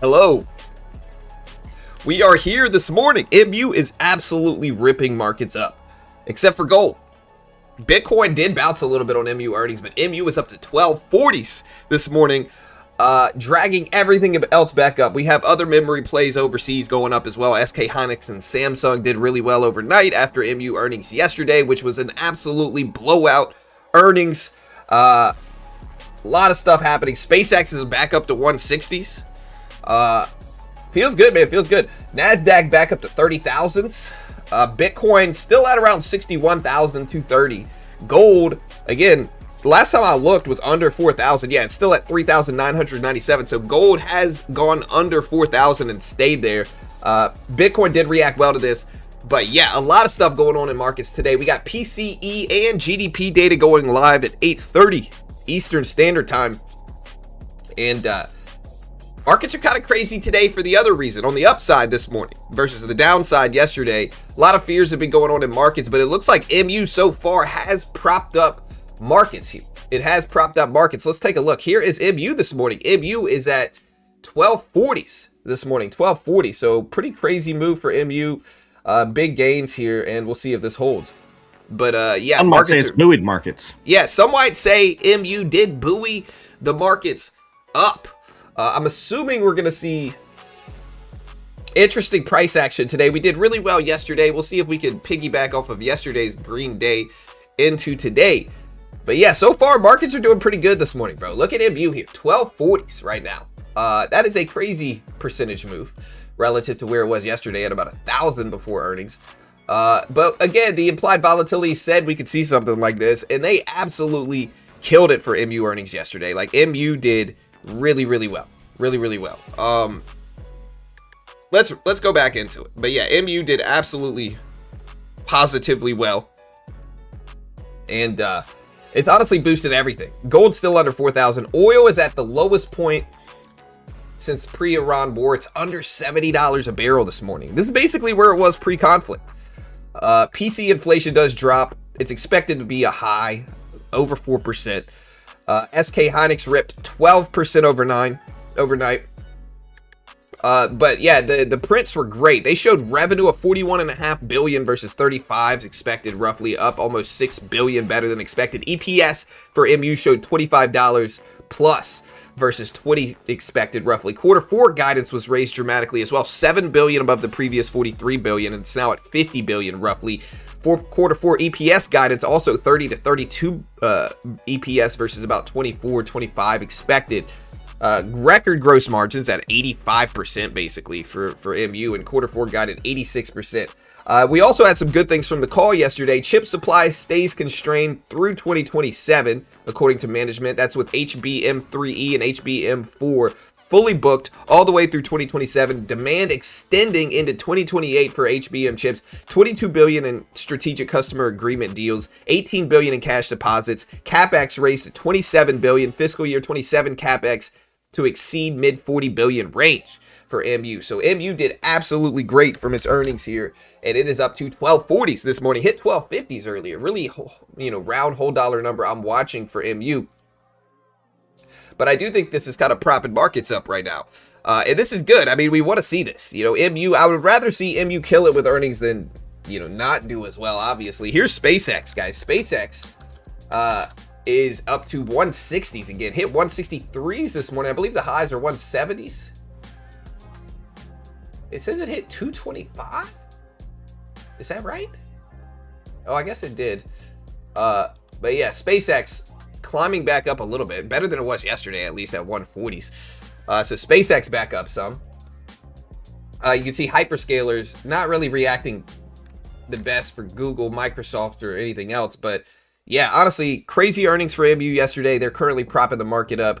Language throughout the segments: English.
Hello. We are here this morning. MU is absolutely ripping markets up, except for gold. Bitcoin did bounce a little bit on MU earnings, but MU is up to 1240s this morning, dragging everything else back up. We have other memory plays overseas going up as well. SK Hynix and Samsung did really well overnight after MU earnings yesterday, which was an absolutely blowout earnings. A lot of stuff happening. Spacex is back up to 160s. Feels good, man. Feels good. NASDAQ back up to 30,000s. Bitcoin still at around 61,230. Gold, again, the last time I looked was under 4,000. Yeah, it's still at 3,997. So gold has gone under 4,000 and stayed there. Bitcoin did react well to this. But yeah, a lot of stuff going on in markets today. We got PCE and GDP data going live at 8:30 Eastern Standard Time. And markets are kind of crazy today for the other reason. On the upside this morning versus the downside yesterday, a lot of fears have been going on in markets, but it looks like MU so far has propped up markets here. It has propped up markets. Let's take a look. Here is MU this morning. MU is at 1240s this morning, 1240. So pretty crazy move for MU. Big gains here, and we'll see if this holds. But yeah, some might say it's buoyed markets. Yeah, some might say MU did buoy the markets up. I'm assuming we're going to see interesting price action today. We did really well yesterday. We'll see if we can piggyback off of yesterday's green day into today. But yeah, so far markets are doing pretty good this morning, bro. Look at MU here, 1240s right now. That is a crazy percentage move relative to where it was yesterday at about 1,000 before earnings. But again, the implied volatility said we could see something like this, and they absolutely killed it for MU earnings yesterday. Like MU did really well. Really well. Let's go back into it. But yeah, MU did absolutely positively well. And it's honestly boosted everything. Gold's still under 4,000. Oil is at the lowest point since pre-Iran war. It's under $70 a barrel this morning. This is basically where it was pre-conflict. PC inflation does drop. It's expected to be a high, over 4%. SK Hynix ripped 12% overnight. But yeah, the prints were great. They showed revenue of 41.5 billion versus 35 expected, roughly up almost 6 billion better than expected. EPS for MU showed $25 plus versus 20 expected roughly. Quarter four guidance was raised dramatically as well, 7 billion above the previous 43 billion, and it's now at 50 billion roughly. For quarter four EPS guidance also 30 to 32 EPS versus about 24-25 expected. Record gross margins at 85% basically for MU, and quarter four guided 86%. We also had some good things from the call yesterday. Chip supply stays constrained through 2027 according to management. That's with HBM3E and HBM4 fully booked all the way through 2027. Demand extending into 2028 for HBM chips. 22 billion in strategic customer agreement deals. 18 billion in cash deposits. CapEx raised to 27 billion. Fiscal year 27 CapEx to exceed mid 40 billion range for MU. So MU did absolutely great from its earnings here, and it is up to 1240s this morning. Hit 1250s earlier. Really, round whole dollar number I'm watching for MU. But I do think this is kind of propping markets up right now. And this is good. I mean, we want to see this. MU, I would rather see MU kill it with earnings than, not do as well, obviously. Here's SpaceX, guys. SpaceX is up to 160s again. Hit 163s this morning. I believe the highs are 170s. It says it hit 225. Is that right? Oh, I guess it did. But yeah, SpaceX climbing back up a little bit, better than it was yesterday, at least at 140s. So SpaceX back up some. You can see hyperscalers not really reacting the best for Google, Microsoft, or anything else. But yeah, honestly, crazy earnings for MU yesterday. They're currently propping the market up.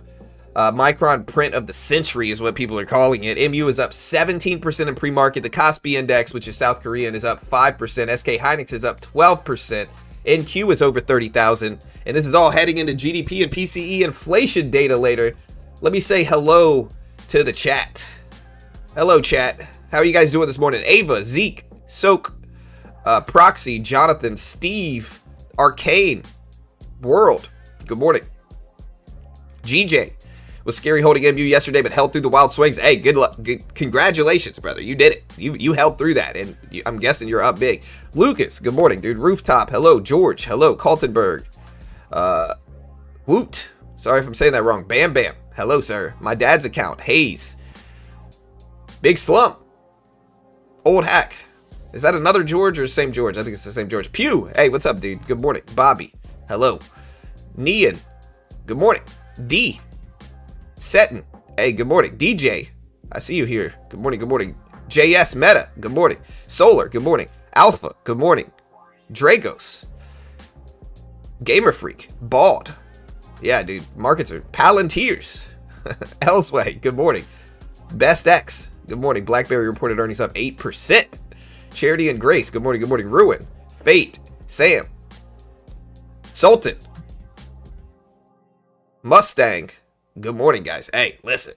Micron print of the century is what people are calling it. MU is up 17% in pre-market. The Kospi index, which is South Korean, is up 5%. SK Hynix is up 12%. NQ is over 30,000. And this is all heading into GDP and PCE inflation data later. Let me say hello to the chat. Hello, chat. How are you guys doing this morning? Ava, Zeke, Soak, Proxy, Jonathan, Steve, Arcane, World. Good morning. GJ. Was scary holding MU yesterday, but held through the wild swings. Hey, good luck. Congratulations, brother. You did it. You held through that, and I'm guessing you're up big. Lucas, good morning, dude. Rooftop, hello. George, hello. Kaltenberg. Woot. Sorry if I'm saying that wrong. Bam Bam. Hello, sir. My dad's account. Hayes. Big Slump. Old Hack. Is that another George or the same George? I think it's the same George. Pew. Hey, what's up, dude? Good morning. Bobby. Hello. Nian. Good morning. D. Seton. Hey, good morning. DJ. I see you here. Good morning. Good morning. JS Meta. Good morning. Solar. Good morning. Alpha. Good morning. Dragos. Gamer Freak. Bald. Yeah, dude. Markets are Palantirs. Elseway. Good morning. Best X. Good morning. BlackBerry reported earnings up 8%. Charity and Grace. Good morning. Good morning. Ruin. Fate. Sam. Sultan. Mustang. Good morning, guys. Hey, listen.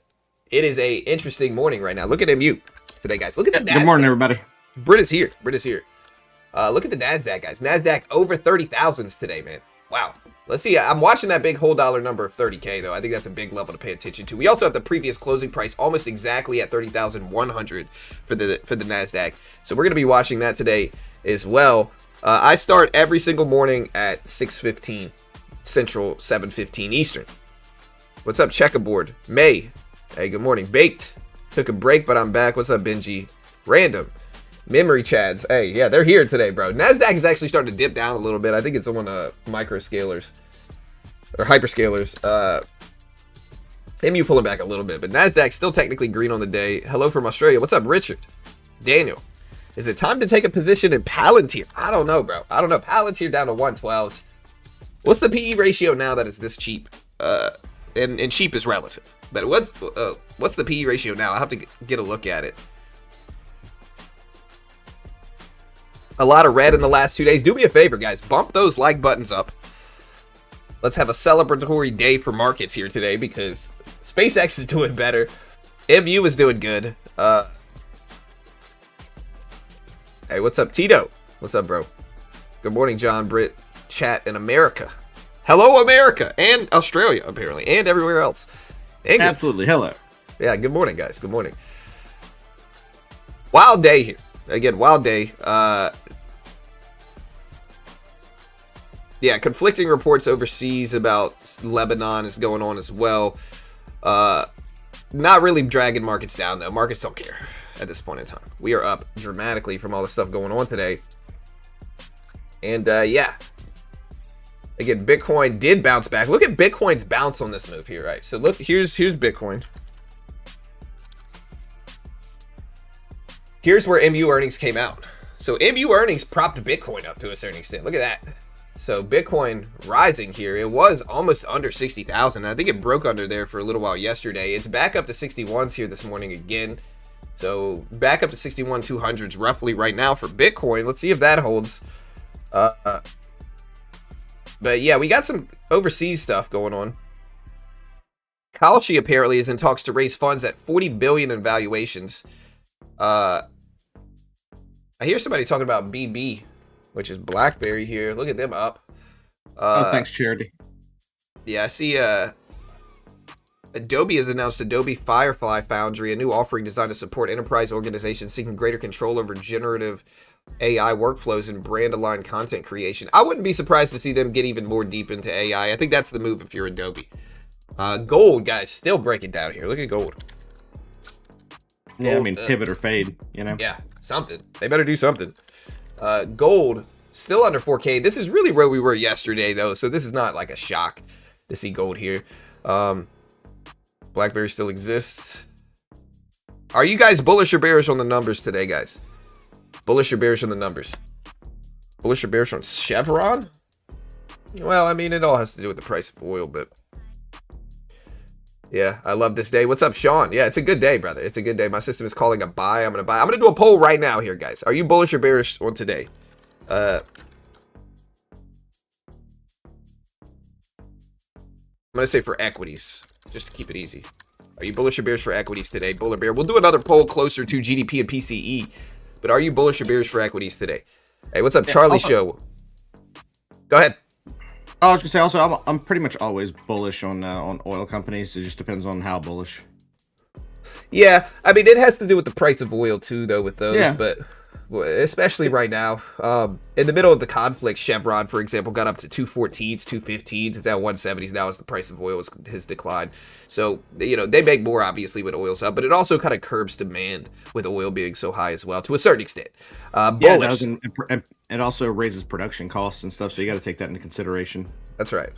It is a interesting morning right now. Look at MU today, guys. Look at the NASDAQ. Good morning, everybody. Brit is here. Brit is here. Look at the NASDAQ, guys. NASDAQ over 30,000s today, man. Wow. Let's see. I'm watching that big whole dollar number of 30K, though. I think that's a big level to pay attention to. We also have the previous closing price almost exactly at 30,100 for the NASDAQ. So we're going to be watching that today as well. I start every single morning at 6:15 Central, 7:15 Eastern. What's up, Checkerboard? May. Hey, good morning. Baked. Took a break, but I'm back. What's up, Benji? Random. Memory Chads. Hey, yeah, they're here today, bro. NASDAQ is actually starting to dip down a little bit. I think it's on microscalers or hyperscalers. MU pulling back a little bit, but NASDAQ still technically green on the day. Hello from Australia. What's up, Richard? Daniel. Is it time to take a position in Palantir? I don't know, bro. I don't know. Palantir down to 112. What's the PE ratio now that it's this cheap? And cheap is relative. But what's the PE ratio now? I'll have to get a look at it. A lot of red in the last 2 days. Do me a favor, guys. Bump those like buttons up. Let's have a celebratory day for markets here today because SpaceX is doing better. MU is doing good. Hey, what's up, Tito? What's up, bro? Good morning, John, Britt, chat in America. Hello, America, and Australia, apparently, and everywhere else. England. Absolutely. Hello. Yeah, good morning, guys. Good morning. Wild day here. Again, wild day. Yeah, conflicting reports overseas about Lebanon is going on as well. Not really dragging markets down, though. Markets don't care at this point in time. We are up dramatically from all the stuff going on today. And, yeah. Again, Bitcoin did bounce back. Look at Bitcoin's bounce on this move here, right? So, look, here's Bitcoin. Here's where MU earnings came out. So, MU earnings propped Bitcoin up to a certain extent. Look at that. So Bitcoin rising here. It was almost under 60,000. I think it broke under there for a little while yesterday. It's back up to 61s here this morning again. So back up to 61,200s roughly right now for Bitcoin. Let's see if that holds. But yeah, we got some overseas stuff going on. Kalshi apparently is in talks to raise funds at 40 billion in valuations. I hear somebody talking about BB, which is BlackBerry here. Look at them up. Thanks, Charity. Yeah, I see Adobe has announced Adobe Firefly Foundry, a new offering designed to support enterprise organizations seeking greater control over generative AI workflows and brand-aligned content creation. I wouldn't be surprised to see them get even more deep into AI. I think that's the move if you're Adobe. Gold, guys, still breaking down here. Look at gold. Yeah, gold, I mean, pivot or fade, you know? Yeah, something. They better do something. Gold, still under 4K. This is really where we were yesterday, though, so this is not like a shock to see gold here. BlackBerry still exists. Are you guys bullish or bearish on the numbers today, guys? Bullish or bearish on the numbers? Bullish or bearish on Chevron? Well, I mean, it all has to do with the price of oil, but... yeah, I love this day. What's up, Sean? Yeah, it's a good day, brother. It's a good day. My system is calling a buy. I'm going to buy. I'm going to do a poll right now here, guys. Are you bullish or bearish on today? I'm going to say for equities, just to keep it easy. Are you bullish or bearish for equities today? Bull or bear? We'll do another poll closer to GDP and PCE. But are you bullish or bearish for equities today? Hey, what's up, Charlie Show? Go ahead. I was gonna say also, I'm pretty much always bullish on oil companies. It just depends on how bullish. Yeah, I mean, it has to do with the price of oil too, though, with those. Yeah. But especially right now, in the middle of the conflict, Chevron, for example, got up to 214s, 215s. It's at 170s now as the price of oil has declined. So, they make more, obviously, when oil's up, but it also kind of curbs demand with oil being so high as well, to a certain extent. Yeah, bullish. it does, and it also raises production costs and stuff, so you got to take that into consideration. That's right.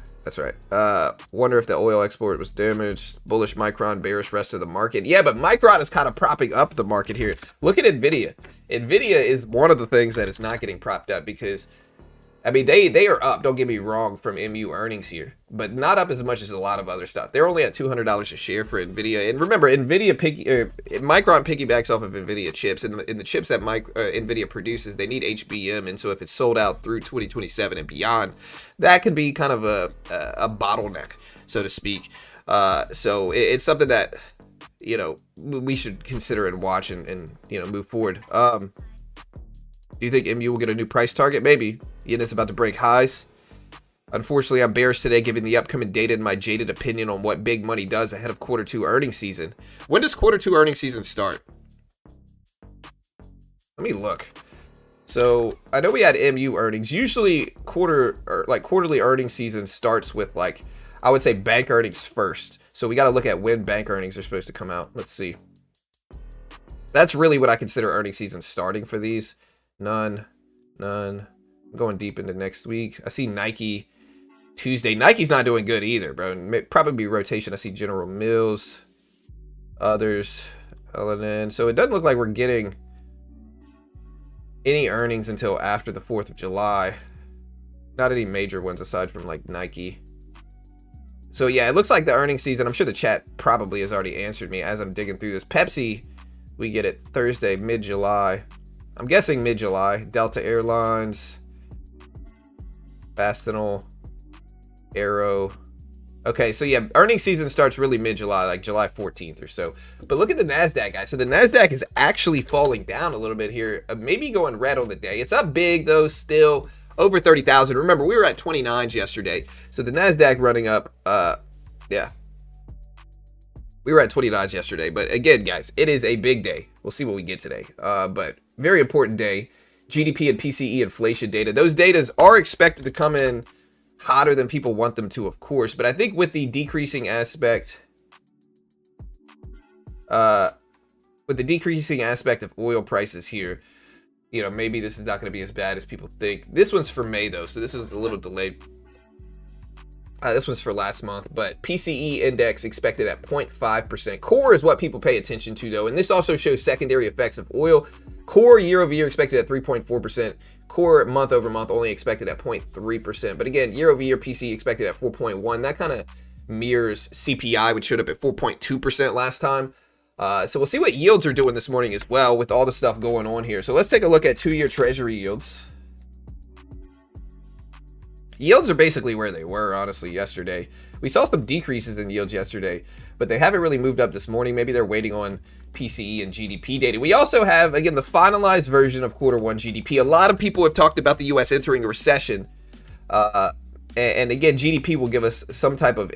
Wonder if the oil export was damaged. Bullish Micron, bearish rest of the market. Yeah, but Micron is kind of propping up the market here. Look at Nvidia. Nvidia is one of the things that is not getting propped up because, I mean, they are up, don't get me wrong, from MU earnings here, but not up as much as a lot of other stuff. They're only at $200 a share for Nvidia. And remember, Micron piggybacks off of Nvidia chips, and the chips that Nvidia produces, they need HBM, and so if it's sold out through 2027 and beyond, that can be kind of a bottleneck, so to speak. So it's something that, we should consider and watch and move forward. Do you think MU will get a new price target? Maybe. It's about to break highs. Unfortunately, I'm bearish today given the upcoming data and my jaded opinion on what big money does ahead of quarter 2 earnings season. When does quarter 2 earnings season start? Let me look. So I know we had MU earnings. Usually quarterly earnings season starts with, I would say, bank earnings first. So we got to look at when bank earnings are supposed to come out. Let's see. That's really what I consider earnings season starting for these. None. I'm going deep into next week. I see Nike Tuesday. Nike's not doing good either, bro. Probably be rotation. I see General Mills, others, LNN. So it doesn't look like we're getting any earnings until after the 4th of July. Not any major ones aside from Nike. So yeah, it looks like the earnings season, I'm sure the chat probably has already answered me as I'm digging through this. Pepsi, we get it Thursday, mid-July. I'm guessing mid-July. Delta Airlines, Fastenal, Aero. Okay, so yeah, earnings season starts really mid-July, July 14th or so. But look at the NASDAQ, guys. So the NASDAQ is actually falling down a little bit here, maybe going red on the day. It's up big, though, still over 30,000. Remember, we were at 29s yesterday. So the NASDAQ running up, yeah. We were at 29s yesterday. But again, guys, it is a big day. We'll see what we get today. But very important day. GDP and PCE inflation data. Those datas are expected to come in hotter than people want them to, of course. But I think with the decreasing aspect, of oil prices here, maybe this is not going to be as bad as people think. This one's for May, though, so this is a little delayed. This one's for last month, but PCE index expected at 0.5%. Core is what people pay attention to, though, and this also shows secondary effects of oil. Core year-over-year expected at 3.4%. Core month-over-month only expected at 0.3%. But again, year-over-year PCE expected at 4.1%. That kind of mirrors CPI, which showed up at 4.2% last time. So we'll see what yields are doing this morning as well with all the stuff going on here. So let's take a look at 2-year Treasury yields. Yields are basically where they were, honestly, yesterday. We saw some decreases in yields yesterday, but they haven't really moved up this morning. Maybe they're waiting on PCE and GDP data. We also have, again, the finalized version of quarter 1 GDP. A lot of people have talked about the U.S. entering a recession. And again, GDP will give us some type of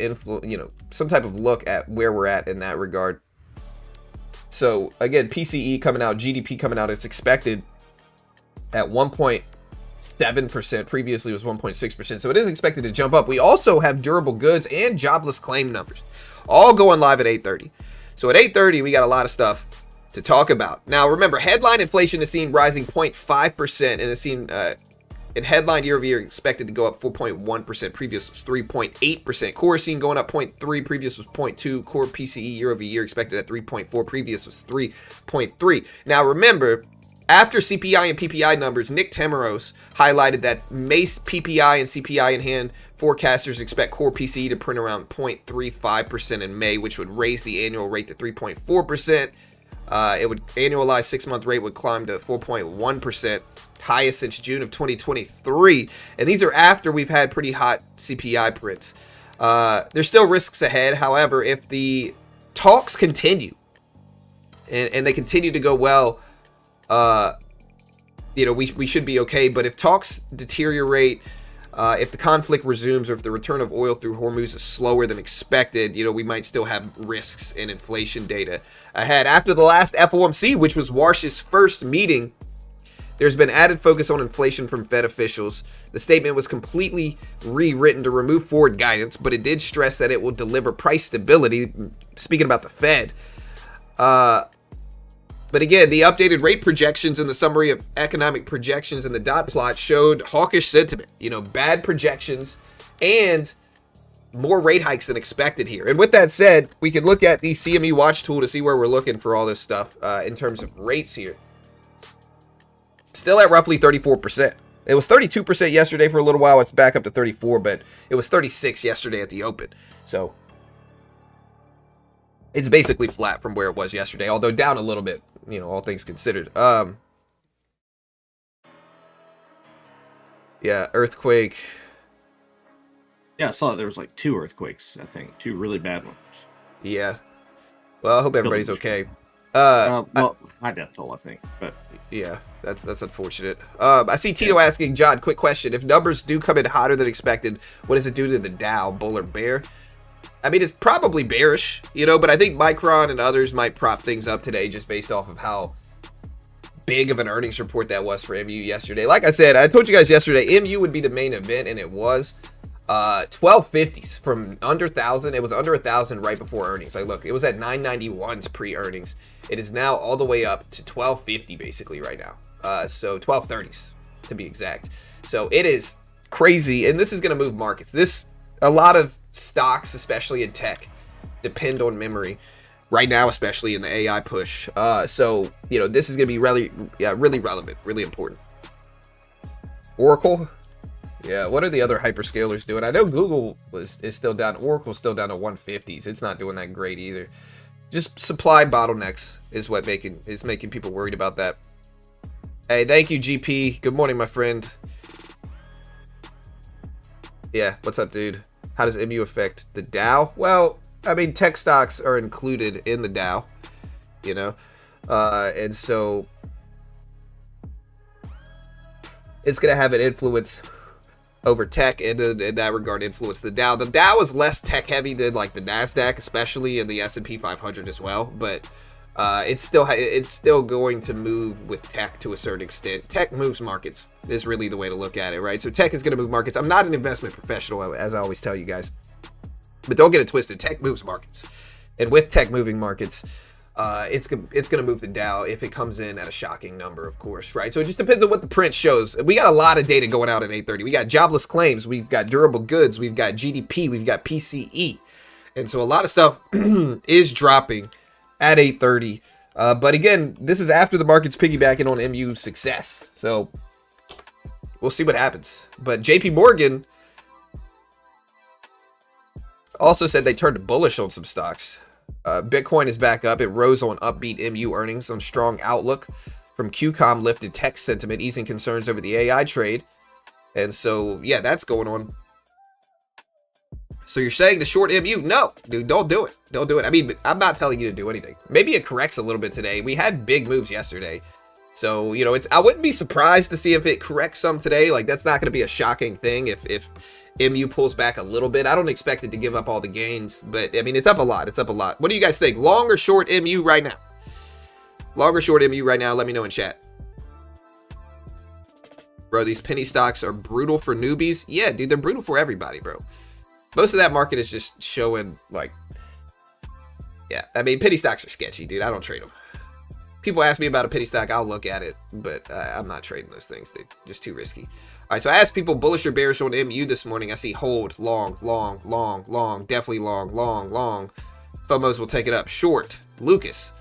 some type of look at where we're at in that regard. So again, PCE coming out, GDP coming out, it's expected at 1.7%. Previously it was 1.6%. So it is expected to jump up. We also have durable goods and jobless claim numbers all going live at 8:30. So at 8:30, we got a lot of stuff to talk about. Now, remember, headline inflation is seen rising 0.5% and is seen in headline year-over-year expected to go up 4.1%. Previous was 3.8%. Core seen going up 0.3. Previous was 0.2. Core PCE year-over-year expected at 3.4. Previous was 3.3. Now, remember, after CPI and PPI numbers, Nick Temeros highlighted that MACE, PPI, and CPI in hand, forecasters expect core PCE to print around 0.35% in May, which would raise the annual rate to 3.4%. It would annualized 6-month rate would climb to 4.1%, highest since June of 2023. And these are after we've had pretty hot CPI prints. There's still risks ahead. However, if the talks continue and they continue to go well, we should be okay. But if talks deteriorate, If the conflict resumes or if the return of oil through Hormuz is slower than expected, we might still have risks in inflation data ahead. After the last FOMC, which was Warsh's first meeting, there's been added focus on inflation from Fed officials. The statement was completely rewritten to remove forward guidance, but it did stress that it will deliver price stability. Speaking about the Fed. But again, the updated rate projections and the summary of economic projections and the dot plot showed hawkish sentiment. Bad projections and more rate hikes than expected here. And with that said, we can look at the CME watch tool to see where we're looking for all this stuff in terms of rates here. Still at roughly 34%. It was 32% yesterday for a little while. It's back up to 34, but it was 36 yesterday at the open. So it's basically flat from where it was yesterday, although down a little bit, all things considered. Yeah, earthquake. Yeah, I saw that there was like 2 earthquakes, I think. 2 really bad ones. Yeah. Well, I hope everybody's okay. Well, my death toll, I think, but yeah, that's unfortunate. I see Tito asking, John, quick question. If numbers do come in hotter than expected, what does it do to the Dow, bull or bear? I mean, it's probably bearish, but I think Micron and others might prop things up today just based off of how big of an earnings report that was for MU yesterday. Like I said, I told you guys yesterday, MU would be the main event, and it was. 1250s from under 1,000. It was under 1,000 right before earnings. Like, look, it was at 991s pre-earnings. It is now all the way up to 1250 basically right now. So 1230s to be exact. So it is crazy, and this is going to move markets. A lot of stocks, especially in tech, depend on memory right now, especially in the AI push. So this is going to be really relevant, really important. Oracle. Yeah, what are the other hyperscalers doing? I know Google is still down. Oracle's still down to 150s. It's not doing that great either. Just supply bottlenecks is what making people worried about that. Hey, thank you, GP. Good morning, my friend. Yeah, what's up, dude? How does MU affect the Dow? Well, I mean, tech stocks are included in the Dow, and so it's going to have an influence over tech, and in that regard influence the Dow. The Dow is less tech heavy than like the NASDAQ, especially, in the S&P 500 as well, but it's still going to move with tech to a certain extent. Tech moves markets is really the way to look at it, right? So tech is going to move markets. I'm not an investment professional, as I always tell you guys, but don't get it twisted. Tech moves markets, and with tech moving markets, it's going to move the Dow if it comes in at a shocking number, of course, right? So it just depends on what the print shows. We got a lot of data going out at 8:30. We got jobless claims, we've got durable goods, we've got GDP, we've got PCE, and so a lot of stuff is dropping at 8:30. But again, this is after the market's piggybacking on MU's success, so we'll see what happens. But JP Morgan also said they turned bullish on some stocks. Bitcoin is back up. It rose on upbeat MU earnings on strong outlook from QCOM, lifted tech sentiment, easing concerns over the AI trade. And so, yeah, that's going on. So you're saying to short MU? No, dude, don't do it. Don't do it. I mean, I'm not telling you to do anything. Maybe it corrects a little bit today. We had big moves yesterday. So, I wouldn't be surprised to see if it corrects some today. Like, that's not going to be a shocking thing if MU pulls back a little bit. I don't expect it to give up all the gains, but I mean, it's up a lot. It's up a lot. What do you guys think? Long or short MU right now? Long or short MU right now? Let me know in chat. Bro, these penny stocks are brutal for newbies. Yeah, dude, they're brutal for everybody, bro. Most of that market is just showing like, yeah, I mean, penny stocks are sketchy, dude. I don't trade them. People ask me about a penny stock, I'll look at it, but I'm not trading those things, dude. Just too risky. All right, so I asked people bullish or bearish on MU this morning. I see hold, long, long, long, long, definitely long, long, long. FOMOs will take it up. Short, Lucas,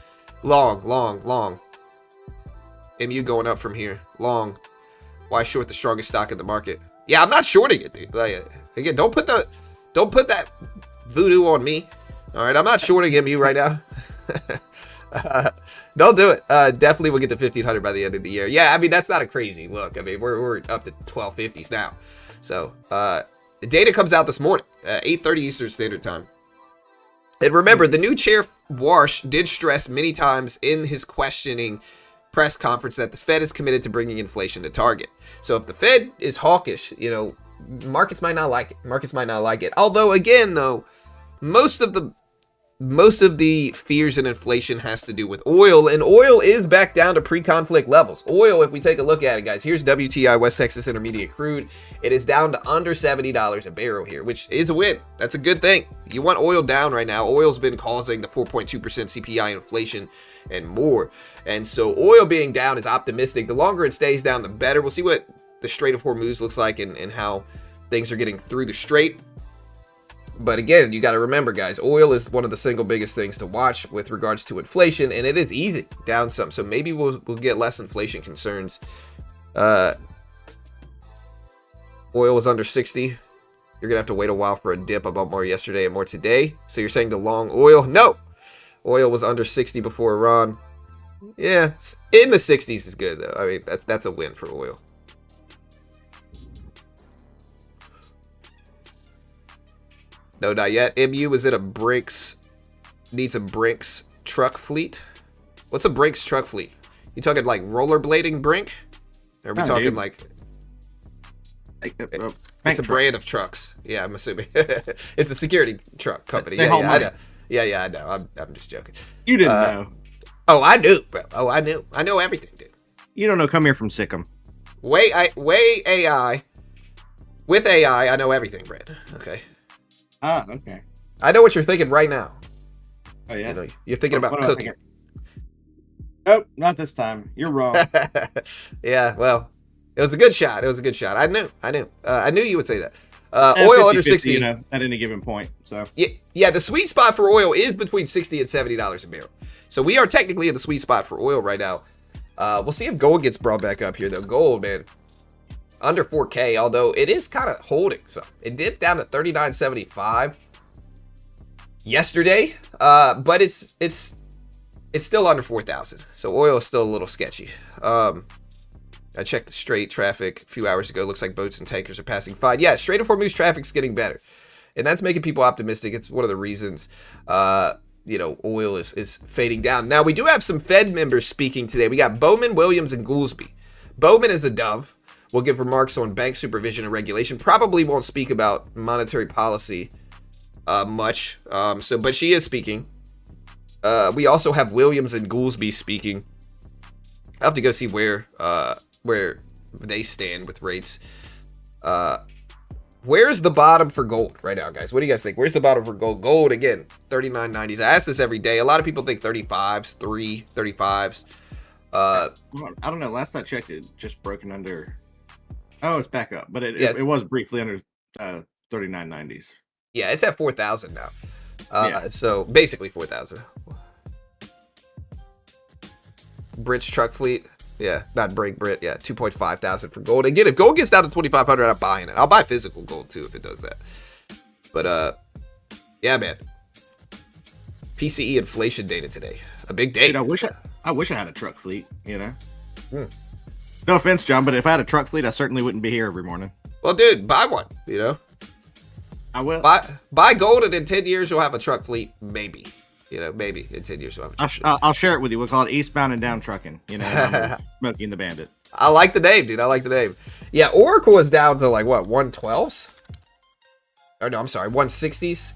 long, long, long. MU going up from here, long. Why short the strongest stock in the market? Yeah, I'm not shorting it, dude. Like, again, don't put that voodoo on me. All right, I'm not shorting MU right now. Don't do it. Definitely we'll get to 1,500 by the end of the year. Yeah, I mean, that's not a crazy look. I mean, we're up to 1250s now. So, the data comes out this morning, 8:30 Eastern Standard Time. And remember, the new chair, Warsh, did stress many times in his questioning press conference that the Fed is committed to bringing inflation to target. So if the Fed is hawkish, markets might not like it. Markets might not like it. Although, again, though, most of the fears and inflation has to do with oil, and oil is back down to pre-conflict levels. Oil, if we take a look at it, guys, here's WTI, West Texas Intermediate crude. It is down to under $70 a barrel here, which is a win. That's a good thing. You want oil down right now. Oil's been causing the 4.2% CPI inflation and more. And so oil being down is optimistic. The longer it stays down, the better. We'll see what the Strait of Hormuz looks like and how things are getting through the Strait. But again, you got to remember, guys, oil is one of the single biggest things to watch with regards to inflation, and it is easy down some. So maybe we'll get less inflation concerns. Oil was under 60. You're going to have to wait a while for a dip. I bought more yesterday and more today. So you're saying the long oil? No. Oil was under 60 before Iran. Yeah, in the 60s is good, though. I mean, that's a win for oil. No, not yet. MU is in a Brinks, needs a Brinks truck fleet. What's a Brinks truck fleet? You talking like rollerblading Brink? Or are we talking like... it's a brand of trucks. Yeah, I'm assuming. It's a security truck company. Yeah, I know. Yeah, I know. I'm just joking. You didn't know. Oh, I knew, bro. Oh, I knew. I know everything, dude. You don't know. Come here from Sikkim. Way AI. With AI, I know everything, Brad. Okay. Ah, okay. I know what you're thinking right now. Oh, yeah? You know, you're thinking about cooking. Nope, not this time. You're wrong. Yeah, well, it was a good shot. I knew you would say that. Oil under 60, you know, at any given point. So yeah, the sweet spot for oil is between $60 and $70 a barrel. So we are technically in the sweet spot for oil right now. We'll see if gold gets brought back up here, though. Gold, man, under 4K, although it is kind of holding. So it dipped down to $39.75 yesterday, but it's still under 4,000. So oil is still a little sketchy. I checked the Strait traffic a few hours ago. Looks like boats and tankers are passing fine. Yeah, Strait of Hormuz traffic's getting better, and that's making people optimistic. It's one of the reasons, oil is fading down. Now, we do have some Fed members speaking today. We got Bowman, Williams, and Goolsbee. Bowman is a dove. Will give remarks on bank supervision and regulation. Probably won't speak about monetary policy much. But she is speaking. We also have Williams and Goolsbee speaking. I have to go see where they stand with rates. Where's the bottom for gold right now, guys? What do you guys think? Where's the bottom for gold? Gold, again, 39.90s. I ask this every day. A lot of people think 35s, 35s. I don't know. Last I checked, it just broken under. Oh, it's back up, but it was briefly under 39.90s. Yeah, it's at 4,000 now. So basically 4,000. Brit's truck fleet. Yeah, not break Brit. Yeah, 2.5 thousand for gold. Again, if gold gets down to 2,500, I'm buying it. I'll buy physical gold too if it does that. But yeah, man. PCE inflation data today. A big day. Dude, I wish I had a truck fleet. You know. No offense, John, but if I had a truck fleet, I certainly wouldn't be here every morning. Well, dude, buy one. You know. I will. Buy gold, and in 10 years you'll have a truck fleet. Maybe. You know, maybe in 10 years you'll have a truck fleet. I'll share it with you. We'll call it Eastbound and Down Trucking. You know, Smokey and the Bandit. I like the name, dude. I like the name. Yeah, Oracle is down to like what, 112s? Or no, I'm sorry, 160s.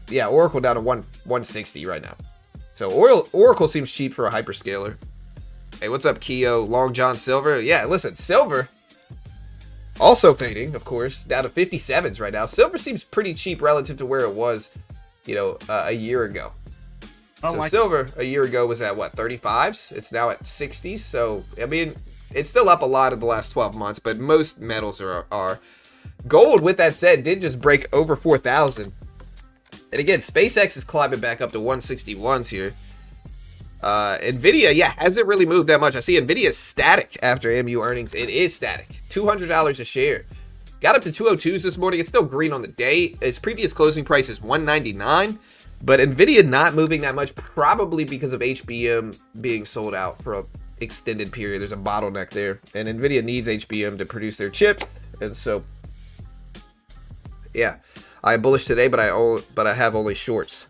Yeah, Oracle down to 160 right now. So Oracle seems cheap for a hyperscaler. Hey, what's up, Keo? Long John Silver. Yeah, listen, Silver also fading, of course, down to 57s right now. Silver seems pretty cheap relative to where it was, a year ago. So Silver a year ago was at what, 35s? It's now at 60s. So I mean, it's still up a lot in the last 12 months, but most metals are. Gold, with that said, did just break over 4,000. And again, SpaceX is climbing back up to 161s here. Nvidia, hasn't really moved that much. I see Nvidia static after MU earnings. It is static. $200 a share. Got up to 202s this morning. It's still green on the day. Its previous closing price is $199. But Nvidia not moving that much, probably because of HBM being sold out for an extended period. There's a bottleneck there. And Nvidia needs HBM to produce their chips. And so, yeah. I am bullish today, but I have only shorts.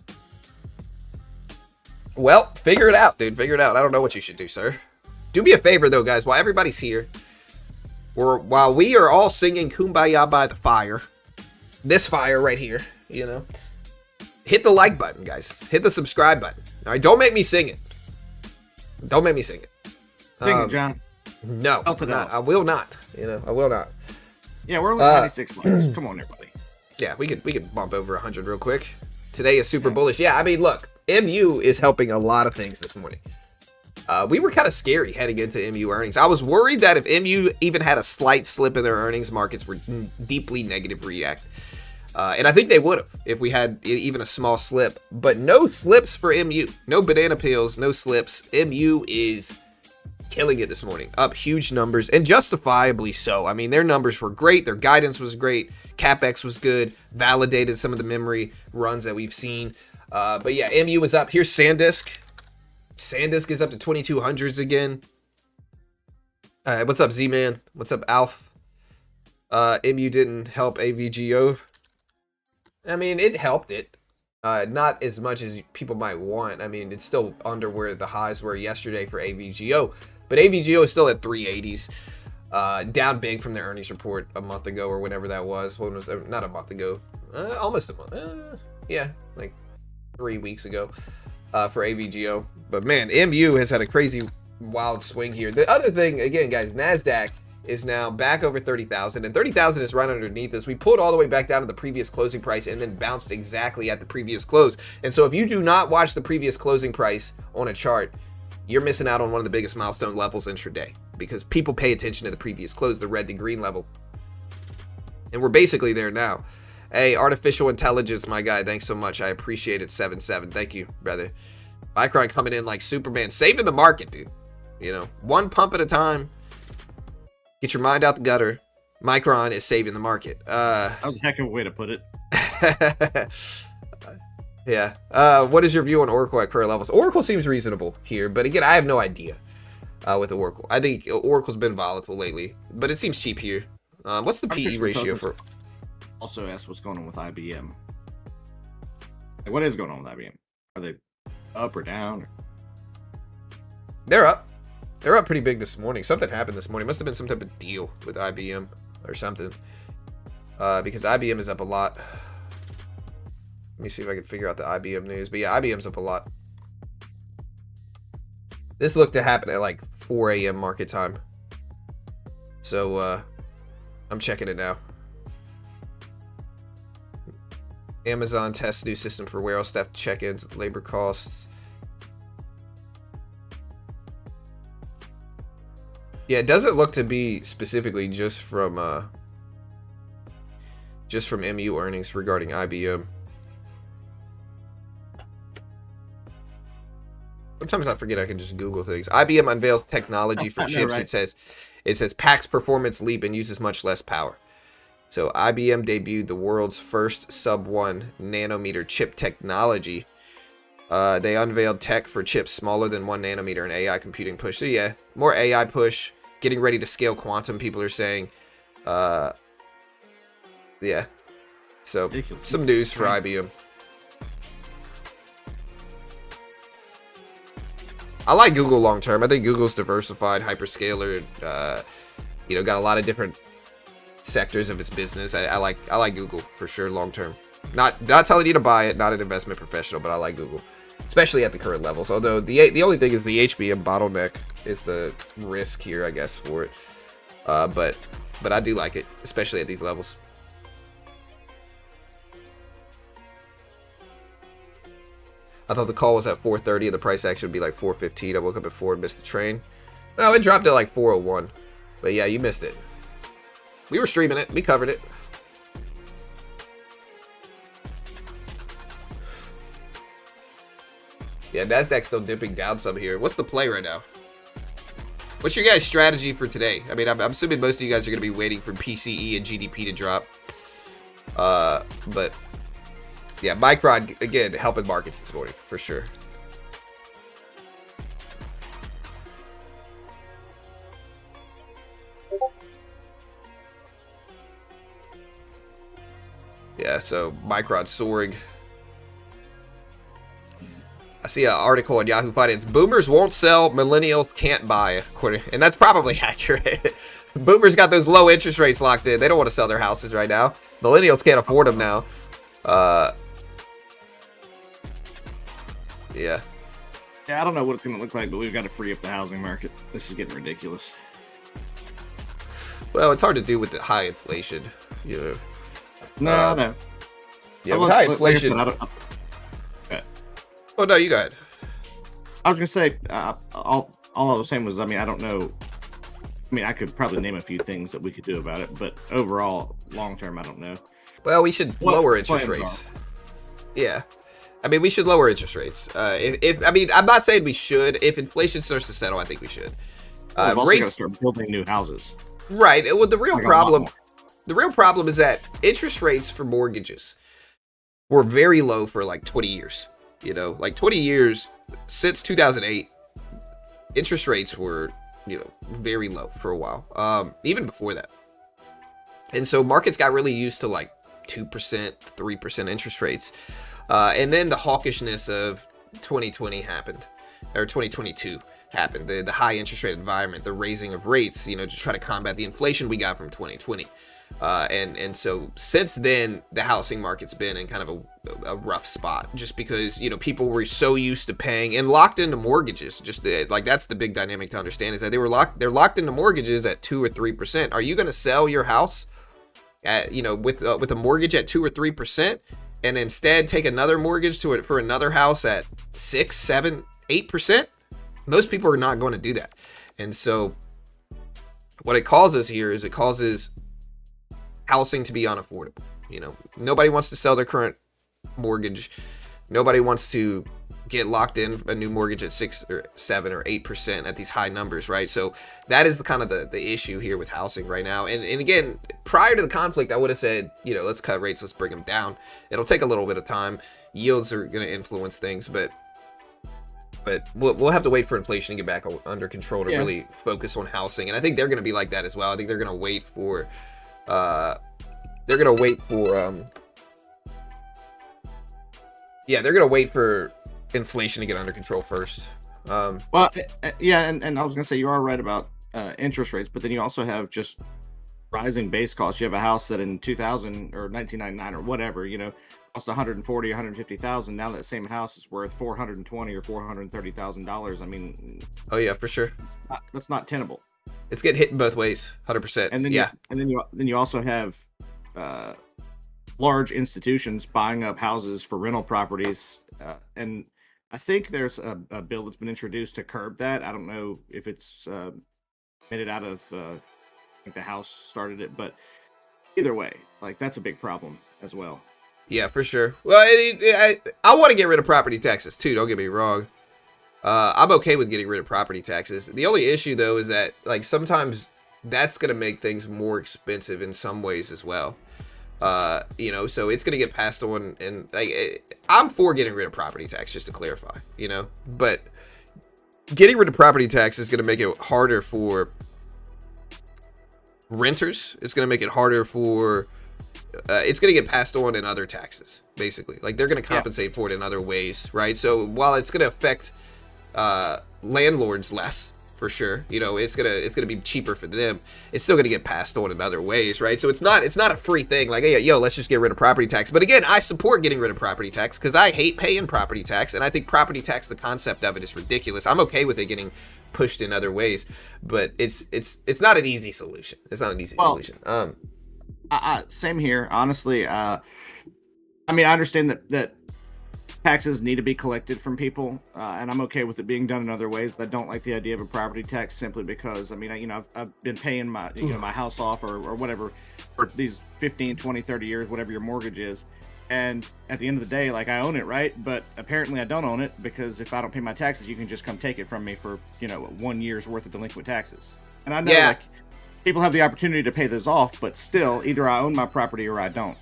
Well, figure it out, dude. Figure it out. I don't know what you should do, sir. Do me a favor, though, guys. While everybody's here, or while we are all singing Kumbaya by the fire, this fire right here, you know, hit the like button, guys. Hit the subscribe button. All right, don't make me sing it. Don't make me sing it. Sing it, John. No, I will not. You know, I will not. Yeah, we're only 96 likes. Come on, everybody. Yeah, we could bump over 100 real quick. Today is super bullish. Yeah, I mean, look, MU is helping a lot of things this morning. We were kind of scary heading into MU earnings. I was worried that if MU even had a slight slip in their earnings, markets would deeply negative react. And I think they would have if we had even a small slip. But no slips for MU. No banana peels, no slips. MU is killing it this morning. Up huge numbers, and justifiably so. I mean, their numbers were great. Their guidance was great. CapEx was good. Validated some of the memory runs that we've seen. But yeah, MU is up. Here's SanDisk. SanDisk is up to 2200s again. What's up, Z-Man? What's up, Alf? MU didn't help AVGO. I mean, it helped it. Not as much as people might want. I mean, it's still under where the highs were yesterday for AVGO. But AVGO is still at 380s. Down big from their earnings report a month ago or whenever that was. When was not a month ago? Almost a month. Yeah, like 3 weeks ago for AVGO. But man, MU has had a crazy wild swing here. The other thing, again, guys, NASDAQ is now back over 30,000, and 30,000 is right underneath us. We pulled all the way back down to the previous closing price and then bounced exactly at the previous close. And so if you do not watch the previous closing price on a chart, you're missing out on one of the biggest milestone levels intraday, because people pay attention to the previous close, the red to green level. And we're basically there now. Hey, artificial intelligence, my guy, thanks so much. I appreciate it. 7-7. Thank you, brother. Micron coming in like Superman, saving the market, dude. You know, one pump at a time. Get your mind out the gutter. Micron is saving the market. That was a heck of a way to put it. Yeah. What is your view on Oracle at current levels? Oracle seems reasonable here, but again, I have no idea with Oracle. I think Oracle's been volatile lately, but it seems cheap here. What's the PE ratio for? Also asked what's going on with IBM. Like, what is going on with IBM? Are they up or down? They're up. They're up pretty big this morning. Something happened this morning. Must have been some type of deal with IBM or something. Because IBM is up a lot. Let me see if I can figure out the IBM news. But yeah, IBM's up a lot. This looked to happen at like 4 a.m. market time. So I'm checking it now. Amazon tests new system for warehouse staff check-ins with labor costs. Yeah, it doesn't look to be specifically just from MU earnings regarding IBM. Sometimes I forget I can just Google things. IBM unveils technology for chips. Right. It says packs performance leap and uses much less power. So IBM debuted the world's first sub-1 nanometer chip technology. They unveiled tech for chips smaller than 1 nanometer and AI computing push. So yeah, more AI push, getting ready to scale quantum, people are saying. Yeah. So ridiculous. Some news for IBM. I like Google long term. I think Google's diversified, hyperscaler, you know, got a lot of different sectors of its business. I like Google for sure long term. Not telling you to buy it, not an investment professional, but I like Google, especially at the current levels. Although the only thing is the HBM bottleneck is the risk here, I guess, for it. But I do like it, especially at these levels. I thought the call was at 4:30 and the price action would be like 4:15. I woke up at 4 and missed the train. No, it dropped at like 4:01. But yeah, you missed it. We were streaming it. We covered it. Yeah, NASDAQ's still dipping down some here. What's the play right now? What's your guys' strategy for today? I mean, I'm assuming most of you guys are going to be waiting for PCE and GDP to drop. But yeah, Micron, again, helping markets this morning, for sure. Yeah, so Micron soaring. I see an article on Yahoo Finance. Boomers won't sell, millennials can't buy. And that's probably accurate. Boomers got those low interest rates locked in. They don't want to sell their houses right now. Millennials can't afford them now. Yeah. Yeah, I don't know what it's going to look like, but we've got to free up the housing market. This is getting ridiculous. Well, it's hard to do with the high inflation. You know. No. Yeah, with high inflation. Oh, no, you go ahead. I was going to say, all I was saying was, I mean, I don't know. I mean, I could probably name a few things that we could do about it, but overall, long term, I don't know. Well, we should lower interest rates. Yeah. I mean, we should lower interest rates. I mean, I'm not saying we should. If inflation starts to settle, I think we should. We've also got to start building new houses. Right. Well, the real problem is that interest rates for mortgages were very low for like 20 years. You know, like 20 years since 2008, interest rates were, you know, very low for a while. Even before that. And so markets got really used to like 2%, 3% interest rates. And then the hawkishness of 2020 happened, or 2022 happened. The high interest rate environment, the raising of rates, you know, to try to combat the inflation we got from 2020. And so since then, the housing market's been in kind of a rough spot, just because, you know, people were so used to paying and locked into mortgages. Just like, that's the big dynamic to understand, is that they're locked into mortgages at 2 or 3%. Are you going to sell your house at, you know, with a mortgage at 2 or 3%? And instead take another mortgage for another house at 6, 7, 8%, most people are not going to do that. And so what it causes here is it causes housing to be unaffordable. You know, nobody wants to sell their current mortgage. Nobody wants to get locked in a new mortgage at 6 or 7 or 8% at these high numbers, right? So that is the kind of the issue here with housing right now. And again, prior to the conflict, I would have said, you know, let's cut rates, let's bring them down. It'll take a little bit of time. Yields are going to influence things, but we'll have to wait for inflation to get back under control to really focus on housing. And I think they're going to be like that as well. I think they're going to wait for inflation to get under control first. Well, yeah, and I was gonna say, you are right about interest rates, but then you also have just rising base costs. You have a house that in 2000 or 1999 or whatever, you know, cost 140, 150,000. Now that same house is worth 420 or 430,000 $. I mean, oh yeah, for sure. That's not tenable. It's getting hit in both ways, 100%. And then then you also have large institutions buying up houses for rental properties, and I think there's a bill that's been introduced to curb that. I don't know if it's made it out of I think the House started it, but either way, like, that's a big problem as well. Yeah, for sure. Well, I want to get rid of property taxes too, don't get me wrong. I'm okay with getting rid of property taxes. The only issue though is that, like, sometimes that's going to make things more expensive in some ways as well. You know, so it's going to get passed on, and like, I'm for getting rid of property tax, just to clarify, you know, but getting rid of property tax is going to make it harder for renters. It's going to make it harder for, it's going to get passed on in other taxes, basically. Like, they're going to compensate for it in other ways, right? So while it's going to affect landlords less, for sure, you know, it's gonna be cheaper for them, it's still gonna get passed on in other ways, right? So it's not a free thing, like, hey, yo, let's just get rid of property tax. But again, I support getting rid of property tax because I hate paying property tax, and I think property tax, the concept of it, is ridiculous. I'm okay with it getting pushed in other ways, but it's not an easy solution. It's not an easy solution. Same here, honestly. I mean, I understand that taxes need to be collected from people, and I'm okay with it being done in other ways. I don't like the idea of a property tax simply because, I mean, I've been paying my, my house off or whatever for these 15, 20, 30 years, whatever your mortgage is. And at the end of the day, like, I own it, right? But apparently I don't own it, because if I don't pay my taxes, you can just come take it from me for, 1 year's worth of delinquent taxes. And I know, like, people have the opportunity to pay those off, but still, either I own my property or I don't.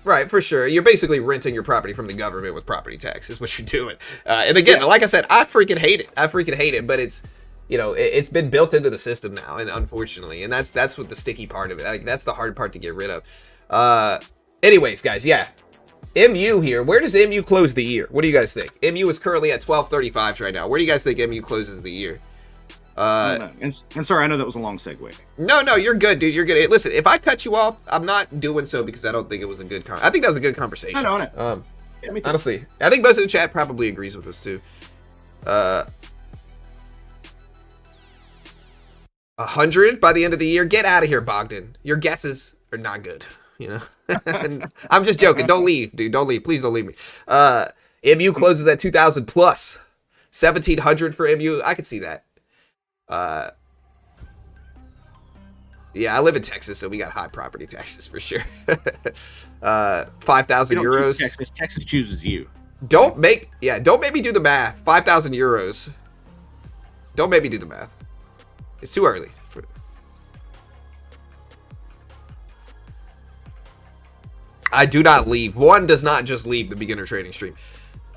Right, for sure. You're basically renting your property from the government with property tax is what you're doing. And again, like I said, I freaking hate it. But it's, it's been built into the system now, and unfortunately, and that's what the sticky part of it. Like, that's the hard part to get rid of. Anyways, guys, yeah. MU here. Where does MU close the year? What do you guys think? MU is currently at 1235 right now. Where do you guys think MU closes the year? No. And sorry, I know that was a long segue. No, you're good, dude. You're good. Hey, listen, if I cut you off, I'm not doing so because I don't think it was a good I think that was a good conversation. I know it. Yeah, me too. Honestly, I think most of the chat probably agrees with us too. 100 by the end of the year. Get out of here, Bogdan. Your guesses are not good. You know, I'm just joking. Don't leave, dude. Don't leave. Please don't leave me. MU closes at 2,000 plus 1,700 for MU. I could see that. Yeah, I live in Texas, so we got high property taxes for sure. 5,000 euros. Texas chooses you. Don't make me do the math. 5,000 euros. Don't make me do the math. It's too early. I do not leave. One does not just leave the beginner trading stream.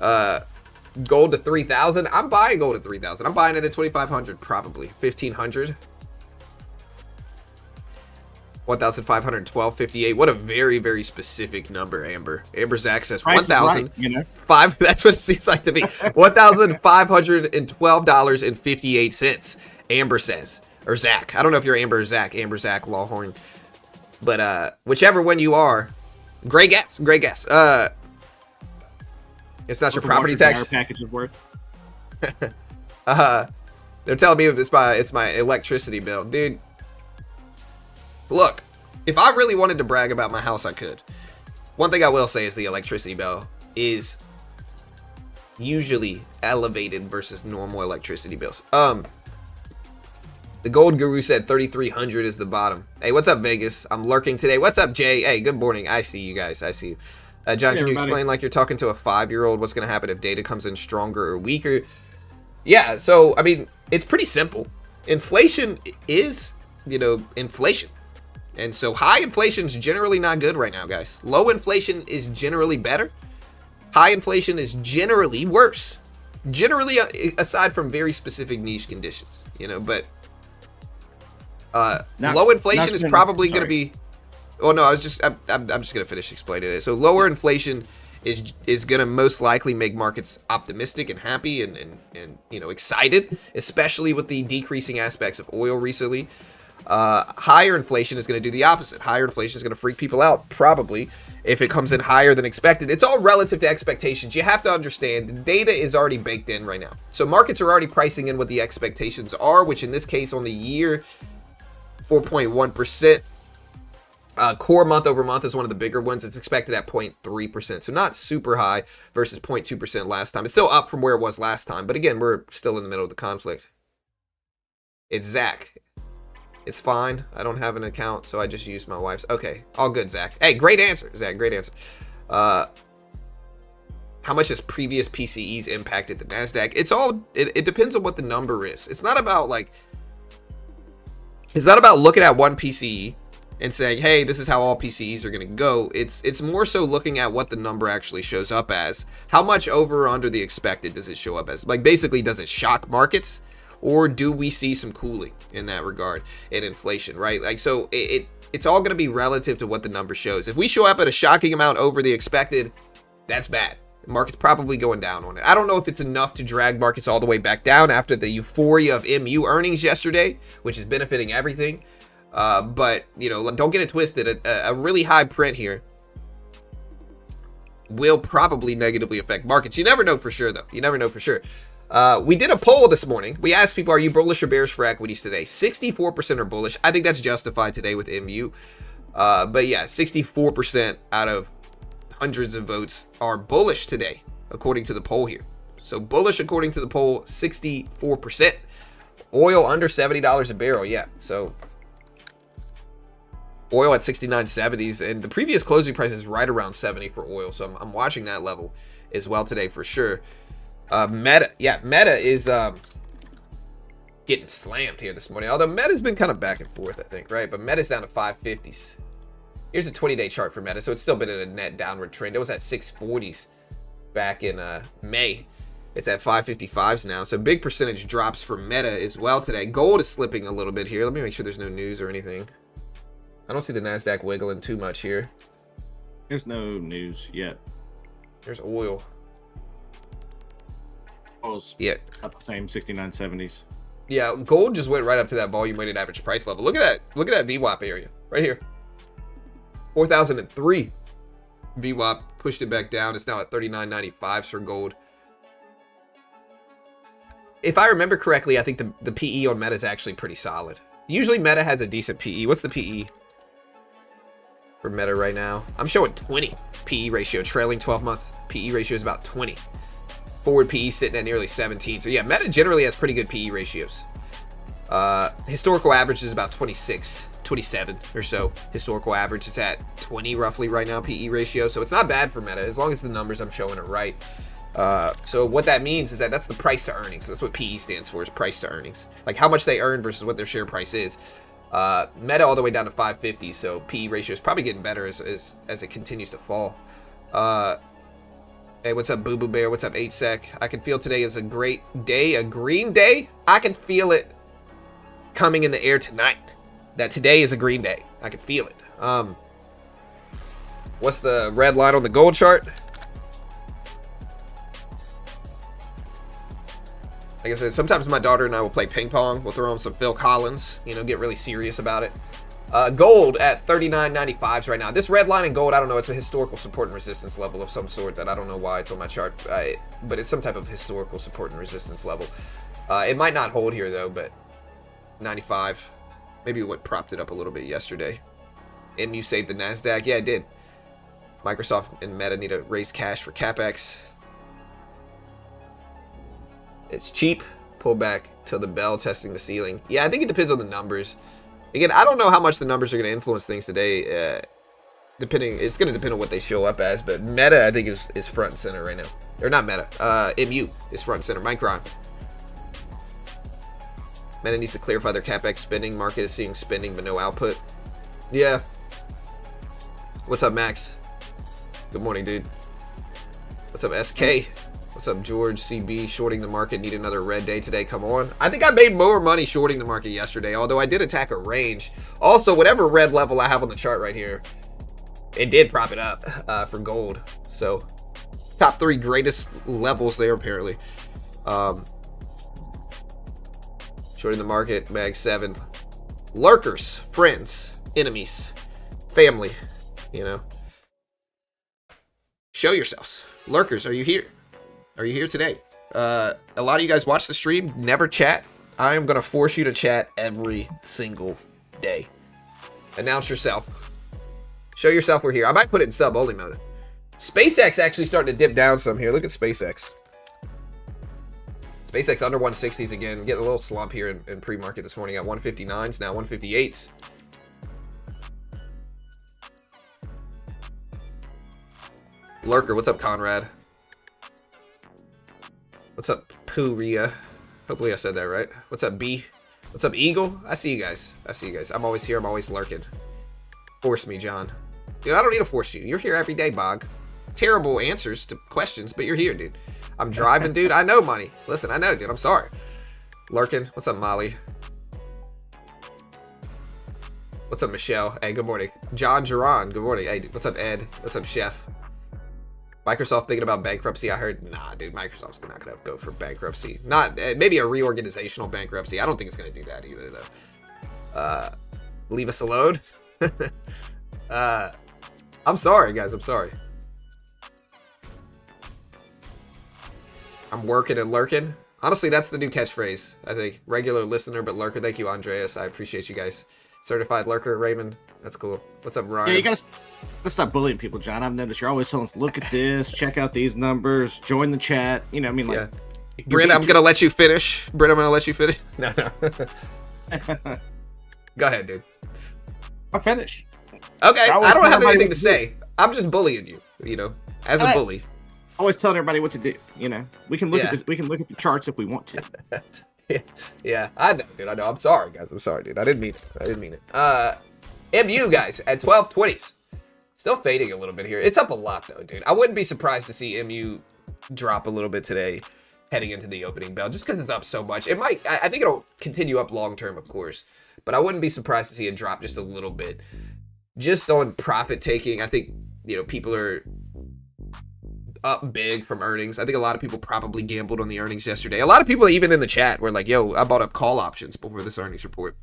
Gold to 3,000. I'm buying gold at 3,000. I'm buying it at 2,500 probably. 1,500. 1,512.58. What a very, very specific number, Amber. Amber's access 1,000. Right, you know? That's what it seems like to me. $1,512.58. Amber says, or Zach. I don't know if you're Amber or Zach. Amber, Zach, Lawhorn. But whichever one you are, great guess. Great guess. It's not your property tax. Package is worth. They're telling me it's my electricity bill, dude. Look, if I really wanted to brag about my house, I could. One thing I will say is the electricity bill is usually elevated versus normal electricity bills. The Gold Guru said 3,300 is the bottom. Hey, what's up, Vegas? I'm lurking today. What's up, Jay? Hey, good morning. I see you guys. I see you. John, can you explain like you're talking to a 5-year-old? What's going to happen if data comes in stronger or weaker? Yeah, so, I mean, it's pretty simple. Inflation is, inflation. And so high inflation is generally not good right now, guys. Low inflation is generally better. High inflation is generally worse. Generally, aside from very specific niche conditions, but low inflation is probably going to be. Oh no, I'm just going to finish explaining it. So lower inflation is going to most likely make markets optimistic and happy and excited, especially with the decreasing aspects of oil recently. Higher inflation is going to do the opposite. Higher inflation is going to freak people out, probably, if it comes in higher than expected. It's all relative to expectations. You have to understand the data is already baked in right now. So markets are already pricing in what the expectations are, which in this case on the year, 4.1%. Core month over month is one of the bigger ones. It's expected at 0.3%. So not super high versus 0.2% last time. It's still up from where it was last time. But again, we're still in the middle of the conflict. It's Zach. It's fine. I don't have an account, so I just used my wife's. Okay, all good, Zach. Hey, great answer, Zach. Great answer. How much has previous PCEs impacted the NASDAQ? It depends on what the number is. It's not about looking at one PCE and saying, hey, this is how all PCEs are going to go. It's more so looking at what the number actually shows up as. How much over or under the expected does it show up as? Like, basically, does it shock markets? Or do we see some cooling in that regard in inflation, right? Like, so it's all going to be relative to what the number shows. If we show up at a shocking amount over the expected, that's bad. The market's probably going down on it. I don't know if it's enough to drag markets all the way back down after the euphoria of MU earnings yesterday, which is benefiting everything. But, don't get it twisted. A really high print here will probably negatively affect markets. You never know for sure, though. You never know for sure. We did a poll this morning. We asked people, are you bullish or bearish for equities today? 64% are bullish. I think that's justified today with MU. But yeah, 64% out of hundreds of votes are bullish today, according to the poll here. So bullish according to the poll, 64%. Oil under $70 a barrel, yeah. So oil at 69.70s, and the previous closing price is right around 70 for oil. So I'm watching that level as well today for sure. Meta is getting slammed here this morning. Although Meta's been kind of back and forth, I think, right? But Meta's down to 550s. Here's a 20-day chart for Meta, so it's still been in a net downward trend. It was at 640s back in May. It's at 555s now, so big percentage drops for Meta as well today. Gold is slipping a little bit here. Let me make sure there's no news or anything. I don't see the NASDAQ wiggling too much here. There's no news yet. There's oil. Oil's up the same 69.70s. Yeah, gold just went right up to that volume weighted average price level. Look at that. Look at that VWAP area right here. 4,003. VWAP pushed it back down. It's now at 39.95 for gold. If I remember correctly, I think the PE on Meta is actually pretty solid. Usually Meta has a decent PE. What's the PE for Meta right now? I'm showing 20 PE ratio. Trailing 12 months PE ratio is about 20. Forward PE sitting at nearly 17. So yeah, Meta generally has pretty good PE ratios. Historical average is about 26, 27 or so. Historical average is at 20 roughly right now, PE ratio. So it's not bad for Meta as long as the numbers I'm showing are right. So what that means is that that's the price to earnings. That's what PE stands for, is price to earnings. Like how much they earn versus what their share price is. Meta all the way down to 550. So PE ratio is probably getting better as it continues to fall. Hey, what's up, Boo Boo Bear? What's up, 8sec? I can feel today is a great day, a green day. I can feel it coming in the air tonight. That today is a green day. I can feel it. What's the red line on the gold chart? Like I said, sometimes my daughter and I will play ping pong. We'll throw on some Phil Collins, you know, get really serious about it. Gold at 39.95s right now. This red line in gold, I don't know, it's a historical support and resistance level of some sort that I don't know why it's on my chart, but it's some type of historical support and resistance level. It might not hold here though, but 95. Maybe what propped it up a little bit yesterday. MU saved the NASDAQ. Yeah, it did. Microsoft and Meta need to raise cash for CapEx. It's cheap. Pull back till the bell, testing the ceiling. Yeah, I think it depends on the numbers. Again, I don't know how much the numbers are going to influence things today. It's going to depend on what they show up as. But Meta, I think, is front and center right now. Or not Meta. MU is front and center. Micron. Meta needs to clarify their CapEx spending. Market is seeing spending but no output. Yeah. What's up, Max? Good morning, dude. What's up, SK? What's up, George? CB, shorting the market, need another red day today. Come on. I think I made more money shorting the market yesterday, although I did attack a range. Also, whatever red level I have on the chart right here, it did prop it up for gold. So, top 3 greatest levels there, apparently. Shorting the market, mag 7. Lurkers, friends, enemies, family, you know. Show yourselves. Lurkers, are you here? Are you here today? A lot of you guys watch the stream, never chat. I am going to force you to chat every single day. Announce yourself. Show yourself we're here. I might put it in sub-only mode. SpaceX actually starting to dip down some here. Look at SpaceX. SpaceX under 160s again. Getting a little slump here in pre-market this morning at 159s, now 158s. Lurker, what's up, Conrad? What's up, Pooria? Hopefully I said that right. What's up, B? What's up, Eagle? I see you guys. I see you guys. I'm always here. I'm always lurking. Force me, John. Dude, I don't need to force you. You're here every day, Bog. Terrible answers to questions, but you're here, dude. I'm driving, dude. I know money. Listen, I know, dude. I'm sorry. Lurking. What's up, Molly? What's up, Michelle? Hey, good morning. John Geron. Good morning. Hey, what's up, Ed? What's up, Chef? Microsoft thinking about bankruptcy. I heard, nah, dude, Microsoft's not going to go for bankruptcy. Not, maybe a reorganizational bankruptcy. I don't think it's going to do that either, though. Leave us alone. I'm sorry, guys. I'm sorry. I'm working and lurking. Honestly, that's the new catchphrase, I think. Regular listener, but lurker. Thank you, Andreas. I appreciate you guys. Certified lurker, Raymond. That's cool. What's up, Ryan? Yeah, you gotta stop bullying people, John. I've noticed you're always telling us, look at this, check out these numbers, join the chat. You know, I mean, like, yeah. Brent, I'm gonna let you finish. Brent, I'm gonna let you finish. No. Go ahead, dude. I'm finished. Okay, I don't have anything to say. I'm just bullying you. You know, as a bully. Always telling everybody what to do. You know, we can look at the charts if we want to. Yeah, I know, dude. I know. I'm sorry, guys. I'm sorry, dude. I didn't mean it. MU, guys, at 1220s. Still fading a little bit here. It's up a lot, though, dude. I wouldn't be surprised to see MU drop a little bit today heading into the opening bell, just because it's up so much. It might, I think it'll continue up long term, of course, but I wouldn't be surprised to see it drop just a little bit. Just on profit taking, I think, you know, people are up big from earnings. I think a lot of people probably gambled on the earnings yesterday. A lot of people even in the chat were like, yo, I bought up call options before this earnings report.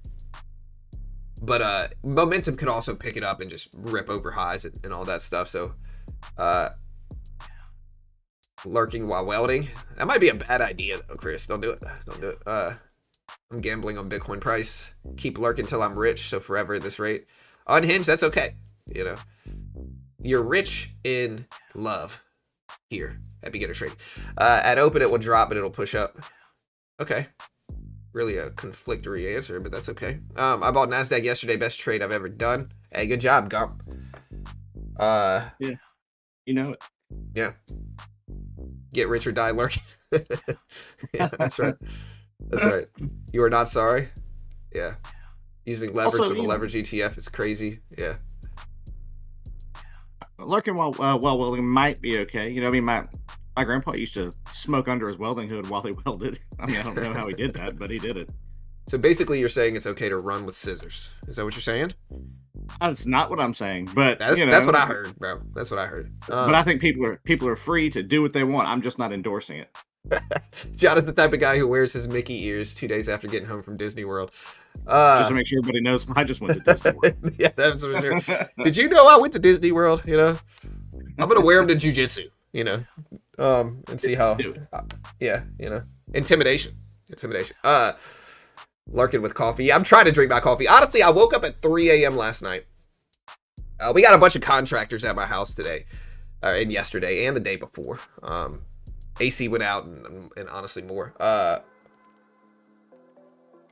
But momentum could also pick it up and just rip over highs and all that stuff. So lurking while welding. That might be a bad idea though, Chris. Don't do it. Don't do it. I'm gambling on Bitcoin price. Keep lurking till I'm rich, so forever at this rate. Unhinged, that's okay. You know. You're rich in love here at beginner trading. At open, it will drop, but it'll push up. Okay. Really a conflictory answer, but that's okay. I bought NASDAQ yesterday. Best trade I've ever done. Hey, good job, Gump. Yeah. You know it. Yeah. Get rich or die lurking. Yeah, that's right. That's right. You are not sorry. Yeah. Using leverage Also, from a leverage ETF is crazy. Yeah. Lurking while welding might be okay. You know, I mean, my grandpa used to smoke under his welding hood while he welded. I mean, I don't know how he did that, but he did it. So basically, you're saying it's okay to run with scissors. Is that what you're saying? That's not what I'm saying, but That's, you know, that's what I heard, bro. That's what I heard. But I think people are free to do what they want. I'm just not endorsing it. John is the type of guy who wears his Mickey ears 2 days after getting home from Disney World. Just to make sure everybody knows, I just went to Disney World. Yeah, that's for sure. Did you know I went to Disney World? You know, I'm gonna wear them to jujitsu. You know, and see how. Yeah, you know, intimidation. Lurking with coffee. I'm trying to drink my coffee. Honestly, I woke up at 3 a.m. last night. We got a bunch of contractors at my house today, and yesterday, and the day before. AC went out, and honestly more.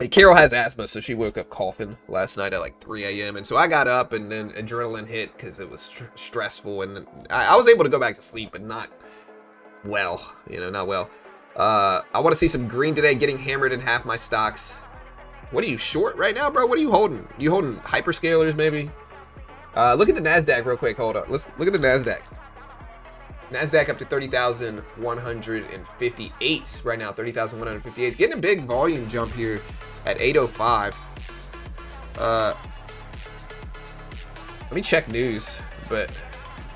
Carol has asthma, so she woke up coughing last night at like 3 a.m. And so I got up, and then adrenaline hit because it was stressful, and I was able to go back to sleep, but not well. You know, not well. I want to see some green today. Getting hammered in half my stocks. What are you short right now, bro? What are you holding? You holding hyperscalers, maybe? Look at the NASDAQ real quick. Hold up. Let's look at the NASDAQ. NASDAQ up to 30,158 right now. 30,158. It's getting a big volume jump here at 8:05. Let me check news, but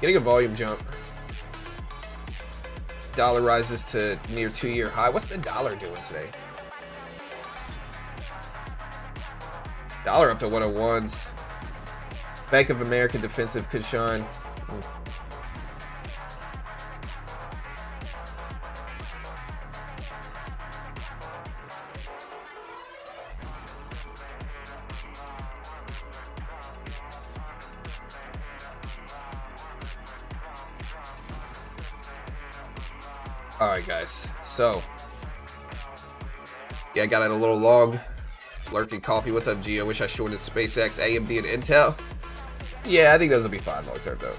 getting a volume jump. Dollar rises to near 2-year high. What's the dollar doing today? Dollar up to 101s. Bank of America defensive could shine. All right, guys. So, yeah, I got it a little long. Lurking coffee. What's up, Gio? Wish I shorted SpaceX, AMD, and Intel. Yeah, I think those will be fine long term, though.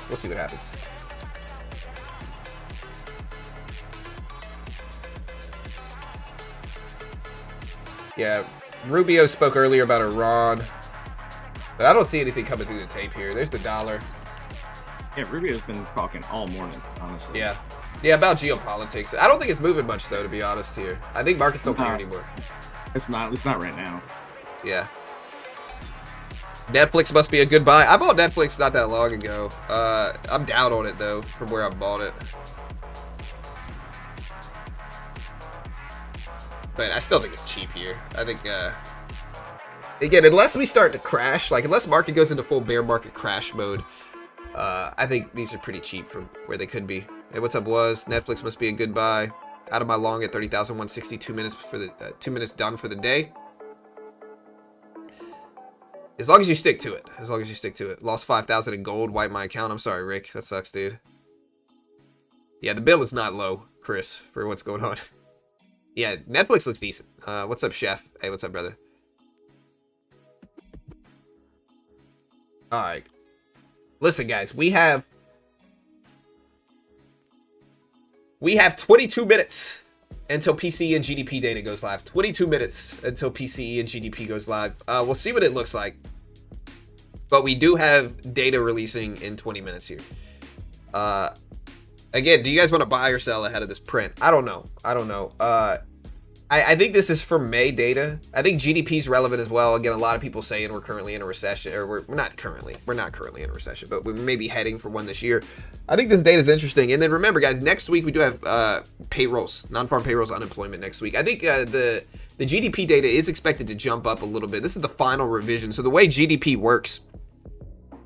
We'll see what happens. Yeah, Rubio spoke earlier about Iran, but I don't see anything coming through the tape here. There's the dollar. Yeah, Rubio's been talking all morning, honestly. Yeah. Yeah, about geopolitics. I don't think it's moving much, though, to be honest here. I think markets don't care anymore. It's not right now. Yeah. Netflix must be a good buy. I bought Netflix not that long ago. I'm down on it, though, from where I bought it. But I still think it's cheap here. I think, again, unless we start to crash, like, unless market goes into full bear market crash mode, I think these are pretty cheap from where they could be. Hey, what's up, Was? Netflix must be a good buy. Out of my long at 30,160, 2 minutes for the 2 minutes done for the day. As long as you stick to it. As long as you stick to it. Lost 5,000 in gold. Wiped my account. I'm sorry, Rick. That sucks, dude. Yeah, the bill is not low, Chris, for what's going on. Yeah, Netflix looks decent. What's up, Chef? Hey, what's up, brother? All right. Listen, guys, we have 22 minutes until PCE and GDP data goes live. 22 minutes until PCE and GDP goes live. We'll see what it looks like. But we do have data releasing in 20 minutes here. Again, do you guys want to buy or sell ahead of this print? I don't know. I think this is for May data. I think GDP is relevant as well. Again, a lot of people saying we're currently in a recession, or we're not currently in a recession, but we may be heading for one this year. I think this data is interesting. And then remember, guys, next week we do have payrolls, non-farm payrolls, unemployment next week. I think the GDP data is expected to jump up a little bit. This is the final revision. So the way GDP works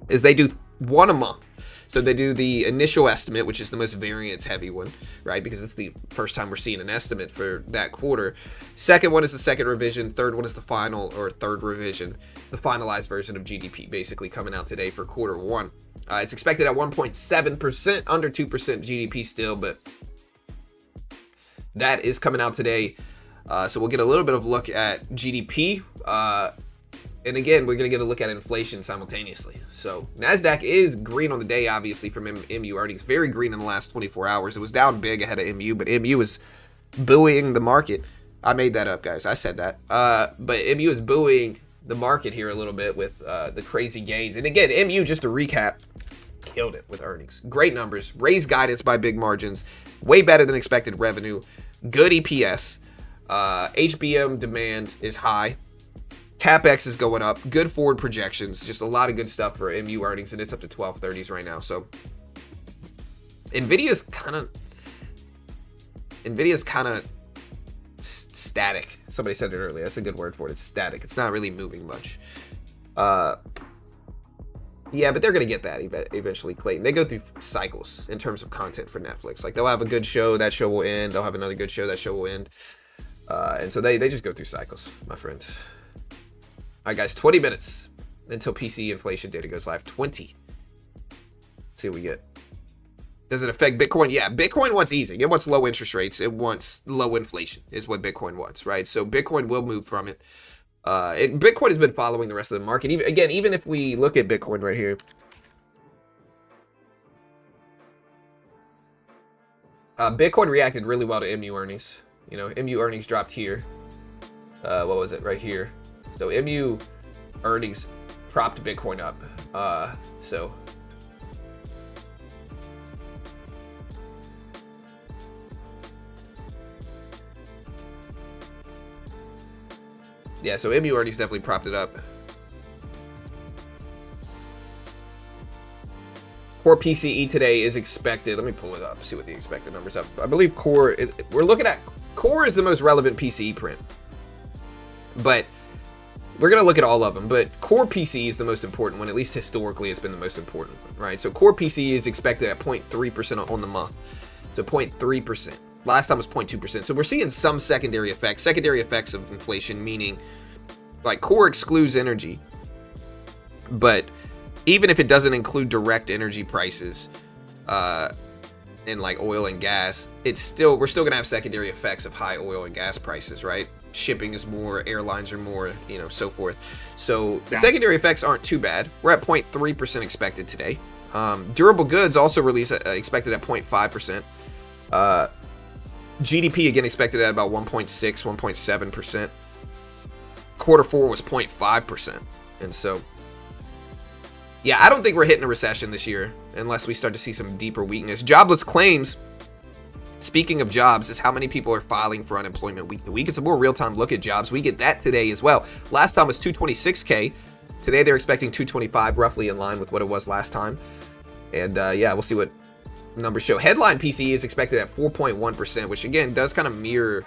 is they do one a month. So they do the initial estimate, which is the most variance heavy one, right? Because it's the first time we're seeing an estimate for that quarter. Second one is the second revision. Third one is the final, or third revision. It's the finalized version of GDP, basically coming out today for quarter one. It's expected at 1.7%, under 2% GDP still, but that is coming out today. So we'll get a little bit of a look at GDP. And again, we're going to get a look at inflation simultaneously. So NASDAQ is green on the day, obviously, from MU earnings. Very green in the last 24 hours. It was down big ahead of MU, but MU is buoying the market. I made that up, guys. I said that. But MU is buoying the market here a little bit with the crazy gains. And again, MU, just to recap, killed it with earnings. Great numbers. Raised guidance by big margins. Way better than expected revenue. Good EPS. HBM demand is high. CapEx is going up. Good forward projections. Just a lot of good stuff for MU earnings, and it's up to 1230s right now. So Nvidia's kind of static. Somebody said it earlier. That's a good word for it. It's static. It's not really moving much. Yeah, but they're going to get that eventually, Clayton. They go through cycles in terms of content for Netflix. Like, they'll have a good show, that show will end. They'll have another good show, that show will end. And so they just go through cycles, my friend. All right, guys, 20 minutes until PCE inflation data goes live. 20. Let's see what we get. Does it affect Bitcoin? Yeah, Bitcoin wants easing. It wants low interest rates. It wants low inflation is what Bitcoin wants, right? So Bitcoin will move from it. Bitcoin has been following the rest of the market. Even if we look at Bitcoin right here. Bitcoin reacted really well to MU earnings. You know, MU earnings dropped here. What was it? Right here. So MU earnings propped Bitcoin up. Yeah, so MU earnings definitely propped it up. Core PCE today is expected. Let me pull it up, see what the expected numbers are. I believe core, we're looking at, core is the most relevant PCE print. But we're going to look at all of them. But core PCE is the most important one, at least historically it's been the most important one, right? So core PCE is expected at 0.3% on the month. So 0.3%. Last time was 0.2%. So we're seeing some secondary effects. Secondary effects of inflation, meaning like core excludes energy. But even if it doesn't include direct energy prices in like oil and gas, we're still going to have secondary effects of high oil and gas prices, right? Shipping is more, airlines are more, so forth. So the secondary effects aren't too bad. We're at 0.3% expected today. Durable goods also expected at 0.5%. GDP again expected at about 1.6, 1.7%. Quarter four was 0.5%. And so, yeah, I don't think we're hitting a recession this year unless we start to see some deeper weakness. Jobless claims, speaking of jobs, is how many people are filing for unemployment week to week. It's a more real-time look at jobs. We get that today as well. Last time was 226K. Today they're expecting 225, roughly in line with what it was last time. And yeah, we'll see what numbers show. Headline PCE is expected at 4.1%, which again does kind of mirror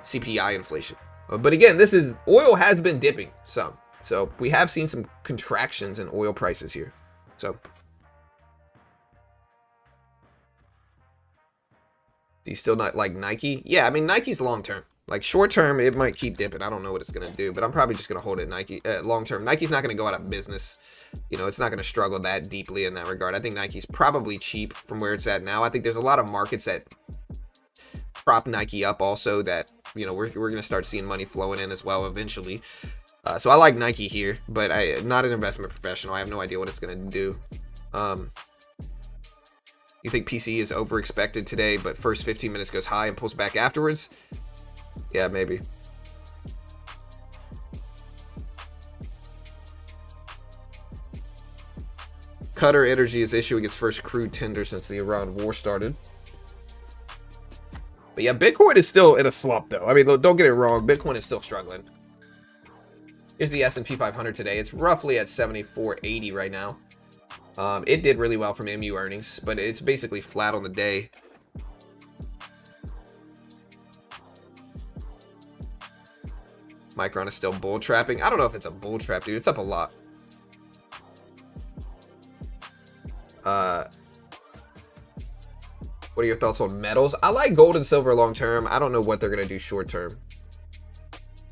CPI inflation. But again, oil has been dipping some. So we have seen some contractions in oil prices here. So do you still not like Nike? Yeah, I mean, Nike's long term. Like short term, it might keep dipping. I don't know what it's going to do, but I'm probably just going to hold it Nike long term. Nike's not going to go out of business. It's not going to struggle that deeply in that regard. I think Nike's probably cheap from where it's at now. I think there's a lot of markets that prop Nike up also that, we're going to start seeing money flowing in as well eventually. So I like Nike here, but I'm not an investment professional. I have no idea what it's going to do. You think PCE is over expected today, but first 15 minutes goes high and pulls back afterwards? Yeah, maybe. Qatar Energy is issuing its first crude tender since the Iran war started. But yeah, Bitcoin is still in a slump, though. I mean, look, don't get it wrong. Bitcoin is still struggling. Here's the S&P 500 today. It's roughly at 74.80 right now. It did really well from MU earnings, but it's basically flat on the day. Micron is still bull trapping. I don't know if it's a bull trap, dude. It's up a lot. What are your thoughts on metals? I like gold and silver long term. I don't know what they're going to do short term.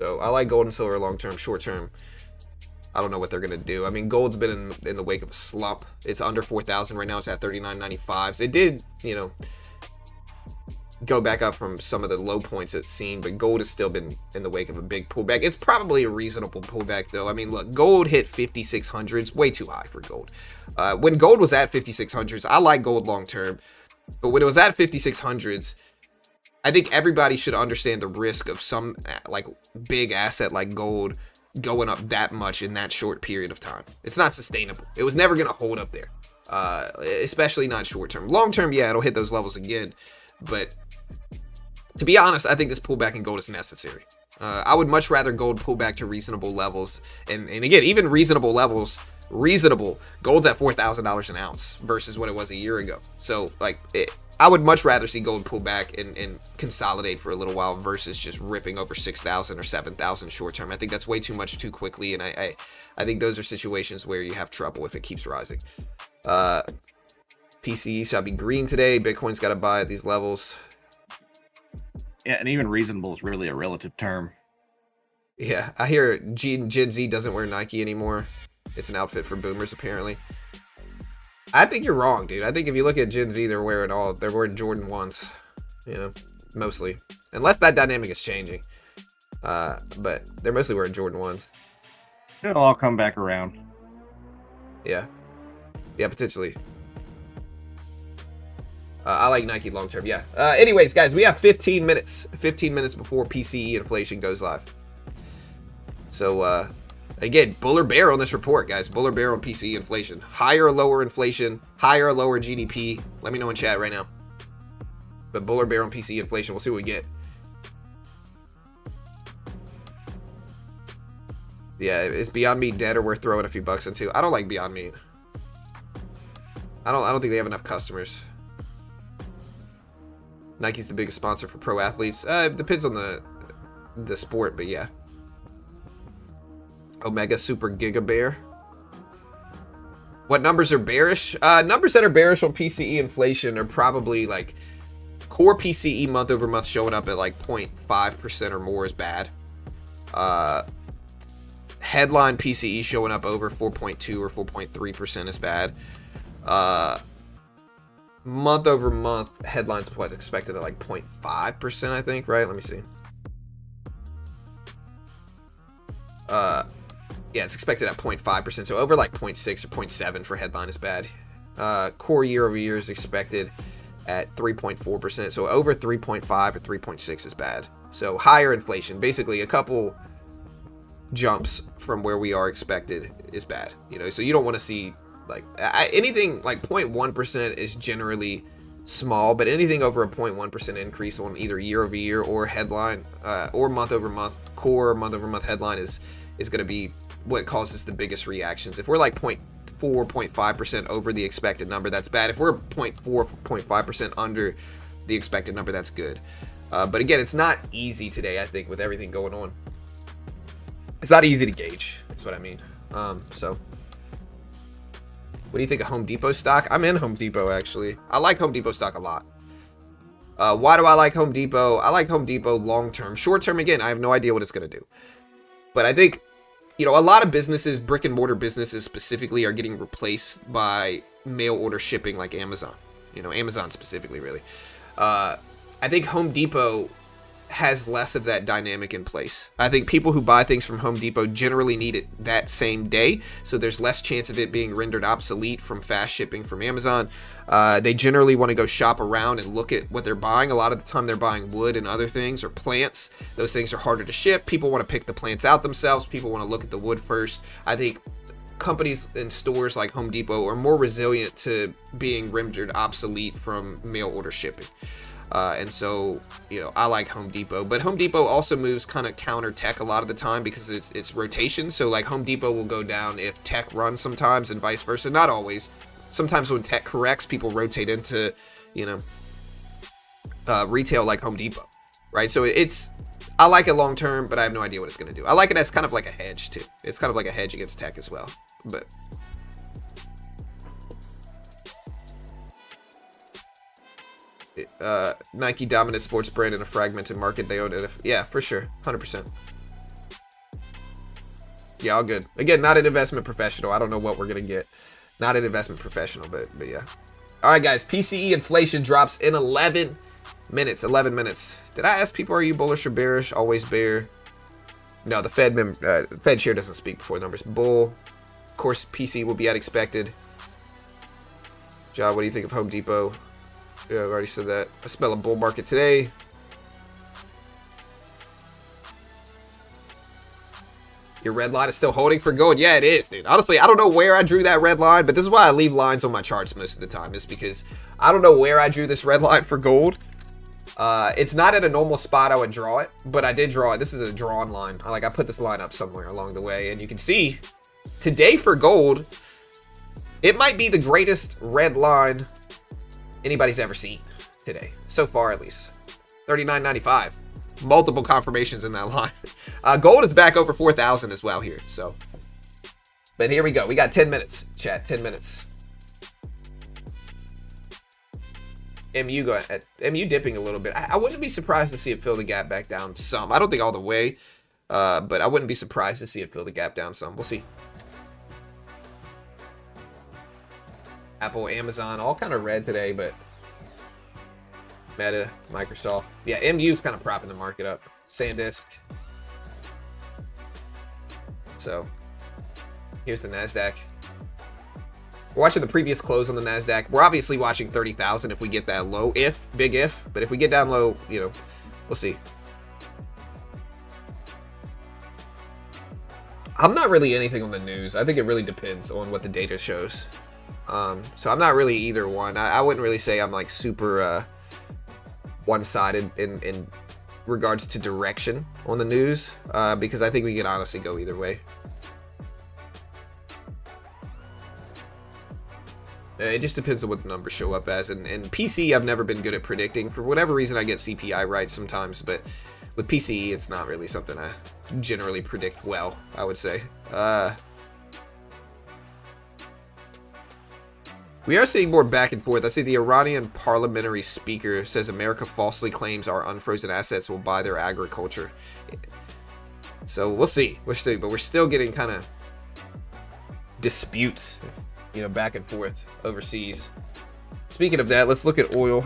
So I like gold and silver long term. Short term, I don't know what they're going to do. I mean, gold's been in the wake of a slump. It's under 4,000 right now. It's at 39.95. So it did, you know, go back up from some of the low points it's seen, but gold has still been in the wake of a big pullback. It's probably a reasonable pullback, though. I mean, look, gold hit 5,600s, way too high for gold. When gold was at 5,600s, I like gold long term, but when it was at 5,600s, I think everybody should understand the risk of some like big asset like gold going up that much in that short period of time. It's not sustainable. It was never going to hold up there, especially not short term. Long term, yeah, it'll hit those levels again, but to be honest, I think this pullback in gold is necessary. I would much rather gold pull back to reasonable levels. And again, even reasonable levels, gold's at $4,000 an ounce versus what it was a year ago. So, like, I would much rather see gold pull back and consolidate for a little while versus just ripping over 6,000 or 7,000 short term. I think that's way too much too quickly. And I think those are situations where you have trouble if it keeps rising. PCE shall be green today. Bitcoin's got to buy at these levels. Yeah, and even reasonable is really a relative term. Yeah, I hear Gen Z doesn't wear Nike anymore. It's an outfit for boomers, apparently. I think you're wrong, dude. I think if you look at Gen Z, they're wearing Jordan 1s, you know, mostly. Unless that dynamic is changing. But they're mostly wearing Jordan 1s. It'll all come back around. Yeah. Yeah, potentially. I like Nike long term, yeah. Anyways, guys, we have 15 minutes. 15 minutes before PCE inflation goes live. So, again, bull or bear on this report, guys. Bull or bear on PCE inflation. Higher or lower inflation, higher or lower GDP. Let me know in chat right now. But bull or bear on PCE inflation. We'll see what we get. Yeah, is Beyond Meat dead or worth throwing a few bucks into? I don't like Beyond Meat. I don't think they have enough customers. Nike's the biggest sponsor for pro athletes. It depends on the sport, but yeah. Omega Super Giga Bear. What numbers are bearish? Numbers that are bearish on PCE inflation are probably like core PCE month over month showing up at like 0.5% or more is bad. Headline PCE showing up over 4.2 or 4.3% is bad. Month over month headlines what expected at like 0.5%, I think, right? Let me see. Yeah, it's expected at 0.5%, so over like 0.6 or 0.7 for headline is bad. Core year over year is expected at 3.4%, so over 3.5 or 3.6 is bad. So higher inflation, basically a couple jumps from where we are expected is bad. You know, so you don't want to see like anything like 0.1% is generally small, but anything over a 0.1% increase on either year over year or headline or month over month, core month over month headline is going to be what causes the biggest reactions. If we're like 0.4, 0.5% over the expected number, that's bad. If we're 0.4, 0.5% under the expected number, that's good. But again, it's not easy today, I think, with everything going on. It's not easy to gauge. That's what I mean. So what do you think of Home Depot stock? I'm in Home Depot, actually. I like Home Depot stock a lot. Why do I like Home Depot? I like Home Depot long term. Short term, again, I have no idea what it's going to do. But I think, you know, a lot of businesses, brick and mortar businesses specifically, are getting replaced by mail order shipping like Amazon. You know, Amazon specifically, really. I think Home Depot has less of that dynamic in place. I think people who buy things from Home Depot generally need it that same day, so there's less chance of it being rendered obsolete from fast shipping from Amazon. They generally want to go shop around and look at what they're buying. A lot of the time they're buying wood and other things, or plants. Those things are harder to ship. People want to pick the plants out themselves. People want to look at the wood first. I think companies and stores like Home Depot are more resilient to being rendered obsolete from mail order shipping. And so, you know, I like Home Depot, but Home Depot also moves kind of counter tech a lot of the time because it's rotation. So like Home Depot will go down if tech runs sometimes and vice versa. Not always. Sometimes when tech corrects, people rotate into, you know, retail like Home Depot, right? So I like it long term, but I have no idea what it's going to do. I like it as kind of like a hedge too. It's kind of like a hedge against tech as well, but. Nike dominant sports brand in a fragmented market. They own it. Yeah, for sure. 100%. Yeah, all good. Again, not an investment professional. I don't know what we're going to get. Not an investment professional, but yeah. All right, guys. PCE inflation drops in 11 minutes. 11 minutes. Did I ask people, are you bullish or bearish? Always bear. No, the Fed chair doesn't speak before numbers. Bull. Of course, PCE will be at expected. John, what do you think of Home Depot? Yeah, I've already said that. I smell a bull market today. Your red line is still holding for gold? Yeah, it is, dude. Honestly, I don't know where I drew that red line, but this is why I leave lines on my charts most of the time. Is because I don't know where I drew this red line for gold. It's not at a normal spot I would draw it, but I did draw it. This is a drawn line. I put this line up somewhere along the way, and you can see today for gold, it might be the greatest red line anybody's ever seen today, so far at least. 39.95. Multiple confirmations in that line. Gold is back over 4,000 as well here. So, but here we go. We got 10 minutes, chat. 10 minutes. MU dipping a little bit. I wouldn't be surprised to see it fill the gap back down some. I don't think all the way, but I wouldn't be surprised to see it fill the gap down some. We'll see. Apple, Amazon, all kind of red today, but Meta, Microsoft. Yeah, MU's kind of propping the market up. SanDisk. So, here's the NASDAQ. We're watching the previous close on the NASDAQ. We're obviously watching 30,000 if we get that low. Big if. But if we get down low, you know, we'll see. I'm not really anything on the news. I think it really depends on what the data shows. So I'm not really either one. I wouldn't really say I'm like super one-sided in regards to direction on the news, because I think we can honestly go either way. It just depends on what the numbers show up as. And PCE, I've never been good at predicting. For whatever reason, I get CPI right sometimes, but with PCE, it's not really something I generally predict well, I would say. We are seeing more back and forth. I see the Iranian parliamentary speaker says America falsely claims our unfrozen assets will buy their agriculture. So we'll see. We'll see. But we're still getting kind of disputes, you know, back and forth overseas. Speaking of that, let's look at oil.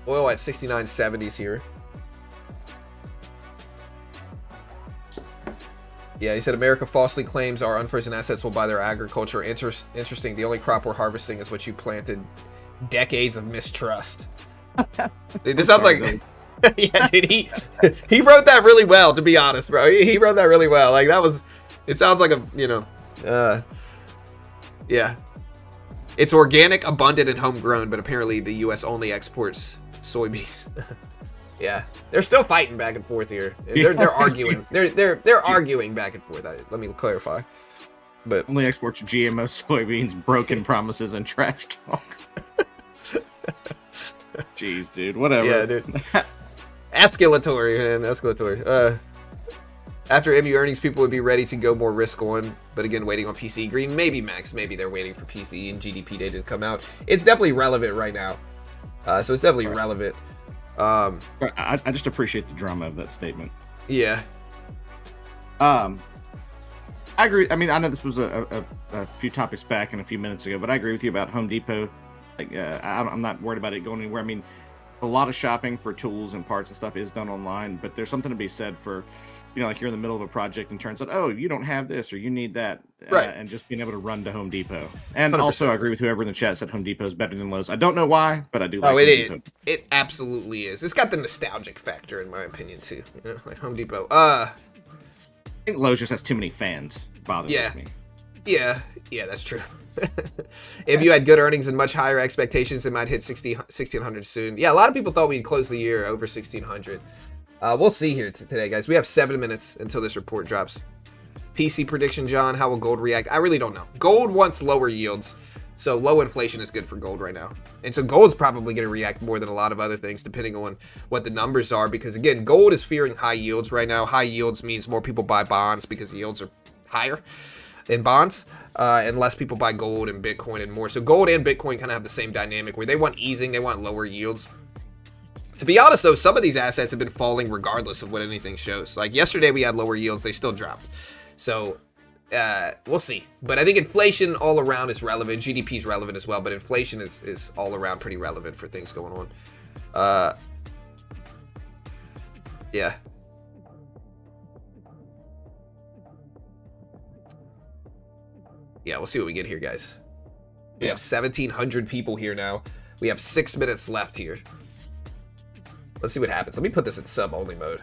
Oil at 69.70s here. Yeah, he said America falsely claims our unfrozen assets will buy their agriculture. Interesting. The only crop we're harvesting is what you planted. Decades of mistrust. Dude, this sounds like... yeah, dude, he wrote that really well, to be honest, bro. He wrote that really well. Like, that was... It sounds like a, you know... yeah. It's organic, abundant, and homegrown, but apparently the U.S. only exports soybeans. Yeah, they're still fighting back and forth here. They're arguing. They're arguing back and forth. Let me clarify. But only exports GMO soybeans, broken promises, and trash talk. Jeez, dude. Whatever. Yeah, dude. Escalatory, man. Escalatory. After MU earnings, people would be ready to go more risk on, but again, waiting on PCE green. Maybe Max. Maybe they're waiting for PCE and GDP data to come out. It's definitely relevant right now. So it's definitely relevant. I just appreciate the drama of that statement. Yeah. I agree. I mean, I know this was a few topics back and a few minutes ago, but I agree with you about Home Depot. Like, I'm not worried about it going anywhere. I mean, a lot of shopping for tools and parts and stuff is done online, but there's something to be said for, you know, like you're in the middle of a project and turns out, oh, you don't have this or you need that. Right. And just being able to run to Home Depot. And 100%. Also, I agree with whoever in the chat said Home Depot is better than Lowe's. I don't know why, but I do like Home Depot. It absolutely is. It's got the nostalgic factor, in my opinion, too. You know, like Home Depot. I think Lowe's just has too many fans. Bothers me. Yeah, that's true. If you had good earnings and much higher expectations, it might hit 1600 soon. Yeah, a lot of people thought we'd close the year over 1600. We'll see here today, guys. We have 7 minutes until this report drops. PC prediction, John. How will gold react? I really don't know. Gold wants lower yields, so low inflation is good for gold right now. And so gold's probably going to react more than a lot of other things, depending on what the numbers are. Because again, gold is fearing high yields right now. High yields means more people buy bonds because yields are higher in bonds, and less people buy gold and Bitcoin and more. So gold and Bitcoin kind of have the same dynamic where they want easing, they want lower yields. To be honest, though, some of these assets have been falling regardless of what anything shows. Like yesterday, we had lower yields; they still dropped. So we'll see. But I think inflation all around is relevant. GDP is relevant as well, but inflation is all around pretty relevant for things going on. Yeah. Yeah, we'll see what we get here, guys. We have 1,700 people here now. We have 6 minutes left here. Let's see what happens. Let me put this in sub-only mode.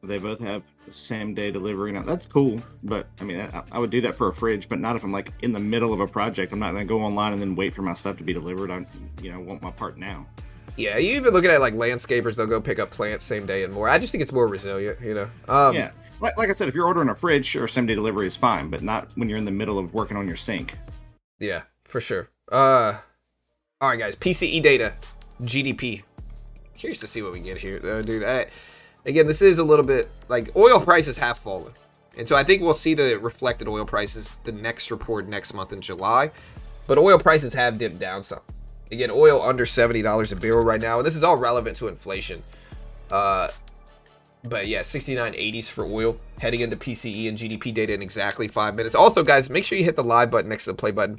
They both have the same day delivery. Now, that's cool, but I mean, I would do that for a fridge, but not if I'm like in the middle of a project. I'm not going to go online and then wait for my stuff to be delivered. I, want my part now. Yeah, you even looking at like landscapers, they'll go pick up plants same day and more. I just think it's more resilient, Yeah. Like I said, if you're ordering a fridge, sure, same day delivery is fine, but not when you're in the middle of working on your sink. Yeah, for sure. All right, guys. PCE data, GDP. Curious to see what we get here, dude. Again, this is a little bit like oil prices have fallen, and so I think we'll see the reflected oil prices the next report next month in July. But oil prices have dipped down some. Again, oil under $70 a barrel right now, and this is all relevant to inflation. But yeah, 69.80s for oil heading into PCE and GDP data in exactly 5 minutes. Also, guys, make sure you hit the live button next to the play button.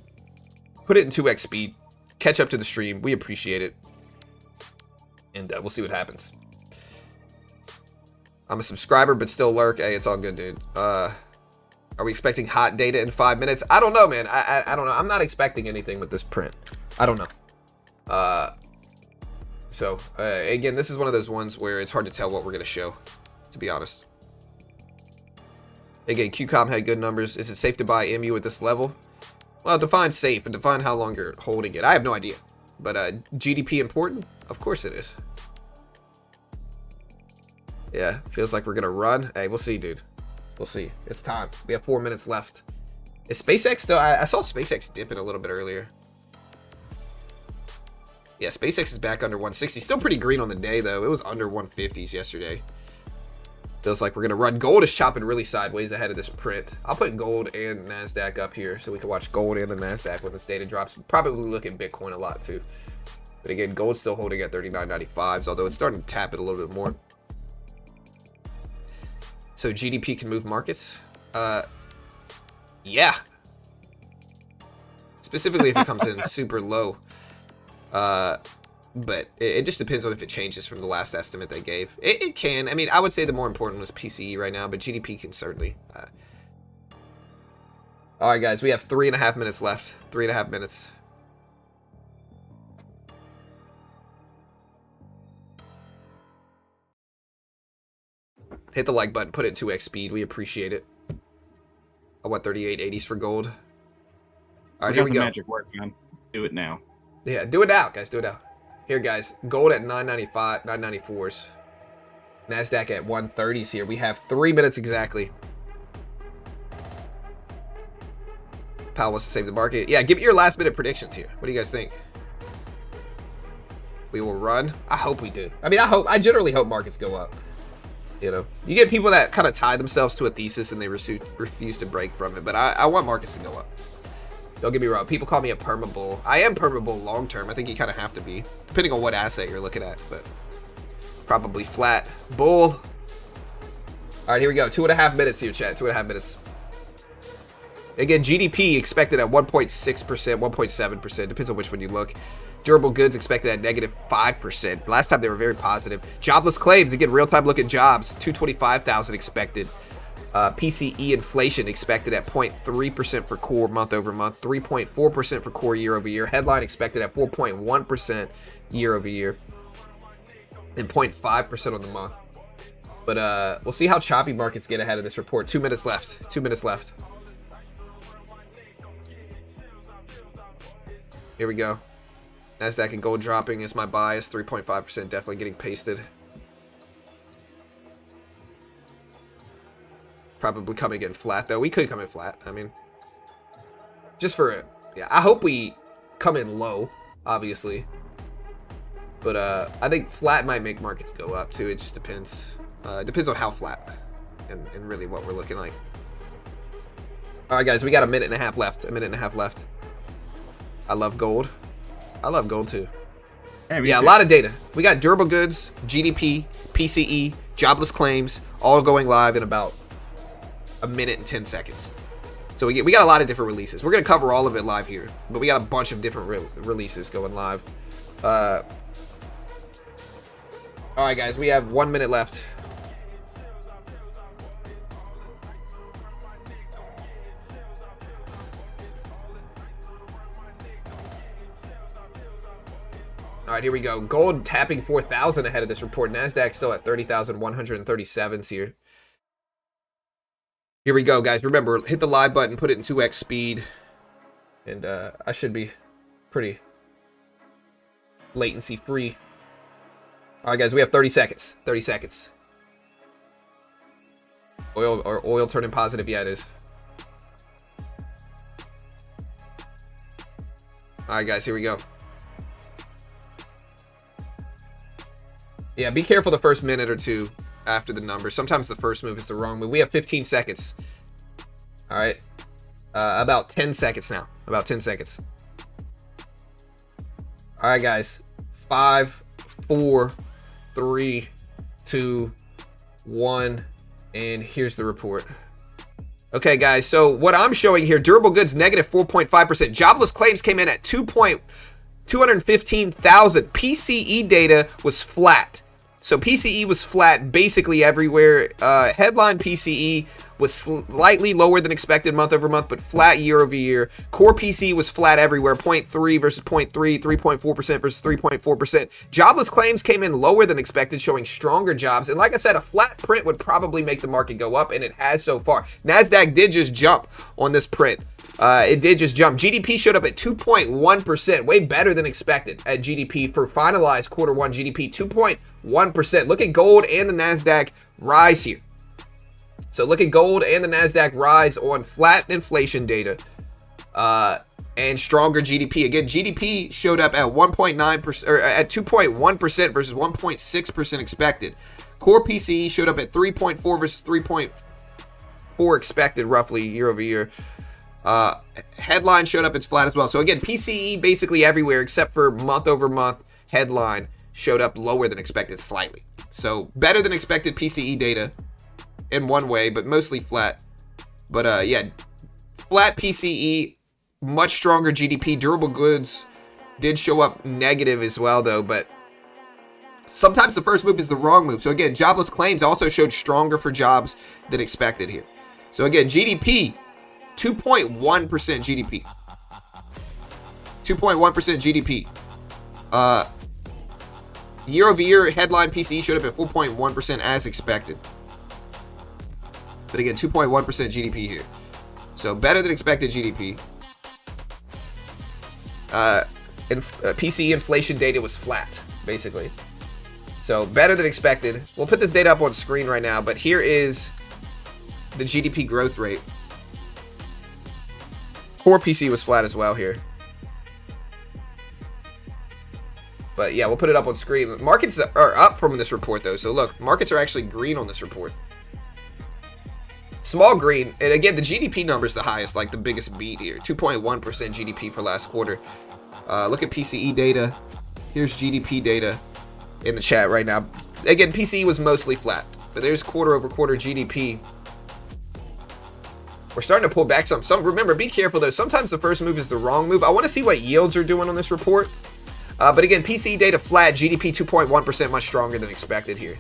Put it in 2x speed. Catch up to the stream. We appreciate it. And we'll see what happens. I'm a subscriber, but still lurk. Hey, it's all good, dude. Are we expecting hot data in 5 minutes? I don't know, man. I don't know. I'm not expecting anything with this print. I don't know. So, again, this is one of those ones where it's hard to tell what we're going to show, to be honest. Again, QCOM had good numbers. Is it safe to buy MU at this level? Well, define safe and define how long you're holding it. I have no idea. But GDP important? Of course it is. Yeah, feels like we're going to run. Hey, we'll see, dude. We'll see. It's time. We have 4 minutes left. Is SpaceX still... I saw SpaceX dipping a little bit earlier. Yeah, SpaceX is back under 160. Still pretty green on the day, though. It was under 150s yesterday. Feels like we're going to run. Gold is chopping really sideways ahead of this print. I'll put gold and NASDAQ up here so we can watch gold and the NASDAQ when this data drops. Probably look at Bitcoin a lot, too. But again, gold's still holding at 39.95s, although it's starting to tap it a little bit more. So GDP can move markets? Yeah. Specifically if it comes in super low. But it just depends on if it changes from the last estimate they gave. It can. I mean, I would say the more important was PCE right now, but GDP can certainly. All right, guys, we have 3.5 minutes left. 3.5 minutes. Hit the like button. Put it 2x speed. We appreciate it. I want 38.80s for gold. All right, here we go. Magic work, man. Do it now. Yeah, do it now, guys. Do it now. Here, guys. Gold at 995, 994s. NASDAQ at 130s here. We have 3 minutes exactly. Powell wants to save the market. Yeah, give me your last minute predictions here. What do you guys think? We will run. I hope we do. I mean, I generally hope markets go up. You know, you get people that kind of tie themselves to a thesis and they refuse to break from it. But I want markets to go up. Don't get me wrong. People call me a perma bull. I am perma bull long term. I think you kind of have to be, depending on what asset you're looking at. But probably flat bull. All right, here we go. 2.5 minutes here, chat. 2.5 minutes. Again, GDP expected at 1.6%, 1.7%. Depends on which one you look. Durable goods expected at -5%. Last time they were very positive. Jobless claims, again, real-time look at jobs. 225,000 expected. PCE inflation expected at 0.3% for core month over month. 3.4% for core year over year. Headline expected at 4.1% year over year. And 0.5% on the month. But we'll see how choppy markets get ahead of this report. 2 minutes left. 2 minutes left. Here we go. Nasdaq and gold dropping is my bias. 3.5% definitely getting pasted. Probably coming in flat, though. We could come in flat. I mean, just for it. Yeah, I hope we come in low, obviously. But I think flat might make markets go up, too. It just depends. It depends on how flat and really what we're looking like. All right, guys, we got a minute and a half left. A minute and a half left. I love gold. I love gold, too. Yeah, a lot of data. We got durable goods, GDP, PCE, jobless claims, all going live in about a minute and 10 seconds. So we got a lot of different releases. We're going to cover all of it live here, but we got a bunch of different releases going live. All right, guys, we have 1 minute left. All right, here we go. Gold tapping 4,000 ahead of this report. Nasdaq still at 30,137s here. Here we go, guys. Remember, hit the live button, put it in 2x speed, and I should be pretty latency free. All right, guys, we have 30 seconds. 30 seconds. Oil turning positive? Yeah, it is. All right, guys, here we go. Yeah, be careful the first minute or two after the numbers. Sometimes the first move is the wrong move. We have 15 seconds. All right. About 10 seconds now. About 10 seconds. All right, guys. 5, 4, 3, 2, 1. And here's the report. Okay, guys. So what I'm showing here, durable goods negative 4.5%. Jobless claims came in at 215,000. PCE data was flat. So PCE was flat basically everywhere. Headline PCE was slightly lower than expected month over month, but flat year over year. Core PCE was flat everywhere. 0.3 versus 0.3, 3.4% versus 3.4%. Jobless claims came in lower than expected, showing stronger jobs. And like I said, a flat print would probably make the market go up, and it has so far. Nasdaq did just jump on this print. It did just jump. GDP showed up at 2.1%, way better than expected at GDP for finalized quarter one GDP, 2.1%. Look at gold and the NASDAQ rise here. So look at gold and the NASDAQ rise on flat inflation data and stronger GDP. Again, GDP showed up at 1.9% or at 2.1% versus 1.6% expected. Core PCE showed up at 3.4 versus 3.4 expected roughly year over year. Headline showed up, it's flat as well. So again, PCE basically everywhere except for month over month. Headline showed up lower than expected slightly. So better than expected PCE data in one way, but mostly flat. But yeah, flat PCE, much stronger GDP. Durable goods did show up negative as well though, but sometimes the first move is the wrong move. So again, jobless claims also showed stronger for jobs than expected here. So again, GDP, 2.1% GDP. 2.1% GDP. Year over year, headline PCE showed up at 4.1% as expected. But again, 2.1% GDP here. So better than expected GDP. PCE inflation data was flat, basically. So better than expected. We'll put this data up on screen right now, but here is the GDP growth rate. Core PC was flat as well here. But yeah, we'll put it up on screen. Markets are up from this report though. So look, markets are actually green on this report. Small green. And again, the GDP number is the highest, like the biggest beat here. 2.1% GDP for last quarter. Look at PCE data. Here's GDP data in the chat right now. Again, PCE was mostly flat. But there's quarter over quarter GDP. We're starting to pull back some. Remember, be careful though. Sometimes the first move is the wrong move. I want to see what yields are doing on this report. But again, PCE data flat, GDP 2.1%, much stronger than expected here.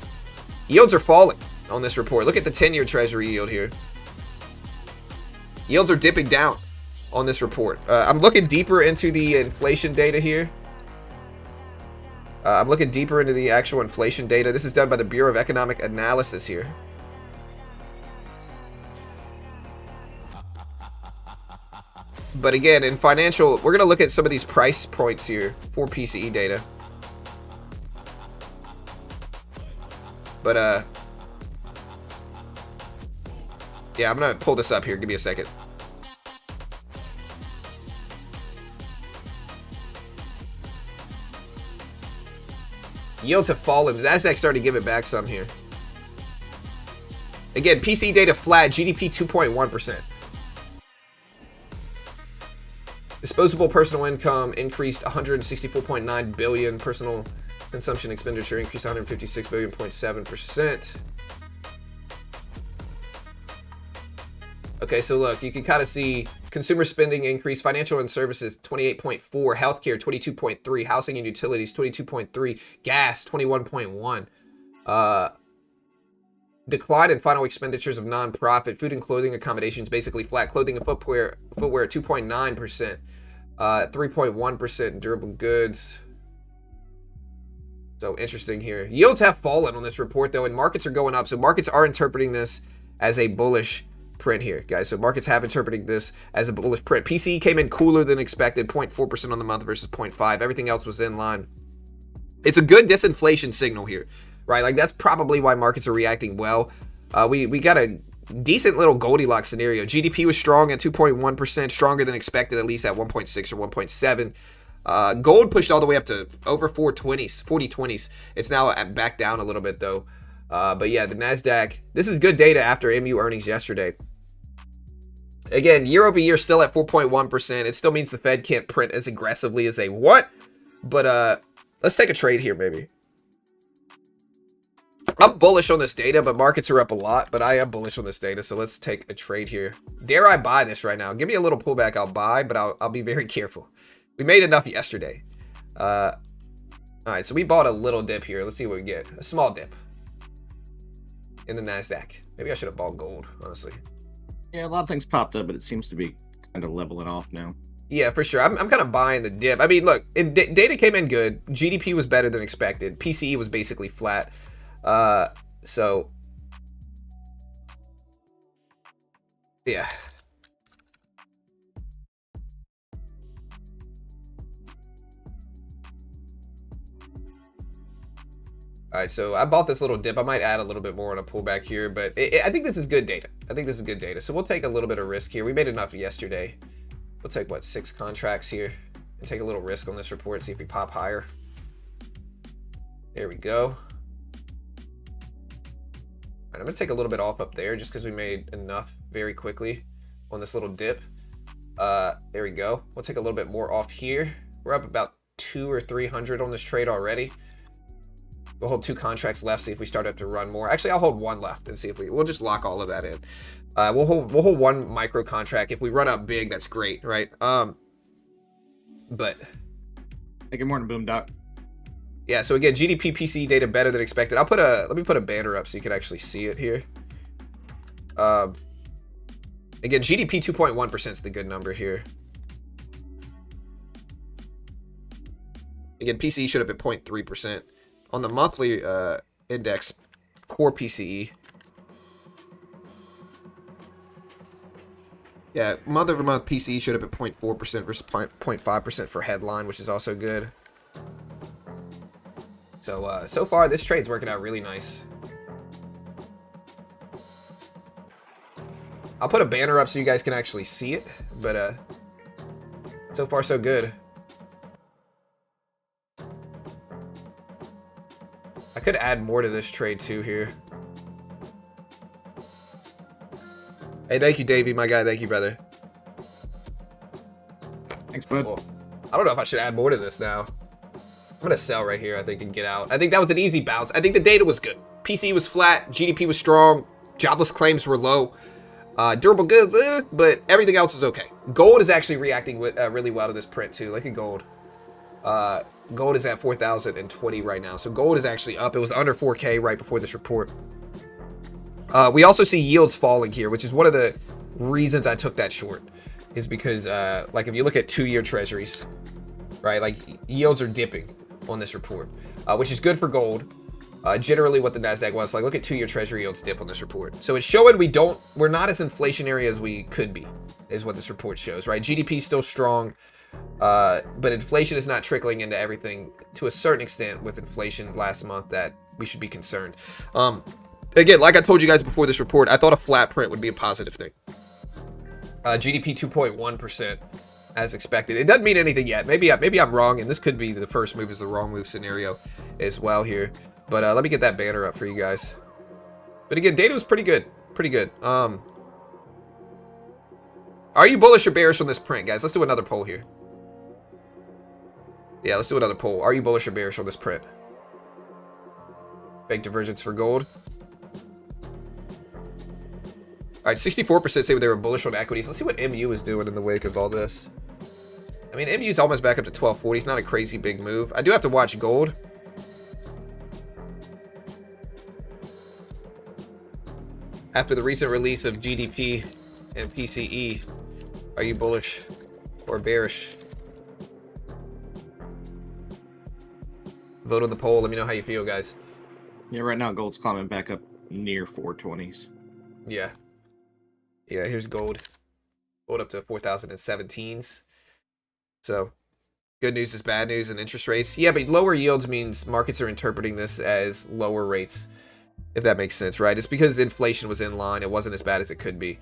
Yields are falling on this report. Look at the 10-year Treasury yield here. Yields are dipping down on this report. I'm looking deeper into the inflation data here. I'm looking deeper into the actual inflation data. This is done by the Bureau of Economic Analysis here. But again, in financial, we're going to look at some of these price points here for PCE data. But, yeah, I'm going to pull this up here. Give me a second. Yields have fallen. The Nasdaq started to give it back some here. Again, PCE data flat, GDP 2.1%. Disposable personal income increased 164.9 billion. Personal consumption expenditure increased 156 billion, 0.7%. Okay, so look, you can kind of see consumer spending increase, financial and services 28.4, healthcare 22.3, housing and utilities 22.3, gas 21.1. Decline in final expenditures of non-profit, food and clothing accommodations basically flat, clothing and footwear at 2.9%, 3.1% in durable goods. So interesting here. Yields have fallen on this report though, and markets are going up. So markets are interpreting this as a bullish print here, guys. So markets have interpreted this as a bullish print. PCE came in cooler than expected, 0.4% on the month versus 0.5. Everything else was in line. It's a good disinflation signal here, right? Like that's probably why markets are reacting well. We got a decent little Goldilocks scenario. GDP was strong at 2.1%, stronger than expected, at least at 1.6 or 1.7. Gold pushed all the way up to over 4020s. It's now back down a little bit though. But yeah, the Nasdaq, this is good data after MU earnings yesterday. Again, year over year still at 4.1%. It still means the Fed can't print as aggressively as they want. But let's take a trade here maybe. I'm bullish on this data, but markets are up a lot. But I am bullish on this data, so let's take a trade here. Dare I buy this right now? Give me a little pullback, I'll buy, but I'll be very careful. We made enough yesterday. All right, so we bought a little dip here. Let's see what we get. A small dip in the Nasdaq. Maybe I should have bought gold, honestly. Yeah, a lot of things popped up, but it seems to be kind of leveling off now. Yeah, for sure. I'm kind of buying the dip. I mean, look, data came in good. GDP was better than expected. PCE was basically flat. So yeah. All right, so I bought this little dip. I might add a little bit more on a pullback here, but I think this is good data. I think this is good data. So we'll take a little bit of risk here. We made enough yesterday. We'll take, what, 6 contracts here and take a little risk on this report, see if we pop higher. There we go. All right, I'm going to take a little bit off up there just because we made enough very quickly on this little dip. There we go. We'll take a little bit more off here. We're up about 200 or 300 on this trade already. We'll hold 2 contracts left, see if we start up to run more. Actually, I'll hold 1 left and see if we'll just lock all of that in. We'll hold 1 micro contract. If we run up big, that's great, right? But hey, good morning, Boom Doc. Yeah, so again, GDP PCE data better than expected. Let me put a banner up so you can actually see it here. Again, GDP 2.1% is the good number here. Again, PCE should have been 0.3%. On the monthly index, core PCE. Yeah, month-over-month PCE should have been 0.4% versus 0.5% for headline, which is also good. So, so far, this trade's working out really nice. I'll put a banner up so you guys can actually see it, but so far, so good. I could add more to this trade too here. Hey, thank you, Davey, my guy. Thank you, brother. Thanks, bud. Cool. I don't know if I should add more to this now. I'm going to sell right here, I think, and get out. I think that was an easy bounce. I think the data was good. PC was flat. GDP was strong. Jobless claims were low. Durable goods, but everything else is okay. Gold is actually reacting really well to this print too. Look at gold. Gold is at 4,020 right now. So gold is actually up. It was under 4K right before this report. We also see yields falling here, which is one of the reasons I took that short, is because like if you look at 2-year treasuries, right, like yields are dipping. on this report, which is good for gold. Generally what the NASDAQ was like. Look at 2-year treasury yields dip on this report. So it's showing we're not as inflationary as we could be, is what this report shows, right? GDP is still strong, but inflation is not trickling into everything to a certain extent with inflation last month that we should be concerned. Again, like I told you guys before this report, I thought a flat print would be a positive thing. GDP 2.1% as expected. It doesn't mean anything yet. Maybe I'm wrong, and this could be the first move is the wrong move scenario as well here. But let me get that banner up for you guys. But again, data was pretty good. Pretty good. Are you bullish or bearish on this print, guys? Let's do another poll here. Yeah, let's do another poll. Are you bullish or bearish on this print? Big divergence for gold. All right, 64% say they were bullish on equities. Let's see what MU is doing in the wake of all this. I mean, MU is almost back up to 1240. It's not a crazy big move. I do have to watch gold. After the recent release of GDP and PCE, are you bullish or bearish? Vote on the poll. Let me know how you feel, guys. Yeah, right now gold's climbing back up near 420s. Yeah. Yeah, here's gold. Gold up to 4,017s. So, good news is bad news in interest rates. Yeah, but lower yields means markets are interpreting this as lower rates, if that makes sense, right? It's because inflation was in line. It wasn't as bad as it could be.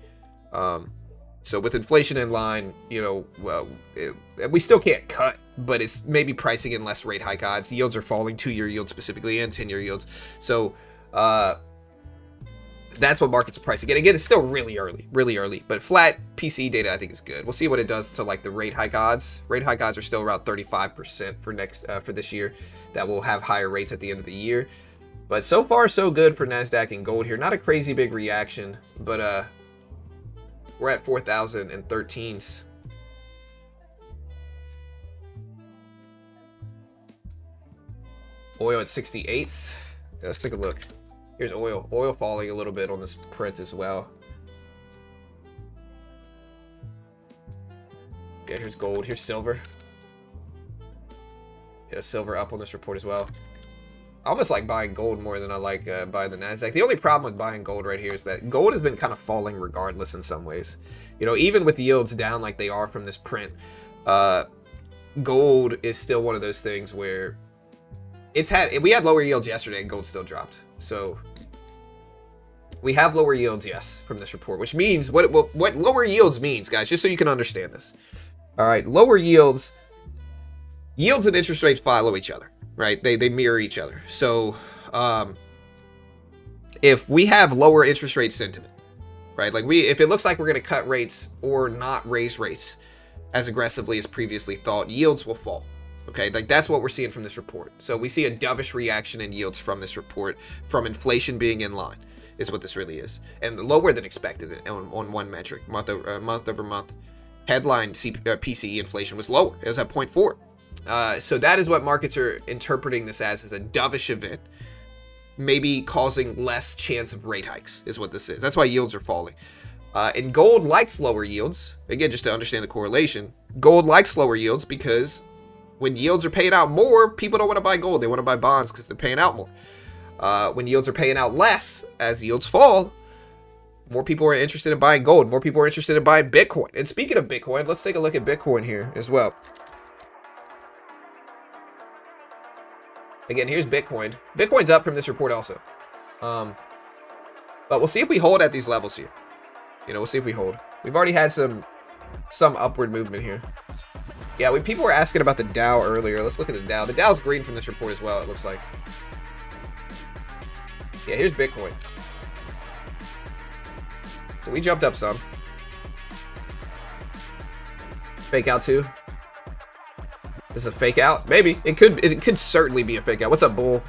So with inflation in line, you know, well, we still can't cut, but it's maybe pricing in less rate hike odds. Yields are falling, 2-year yields specifically, and 10-year yields. So that's what markets are pricing. And again, it's still really early. But flat PCE data, I think, is good. We'll see what it does to like the rate hike odds. Rate hike odds are still around 35% for this year. That will have higher rates at the end of the year. But so far, so good for NASDAQ and gold here. Not a crazy big reaction, but we're at 4,013s. Oil at 68s. Yeah, let's take a look. Here's oil. Oil falling a little bit on this print as well. Yeah, here's gold. Here's silver. Yeah, silver up on this report as well. I almost like buying gold more than I like buying the NASDAQ. The only problem with buying gold right here is that gold has been kind of falling regardless in some ways. You know, even with yields down like they are from this print, gold is still one of those things where we had lower yields yesterday and gold still dropped. So we have lower yields, yes, from this report, which means what lower yields means, guys, just so you can understand this. All right, lower yields and interest rates follow each other. Right, they mirror each other. So, if we have lower interest rate sentiment, right, like if it looks like we're going to cut rates or not raise rates as aggressively as previously thought, yields will fall. Okay, like that's what we're seeing from this report. So we see a dovish reaction in yields from this report, from inflation being in line, is what this really is, and lower than expected on one metric, month over month. Headline PCE inflation was lower. It was at 0.4. So that is what markets are interpreting this as a dovish event, maybe causing less chance of rate hikes is what this is. That's why yields are falling. And gold likes lower yields. Again, just to understand the correlation, gold likes lower yields because when yields are paying out more, people don't want to buy gold. They want to buy bonds because they're paying out more. When yields are paying out less, as yields fall, more people are interested in buying gold. More people are interested in buying Bitcoin. And speaking of Bitcoin, let's take a look at Bitcoin here as well. Again, here's Bitcoin. Bitcoin's up from this report also. But we'll see if we hold at these levels here. You know, we'll see if we hold. We've already had some upward movement here. Yeah, people were asking about the Dow earlier. Let's look at the Dow. The Dow's green from this report as well, it looks like. Yeah, here's Bitcoin. So we jumped up some. Fake out too. This is a fake out? Maybe. It could certainly be a fake out. What's up, Bull?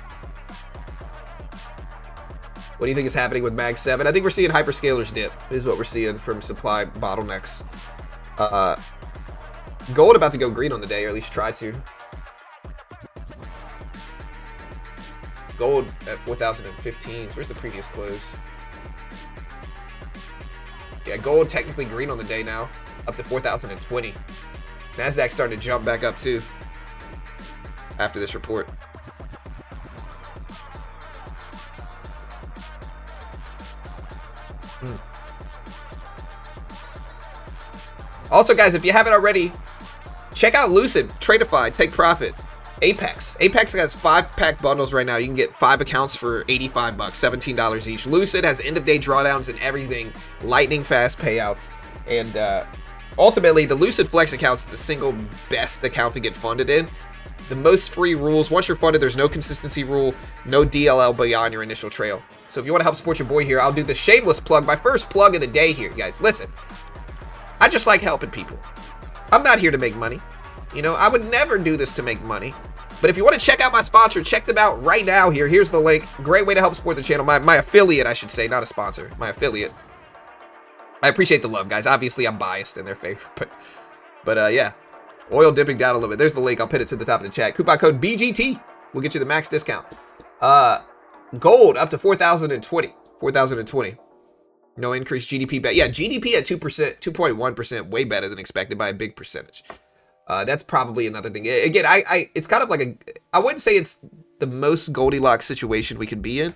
What do you think is happening with Mag 7? I think we're seeing hyperscalers dip, is what we're seeing from supply bottlenecks. Gold about to go green on the day, or at least try to. Gold at 4,015. Where's the previous close? Yeah, gold technically green on the day now, up to 4,020. NASDAQ starting to jump back up too. after this report. Also, guys, if you haven't already, check out Lucid, Tradeify, Take Profit, Apex. Apex has 5-pack bundles right now. You can get 5 accounts for $85, $17 each. Lucid has end-of-day drawdowns and everything, lightning fast payouts, and ultimately, the Lucid Flex account's the single best account to get funded in. The most free rules. Once you're funded, there's no consistency rule, no DLL beyond your initial trail. So if you want to help support your boy here, I'll do the shameless plug, my first plug of the day here, guys. Listen, I just like helping people. I'm not here to make money. You know, I would never do this to make money. But if you want to check out my sponsor, check them out right now here. Here's the link. Great way to help support the channel. My affiliate, I should say, not a sponsor. My affiliate. I appreciate the love, guys. Obviously, I'm biased in their favor. But yeah. Oil dipping down a little bit. There's the link. I'll pin it to the top of the chat. Coupon code BGT will get you the max discount. Gold up to 4,020. 4,020. No increased GDP bet. Yeah, GDP at 2%, 2.1%, way better than expected by a big percentage. That's probably another thing. Again, it's kind of like I wouldn't say it's the most Goldilocks situation we could be in,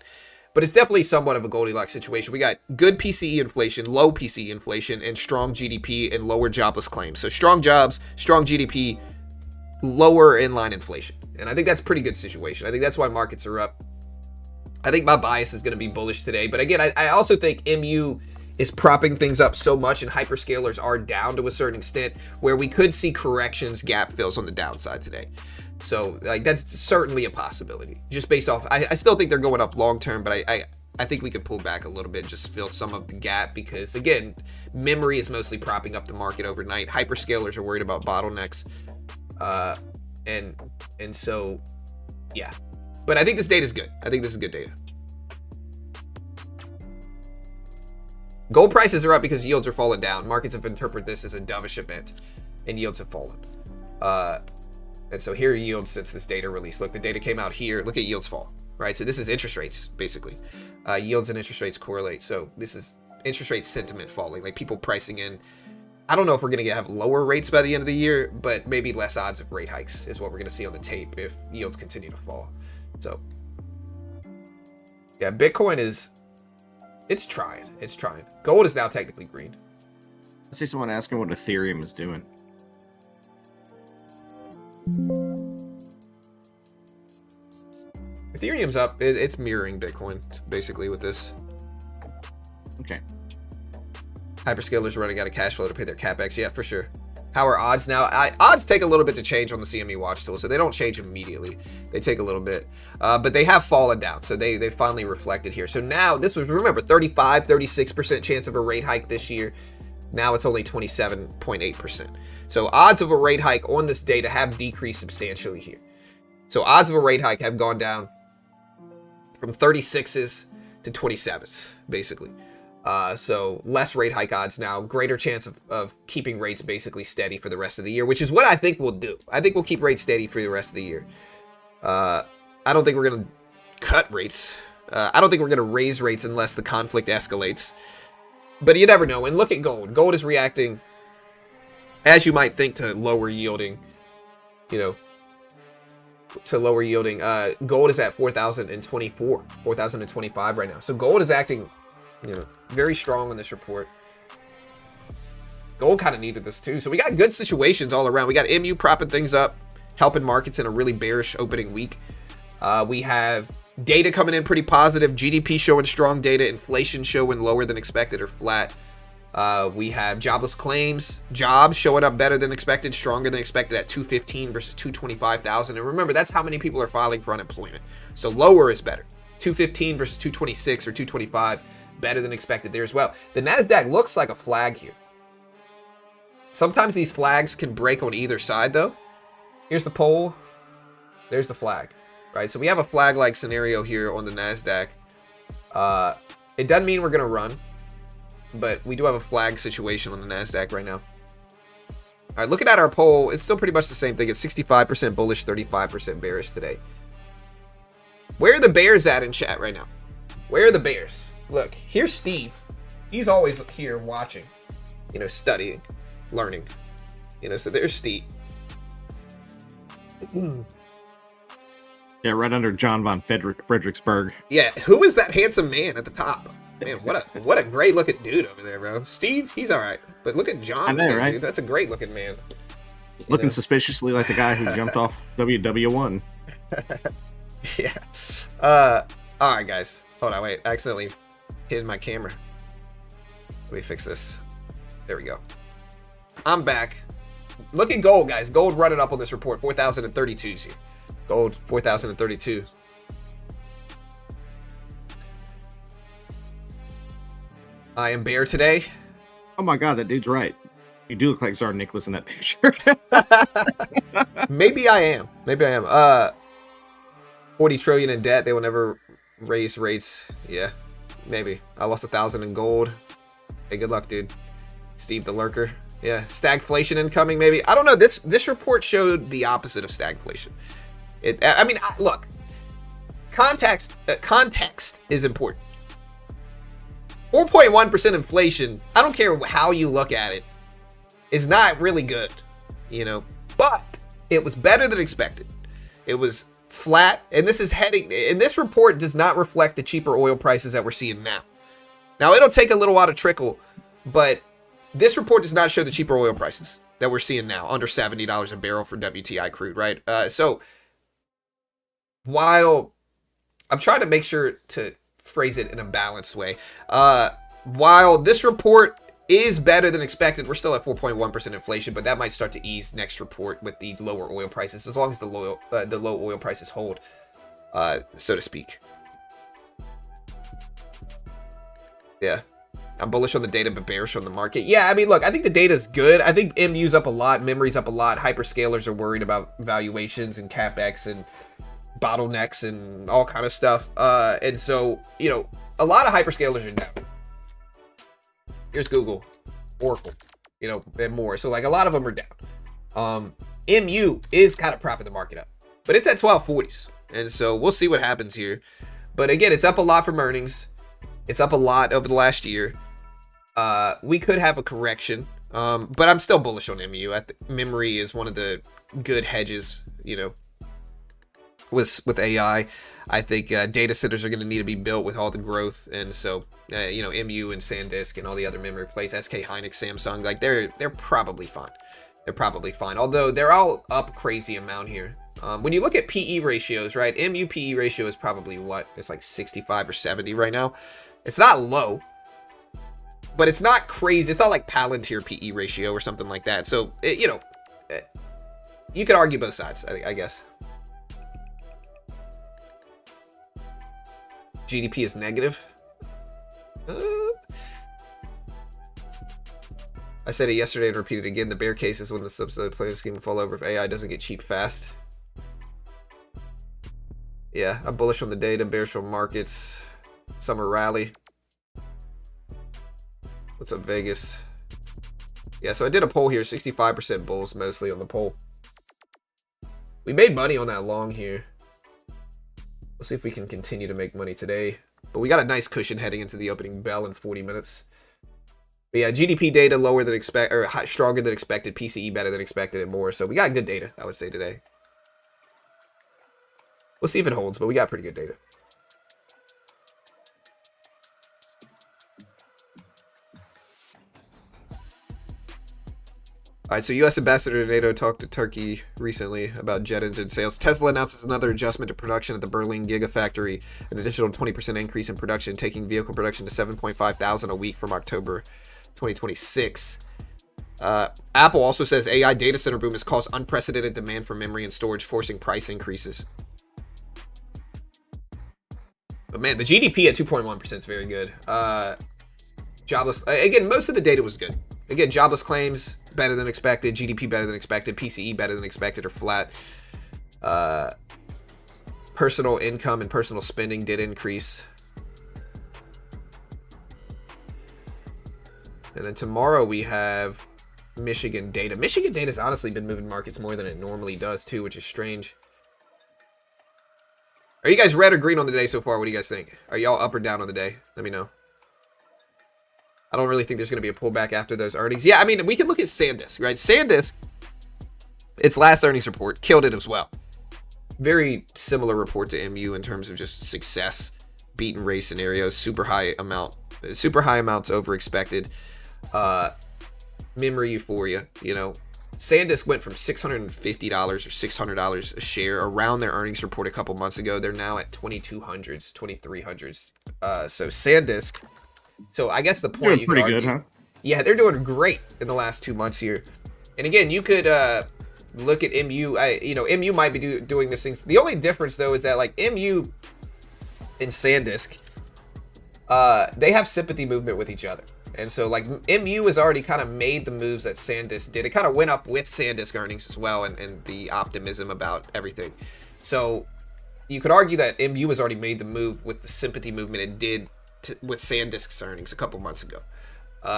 but it's definitely somewhat of a Goldilocks situation. We got good PCE inflation, low PCE inflation, and strong GDP and lower jobless claims. So strong jobs, strong GDP, lower inline inflation. And I think that's a pretty good situation. I think that's why markets are up. I think my bias is going to be bullish today. But again, I also think MU is propping things up so much and hyperscalers are down to a certain extent where we could see corrections, gap fills on the downside today. So like that's certainly a possibility just based off. I still think they're going up long term, but I think we could pull back a little bit, just fill some of the gap because again, memory is mostly propping up the market overnight. Hyperscalers are worried about bottlenecks. And so yeah. But I think this data is good. I think this is good data. Gold prices are up because yields are falling down. Markets have interpreted this as a dovish event, and yields have fallen. And so here are yields since this data release. Look, the data came out here. Look at yields fall, right? So this is interest rates, basically. Yields and interest rates correlate. So this is interest rate sentiment falling, like people pricing in. I don't know if we're going to have lower rates by the end of the year, but maybe less odds of rate hikes is what we're going to see on the tape if yields continue to fall. So, yeah, Bitcoin it's trying. It's trying. Gold is now technically green. I see someone asking what Ethereum is doing. Ethereum's up. It's mirroring Bitcoin, basically, with this. Okay. Hyperscalers running out of cash flow to pay their CapEx. Yeah, for sure. How are odds now? Odds take a little bit to change on the CME watch tool, so they don't change immediately. They take a little bit, but they have fallen down, so they finally reflected here. So now this was, remember, 35, 36% chance of a rate hike this year. Now it's only 27.8%. So odds of a rate hike on this data have decreased substantially here. So odds of a rate hike have gone down from 36s to 27s, basically. So less rate hike odds now, greater chance of keeping rates basically steady for the rest of the year, which is what I think we'll do. I think we'll keep rates steady for the rest of the year. I don't think we're going to cut rates. I don't think we're going to raise rates unless the conflict escalates. But you never know. And look at gold. Gold is reacting, as you might think, to lower yielding, gold is at 4,024, 4,025 right now. So gold is acting very strong in this report. Gold kind of needed this too. So we got good situations all around. We got MU propping things up, helping markets in a really bearish opening week. We have data coming in pretty positive. GDP showing strong data. Inflation showing lower than expected or flat. We have jobless claims. Jobs showing up better than expected, stronger than expected at 215 versus 225,000. And remember, that's how many people are filing for unemployment. So lower is better. 215 versus 226 or 225. Better than expected there as well. The NASDAQ looks like a flag here. Sometimes these flags can break on either side though. Here's the pole. There's the flag, right? So we have a flag-like scenario here on the NASDAQ. It doesn't mean we're going to run, but we do have a flag situation on the NASDAQ right now. All right, looking at our poll, it's still pretty much the same thing. It's 65% bullish, 35% bearish today. Where are the bears at in chat right now? Where are the bears? Look, here's Steve. He's always here watching, studying, learning. So there's Steve. Yeah, right under John von Fredericksburg. Yeah, who is that handsome man at the top? Man, what a great looking dude over there, bro. Steve, he's all right, but look at John. I know, right? Dude, that's a great looking man. Looking suspiciously like the guy who jumped off WW1. Yeah. All right, guys. Hold on, wait. I accidentally hit my camera. Let me fix this. There we go. I'm back. Look at gold, guys. Gold running up on this report. 4,032. See, gold 4,032. I am bare today. Oh my god, that dude's right. You do look like Tsar Nicholas in that picture. Maybe I am. Maybe I am. 40 trillion in debt. They will never raise rates. Yeah, maybe. I lost 1,000 in gold. Hey, good luck, dude. Steve the lurker. Yeah, stagflation incoming. Maybe. I don't know. This report showed the opposite of stagflation. I mean, look. Context is important. 4.1% inflation. I don't care how you look at it. Is not really good, you know. But it was better than expected. It was flat, and this is heading. And this report does not reflect the cheaper oil prices that we're seeing now. Now it'll take a little while to trickle, but this report does not show the cheaper oil prices that we're seeing now, under $70 a barrel for WTI crude, right? So while I'm trying to make sure to phrase it in a balanced way, while this report is better than expected, we're still at 4.1% inflation, but that might start to ease next report with the lower oil prices, as long as the low oil prices hold, so to speak. Yeah, I'm bullish on the data, but bearish on the market. Yeah, I mean, look, I think the data's good. I think MU's up a lot, memory's up a lot. Hyperscalers are worried about valuations and capex and bottlenecks and all kind of stuff. And so, you know, a lot of hyperscalers are down. Here's Google, Oracle, you know, and more. So like a lot of them are down. MU is kind of propping the market up, but it's at 1240s. And so we'll see what happens here. But again, it's up a lot from earnings. It's up a lot over the last year. We could have a correction, but I'm still bullish on MU. Memory is one of the good hedges, you know, with AI. I think data centers are going to need to be built with all the growth, and so you know, MU and SanDisk and all the other memory plays, SK Hynix, Samsung, like they're probably fine. They're probably fine, although they're all up crazy amount here. When you look at PE ratios, right? MU PE ratio is probably what? It's like 65 or 70 right now. It's not low, but it's not crazy. It's not like Palantir PE ratio or something like that. So, you know, you could argue both sides, I guess. GDP is negative. I said it yesterday and repeat it again. The bear case is when the subsidy player scheme will fall over if AI doesn't get cheap fast. Yeah, I'm bullish on the data, bearish on markets. Summer rally. What's up, Vegas? Yeah, so I did a poll here. 65% bulls mostly on the poll. We made money on that long here. We'll see if we can continue to make money today. But we got a nice cushion heading into the opening bell in 40 minutes. But yeah, GDP data lower than expected, or stronger than expected. PCE better than expected, and more. So we got good data, I would say, today. We'll see if it holds, but we got pretty good data. All right, so U.S. Ambassador to NATO talked to Turkey recently about jet engine sales. Tesla announces another adjustment to production at the Berlin Gigafactory, an additional 20% increase in production, taking vehicle production to 7.5 thousand a week from October 2026. Apple also says AI data center boom has caused unprecedented demand for memory and storage, forcing price increases. But man, the GDP at 2.1% is very good. Jobless, again, most of the data was good. Again, jobless claims better than expected, GDP better than expected, PCE better than expected or flat. Personal income and personal spending did increase. And then tomorrow we have Michigan data. Michigan data has honestly been moving markets more than it normally does too, which is strange. Are you guys red or green on the day so far? What do you guys think? Are y'all up or down on the day? Let me know. I don't really think there's going to be a pullback after those earnings. Yeah, I mean, we can look at SanDisk, right? SanDisk, its last earnings report, killed it as well. very similar report to MU in terms of just success, beat and race scenarios, super high amounts over expected, memory euphoria. You know, SanDisk went from $650 or $600 a share around their earnings report a couple months ago. They're now at 2200s, 2300s. So SanDisk. So I guess the point you could argue, good, huh? Yeah, they're doing great in the last 2 months here. And again, you could look at MU. MU might be doing these things. The only difference though is that like MU and SanDisk, they have sympathy movement with each other. And so like MU has already kind of made the moves that SanDisk did. It kind of went up with SanDisk earnings as well, and the optimism about everything. So you could argue that MU has already made the move with the sympathy movement it did with SanDisk's earnings a couple months ago.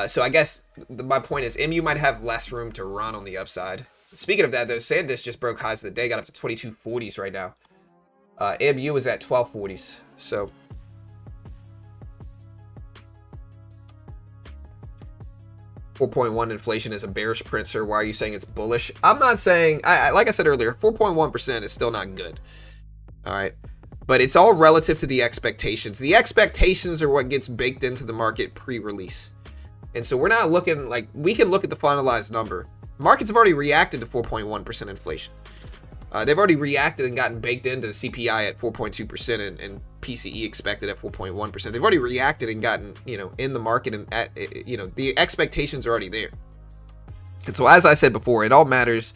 So I guess my point is MU might have less room to run on the upside. Speaking of that, though, SanDisk just broke highs of the day, got up to 2240s right now. MU is at 1240s. So 4.1 inflation is a bearish print, sir. Why are you saying it's bullish? I'm not saying, like I said earlier, 4.1% is still not good. All right. But it's all relative to the expectations. The expectations are what gets baked into the market pre-release. And so we're not looking like, we can look at the finalized number. Markets have already reacted to 4.1% inflation. They've already reacted and gotten baked into the CPI at 4.2% and PCE expected at 4.1%. They've already reacted and gotten, in the market, and the expectations are already there. And so as I said before, it all matters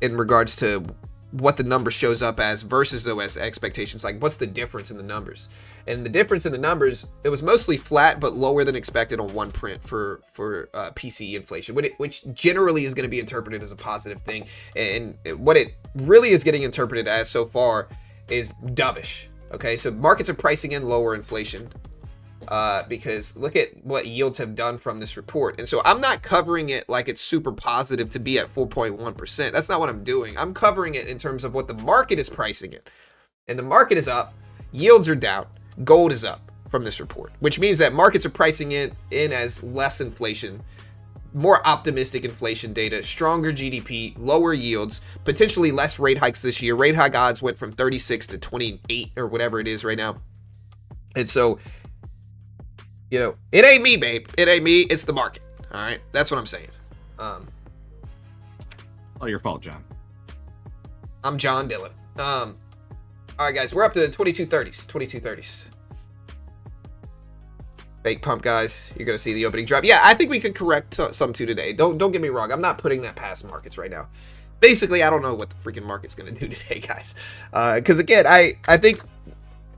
in regards to what the number shows up as versus those expectations. Like, what's the difference in the numbers? And the difference in the numbers, it was mostly flat but lower than expected on one print for PCE inflation, which generally is going to be interpreted as a positive thing. And what it really is getting interpreted as so far is dovish. Okay, so markets are pricing in lower inflation because look at what yields have done from this report. And so I'm not covering it like it's super positive to be at 4.1%. That's not what I'm doing. I'm covering it in terms of what the market is pricing it. And the market is up, yields are down, gold is up from this report, which means that markets are pricing it in as less inflation, more optimistic inflation data, stronger GDP, lower yields, potentially less rate hikes this year. Rate hike odds went from 36 to 28 or whatever it is right now. And so, it ain't me, babe. It ain't me. It's the market. All right. That's what I'm saying. Oh, your fault, John. I'm John Dillon. All right, guys. We're up to 2230s. 2230s. Fake pump, guys. You're going to see the opening drop. Yeah, I think we could correct some too today. Don't get me wrong. I'm not putting that past markets right now. Basically, I don't know what the freaking market's going to do today, guys. Because, again, I think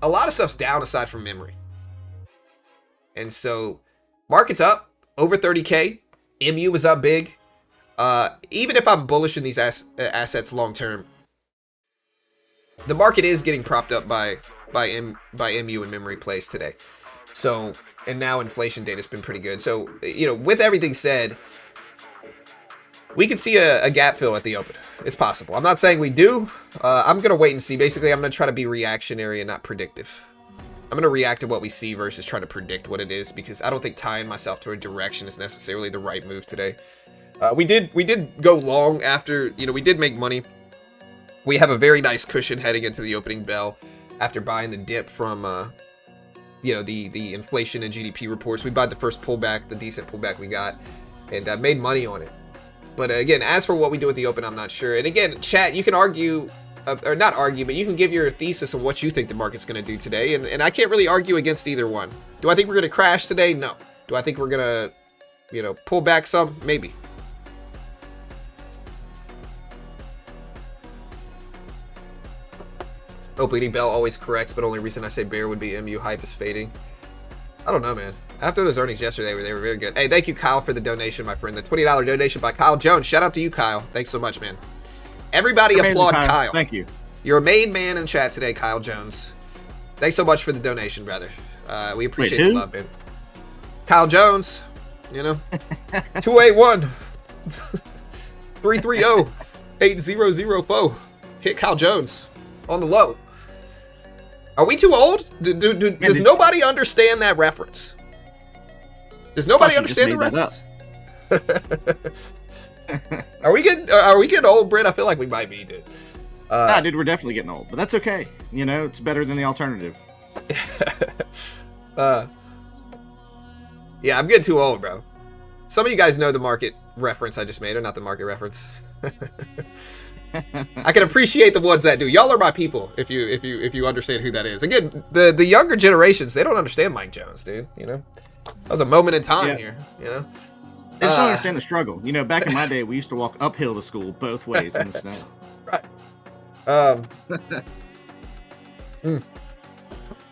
a lot of stuff's down aside from memory. And so, market's up over 30K. MU is up big. Even if I'm bullish in these assets long term, the market is getting propped up by MU and memory plays today. So, and now inflation data's been pretty good. So, with everything said, we could see a gap fill at the open. It's possible. I'm not saying we do. I'm going to wait and see. Basically, I'm going to try to be reactionary and not predictive. I'm going to react to what we see versus trying to predict what it is, because I don't think tying myself to a direction is necessarily the right move today. We did go long after, we did make money. We have a very nice cushion heading into the opening bell after buying the dip from, the inflation and GDP reports. We bought the first pullback, the decent pullback we got, and made money on it. But again, as for what we do at the open, I'm not sure. And again, chat, you can argue, or not argue, but you can give your thesis on what you think the market's going to do today. And I can't really argue against either one. Do I think we're going to crash today? No. Do I think we're going to, pull back some? Maybe. Opening bell always corrects, but only reason I say bear would be MU hype is fading. I don't know, man. After those earnings yesterday, they were very good. Hey, thank you, Kyle, for the donation, my friend. The $20 donation by Kyle Jones. Shout out to you, Kyle. Thanks so much, man. Everybody applaud Kyle. Thank you. You're a main man in chat today, Kyle Jones. Thanks so much for the donation, brother. We appreciate the love, man. Kyle Jones, 281 330 8004. Hit Kyle Jones on the low. Are we too old? Does nobody understand that reference? Does nobody understand the reference? Are we getting old, Britt? I feel like we might be, dude. Nah, dude, we're definitely getting old, but that's okay. You know, it's better than the alternative. Yeah, I'm getting too old, bro. Some of you guys know the market reference I just made, or not the market reference. I can appreciate the ones that do. Y'all are my people if you understand who that is. Again, the younger generations, they don't understand Mike Jones, dude. You know, that was a moment in time here. You know, they just don't understand the struggle. You know, back in my day, we used to walk uphill to school both ways in the snow. Right.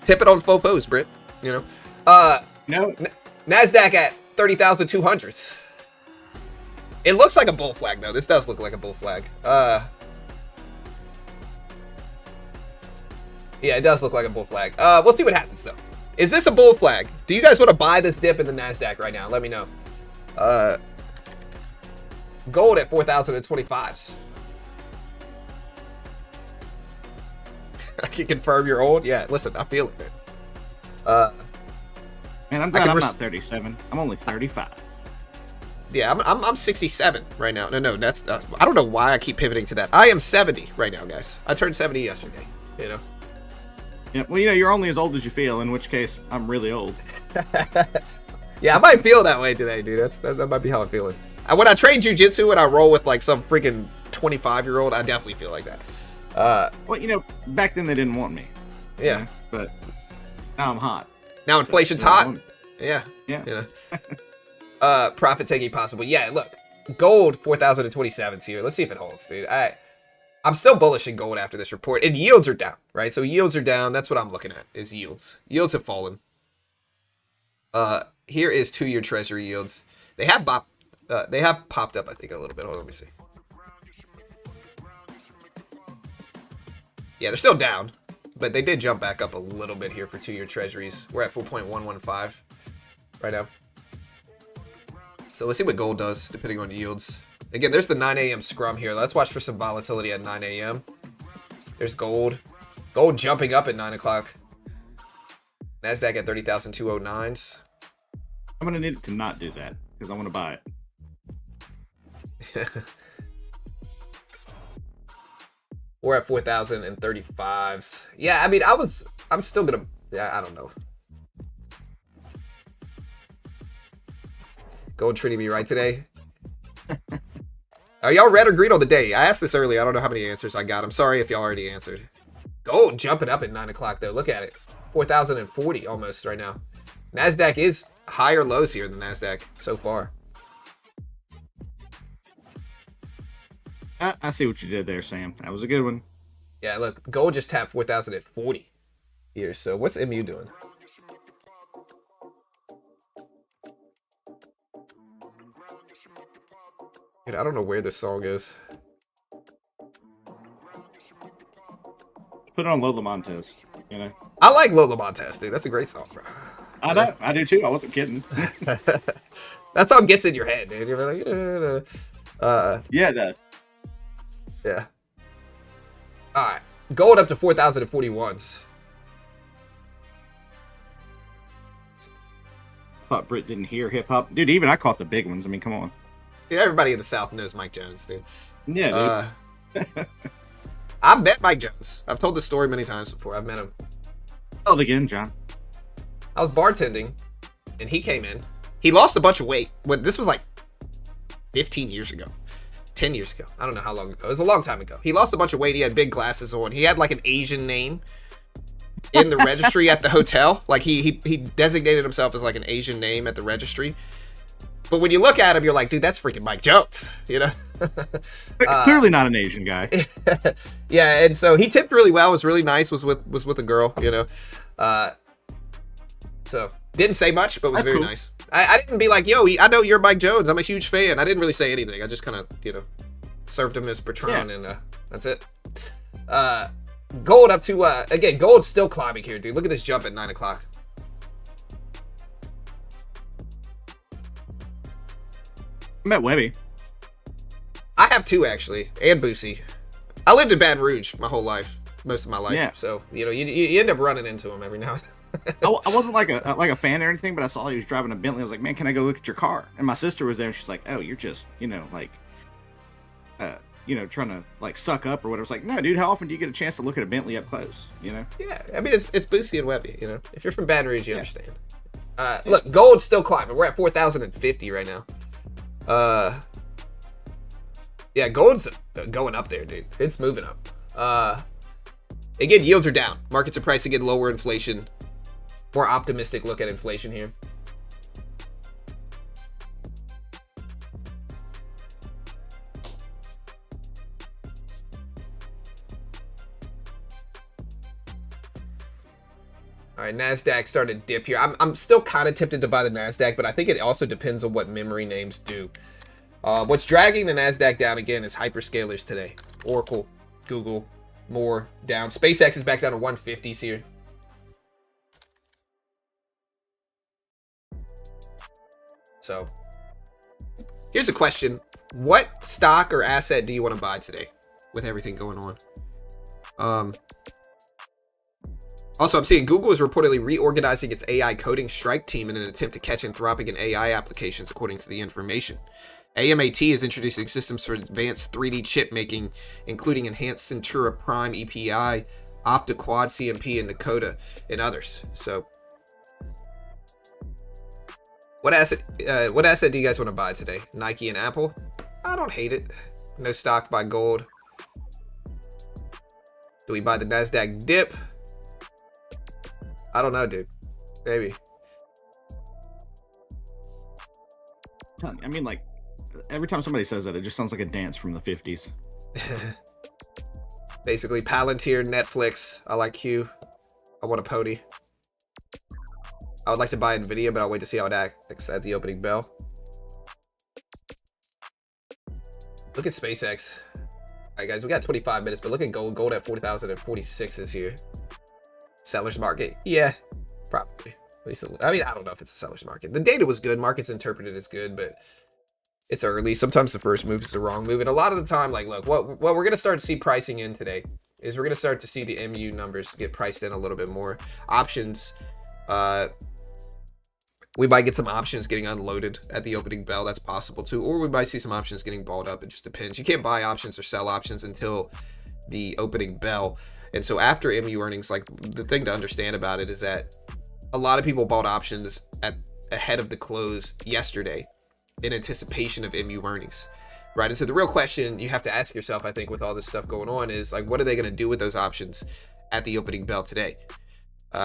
Tip it on faux pose, Britt. You know, Nasdaq at 30,200s. It looks like a bull flag, though. This does look like a bull flag. Yeah, it does look like a bull flag. We'll see what happens, though. Is this a bull flag? Do you guys want to buy this dip in the Nasdaq right now? Let me know. Gold at 4,025s. I can confirm you're old. Yeah, listen, I feel it, man. Man, I'm glad I'm not 37. I'm only 35. Yeah, I'm 67 right now. No, that's I don't know why I keep pivoting to that. I am 70 right now, guys. I turned 70 yesterday. You know. Yeah, well, you know, you're only as old as you feel. In which case, I'm really old. Yeah, I might feel that way today, dude. That might be how I'm feeling. When I train jujitsu and I roll with like some freaking 25-year-old, I definitely feel like that. Well, you know, back then they didn't want me. Yeah. You know, but now I'm hot. Now inflation's hot. Yeah. Yeah. You know. Profit taking possible. Yeah, look. Gold 4,027s here. Let's see if it holds, dude. I'm still bullish in gold after this report. And yields are down, right? So yields are down. That's what I'm looking at, is yields. Yields have fallen. Here is 2-year treasury yields. They have popped up, I think, a little bit. Hold on, let me see. Yeah, they're still down, but they did jump back up a little bit here for 2-year treasuries. We're at 4.115 right now. So let's see what gold does, depending on yields. Again, there's the 9 a.m. scrum here. Let's watch for some volatility at 9 a.m. There's gold. Gold jumping up at 9 o'clock. Nasdaq at 30,209s. I'm going to need it to not do that, because I want to buy it. We're at 4,035s. Yeah, I mean, I'm still gonna, yeah, I don't know. Gold treating me right today. Are y'all red or green on the day? I asked this earlier. I don't know how many answers I got. I'm sorry if y'all already answered. Gold jumping up at 9 o'clock, though. Look at it. 4,040 almost right now. Nasdaq is higher lows here than Nasdaq so far. I see what you did there, Sam. That was a good one. Yeah, look, gold just tapped 4,040 here. So what's MU doing? Dude, I don't know where this song is. Put it on Lola Montez, you know. I like Lola Montez, dude. That's a great song, bro. I know. I do too. I wasn't kidding. That song gets in your head, dude. You're like, yeah, it does. Yeah. All right. Gold up to 4,041s. Thought Britt didn't hear hip hop. Dude, even I caught the big ones. I mean, come on. Dude, everybody in the South knows Mike Jones, dude. Yeah, dude. I've met Mike Jones. I've told this story many times before. I've met him. Tell it again, John. I was bartending, and he came in. He lost a bunch of weight. This was like 15 years ago. 10 years ago. I don't know how long ago. It was a long time ago. He lost a bunch of weight. He had big glasses on. He had like an Asian name in the registry at the hotel. Like he designated himself as like an Asian name at the registry. But when you look at him, you're like, dude, that's freaking Mike Jones, you know? Clearly not an Asian guy. Yeah, and so he tipped really well. Was really nice. Was with a girl, you know? So didn't say much, but was very cool. Nice. I didn't be like, yo, I know you're Mike Jones. I'm a huge fan. I didn't really say anything. I just kind of, you know, served him his Patron, and that's it. Gold up to, again, gold's still climbing here, dude. Look at this jump at 9 o'clock. I met Webby. I have two, actually, and Boosie. I lived in Baton Rouge my whole life, most of my life. Yeah. So, you know, you end up running into him every now and then. I wasn't like a fan or anything, but I saw he was driving a Bentley. I was like, man, can I go look at your car? And my sister was there, and she's like, oh, you're just, you know, like, trying to like suck up or whatever. It's like, no, dude, how often do you get a chance to look at a Bentley up close? Yeah, I mean, it's Boosie and Webby. If you're from Baton Rouge, you understand. Look, gold's still climbing. We're at 4,050 right now. Yeah, gold's going up there, dude. It's moving up. Again, yields are down. Markets are pricing in lower inflation. More optimistic look at inflation here. All right, NASDAQ started to dip here. I'm still kind of tempted to buy the NASDAQ, but I think it also depends on what memory names do. What's dragging the NASDAQ down again is hyperscalers today. Oracle, Google, more down. SpaceX is back down to 150s here. So here's a question. What stock or asset do you want to buy today with everything going on? Also, I'm seeing Google is reportedly reorganizing its AI coding strike team in an attempt to catch Anthropic in AI applications, according to the information. AMAT is introducing systems for advanced 3D chip making, including enhanced Centura Prime EPI, OptiQuad CMP, and Dakota, and others. So, what asset do you guys want to buy today? Nike and Apple? I don't hate it. No stock, buy gold. Do we buy the NASDAQ dip? I don't know, dude. Maybe. I mean, like, every time somebody says that, it just sounds like a dance from the 50s. Basically, Palantir, Netflix. I like Q. I want a pody. I would like to buy Nvidia, but I'll wait to see how it acts at the opening bell. Look at SpaceX. All right, guys, we got 25 minutes, but look at gold. Gold at 4,046 is here. Seller's market? Yeah, probably. At least, I mean, I don't know if it's a seller's market. The data was good. Markets interpreted as good, but it's early. Sometimes the first move is the wrong move. And a lot of the time, like, look, what we're going to start to see pricing in today is we're going to start to see the MU numbers get priced in a little bit more. Options, we might get some options getting unloaded at the opening bell. That's possible too. Or we might see some options getting balled up. It just depends. You can't buy options or sell options until the opening bell. And so after MU earnings, like, the thing to understand about it is that a lot of people bought options ahead of the close yesterday in anticipation of MU earnings, right? And so the real question you have to ask yourself, I think, with all this stuff going on is, like, what are they going to do with those options at the opening bell today?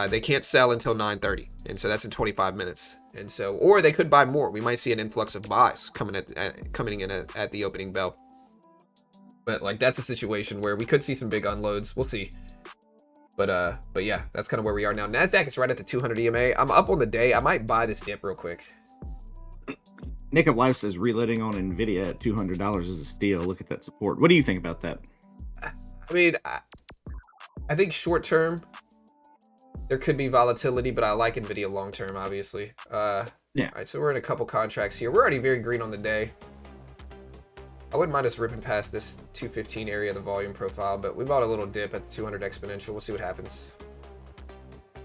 They can't sell until 9:30, and so that's in 25 minutes. And so, or they could buy more. We might see an influx of buys coming in at the opening bell. But, like, that's a situation where we could see some big unloads. We'll see. But yeah, that's kind of where we are now. NASDAQ is right at the 200 EMA. I'm up on the day. I might buy this dip real quick. Nick of Life says reletting on Nvidia at $200 is a steal. Look at that support. What do you think about that? I mean, I think short term there could be volatility, but I like Nvidia long term, obviously. Yeah. All right, so we're in a couple contracts here. We're already very green on the day. I wouldn't mind us ripping past this 215 area of the volume profile, but we bought a little dip at the 200 exponential. We'll see what happens.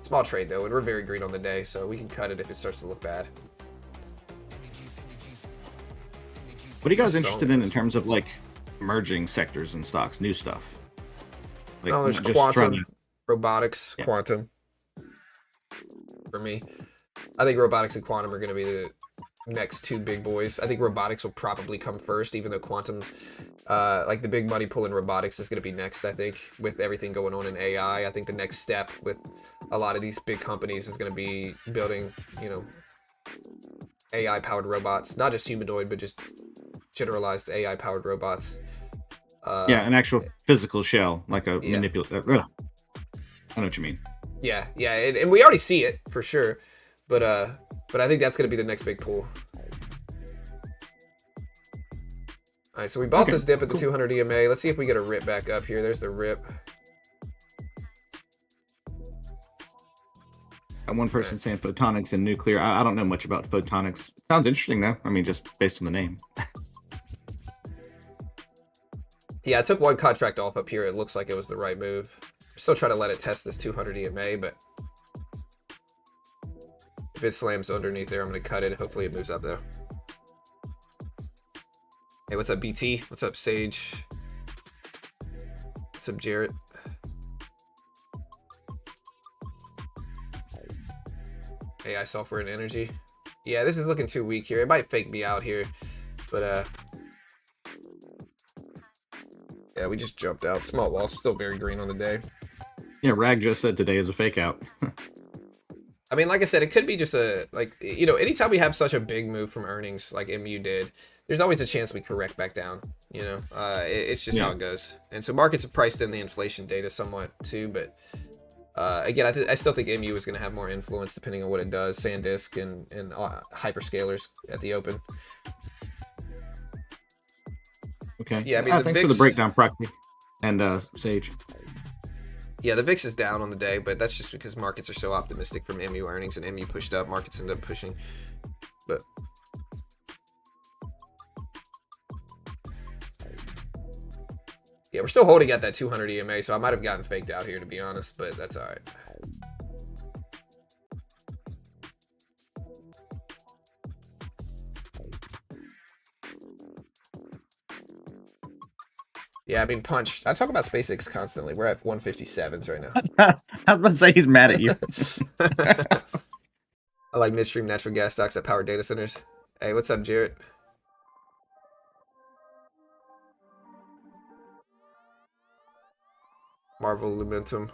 Small trade though, and we're very green on the day, so we can cut it if it starts to look bad. What are you guys interested in terms of, like, emerging sectors and stocks, new stuff? Like, no, there's quantum, robotics, quantum. For me, I think robotics and quantum are going to be the next two big boys. I think robotics will probably come first, even though quantum, like, the big money pull in robotics is going to be next. I think with everything going on in AI, I think the next step with a lot of these big companies is going to be building, AI powered robots, not just humanoid, but just generalized AI powered robots. Yeah, an actual physical shell, like a manipulator. I know what you mean. Yeah, and we already see it for sure, but I think that's going to be the next big pull. All right, so we bought this dip at the 200 EMA. Let's see if we get a rip back up here. There's the rip. And one person saying photonics and nuclear. I don't know much about photonics. Sounds interesting though. I mean, just based on the name. Yeah, I took one contract off up here. It looks like it was the right move. Still trying to let it test this 200 EMA, but if it slams underneath there, I'm going to cut it. Hopefully it moves up though. Hey, what's up, BT? What's up, Sage? What's up, Jarrett? AI software and energy. Yeah, this is looking too weak here. It might fake me out here, but yeah, we just jumped out. Small loss, still very green on the day. Yeah, Rag just said today is a fake out. I mean, like I said, it could be just a, like, you know, anytime we have such a big move from earnings like MU did, there's always a chance we correct back down, you know. It's just how it goes. And so markets have priced in the inflation data somewhat too, but again, I still think MU is going to have more influence depending on what it does. SanDisk and hyperscalers at the open. Okay. Yeah, I mean, thanks for the breakdown, Proxy and Sage. Yeah, the VIX is down on the day, but that's just because markets are so optimistic from MU earnings, and MU pushed up. Markets end up pushing, but yeah, we're still holding at that 200 EMA, so I might have gotten faked out here, to be honest, but that's all right. Yeah, I mean, punched. I talk about SpaceX constantly. We're at 157s right now. I was about to say he's mad at you. I like midstream natural gas stocks that power data centers. Hey, what's up, Jarrett? Marvel Lumentum.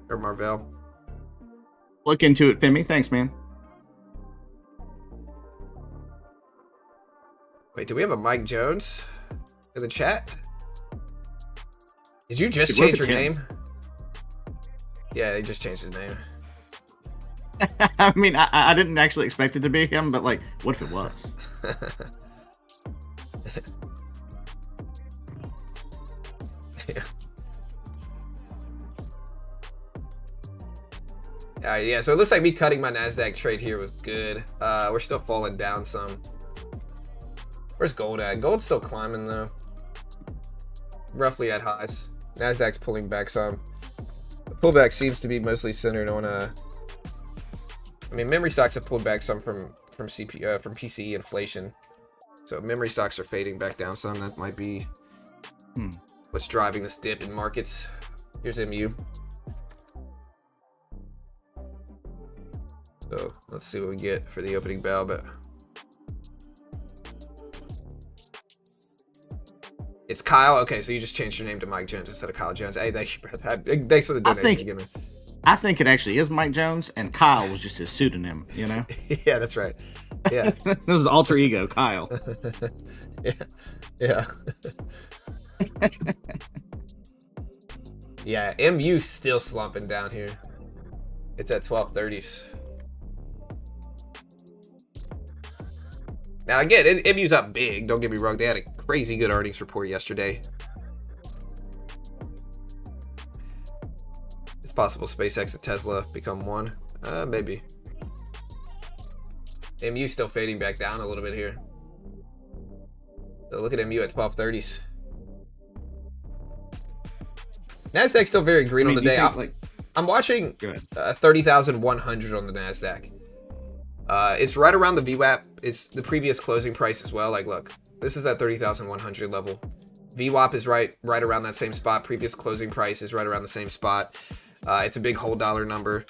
Or Marvel. Look into it, Femi. Thanks, man. Wait, do we have a Mike Jones in the chat? Did you just change your name? Yeah, they just changed his name. I mean, I didn't actually expect it to be him, but like, what if it was? Yeah. Yeah, so it looks like me cutting my NASDAQ trade here was good. We're still falling down some. Where's gold at? Gold's still climbing though. Roughly at highs. NASDAQ's pulling back some. The pullback seems to be mostly centered on I mean, memory stocks have pulled back some from PCE inflation. So memory stocks are fading back down some. That might be what's driving this dip in markets. Here's MU. So let's see what we get for the opening bell, but it's Kyle. Okay, so you just changed your name to Mike Jones instead of Kyle Jones. Hey, thanks for the donation again. I think it actually is Mike Jones, and Kyle was just his pseudonym, you know? Yeah, that's right. Yeah. It was alter ego, Kyle. Yeah. Yeah, MU still slumping down here. It's at 1230s. Now again, MU's up big. Don't get me wrong. They had a crazy good earnings report yesterday. It's possible SpaceX and Tesla become one. Maybe. MU still fading back down a little bit here. So look at MU at 1230s. NASDAQ's still very green on the day. I'm watching 30,100 on the NASDAQ. It's right around the VWAP. It's the previous closing price as well. Like, look, this is that 30,100 level. VWAP is right around that same spot. Previous closing price is right around the same spot. It's a big whole dollar number.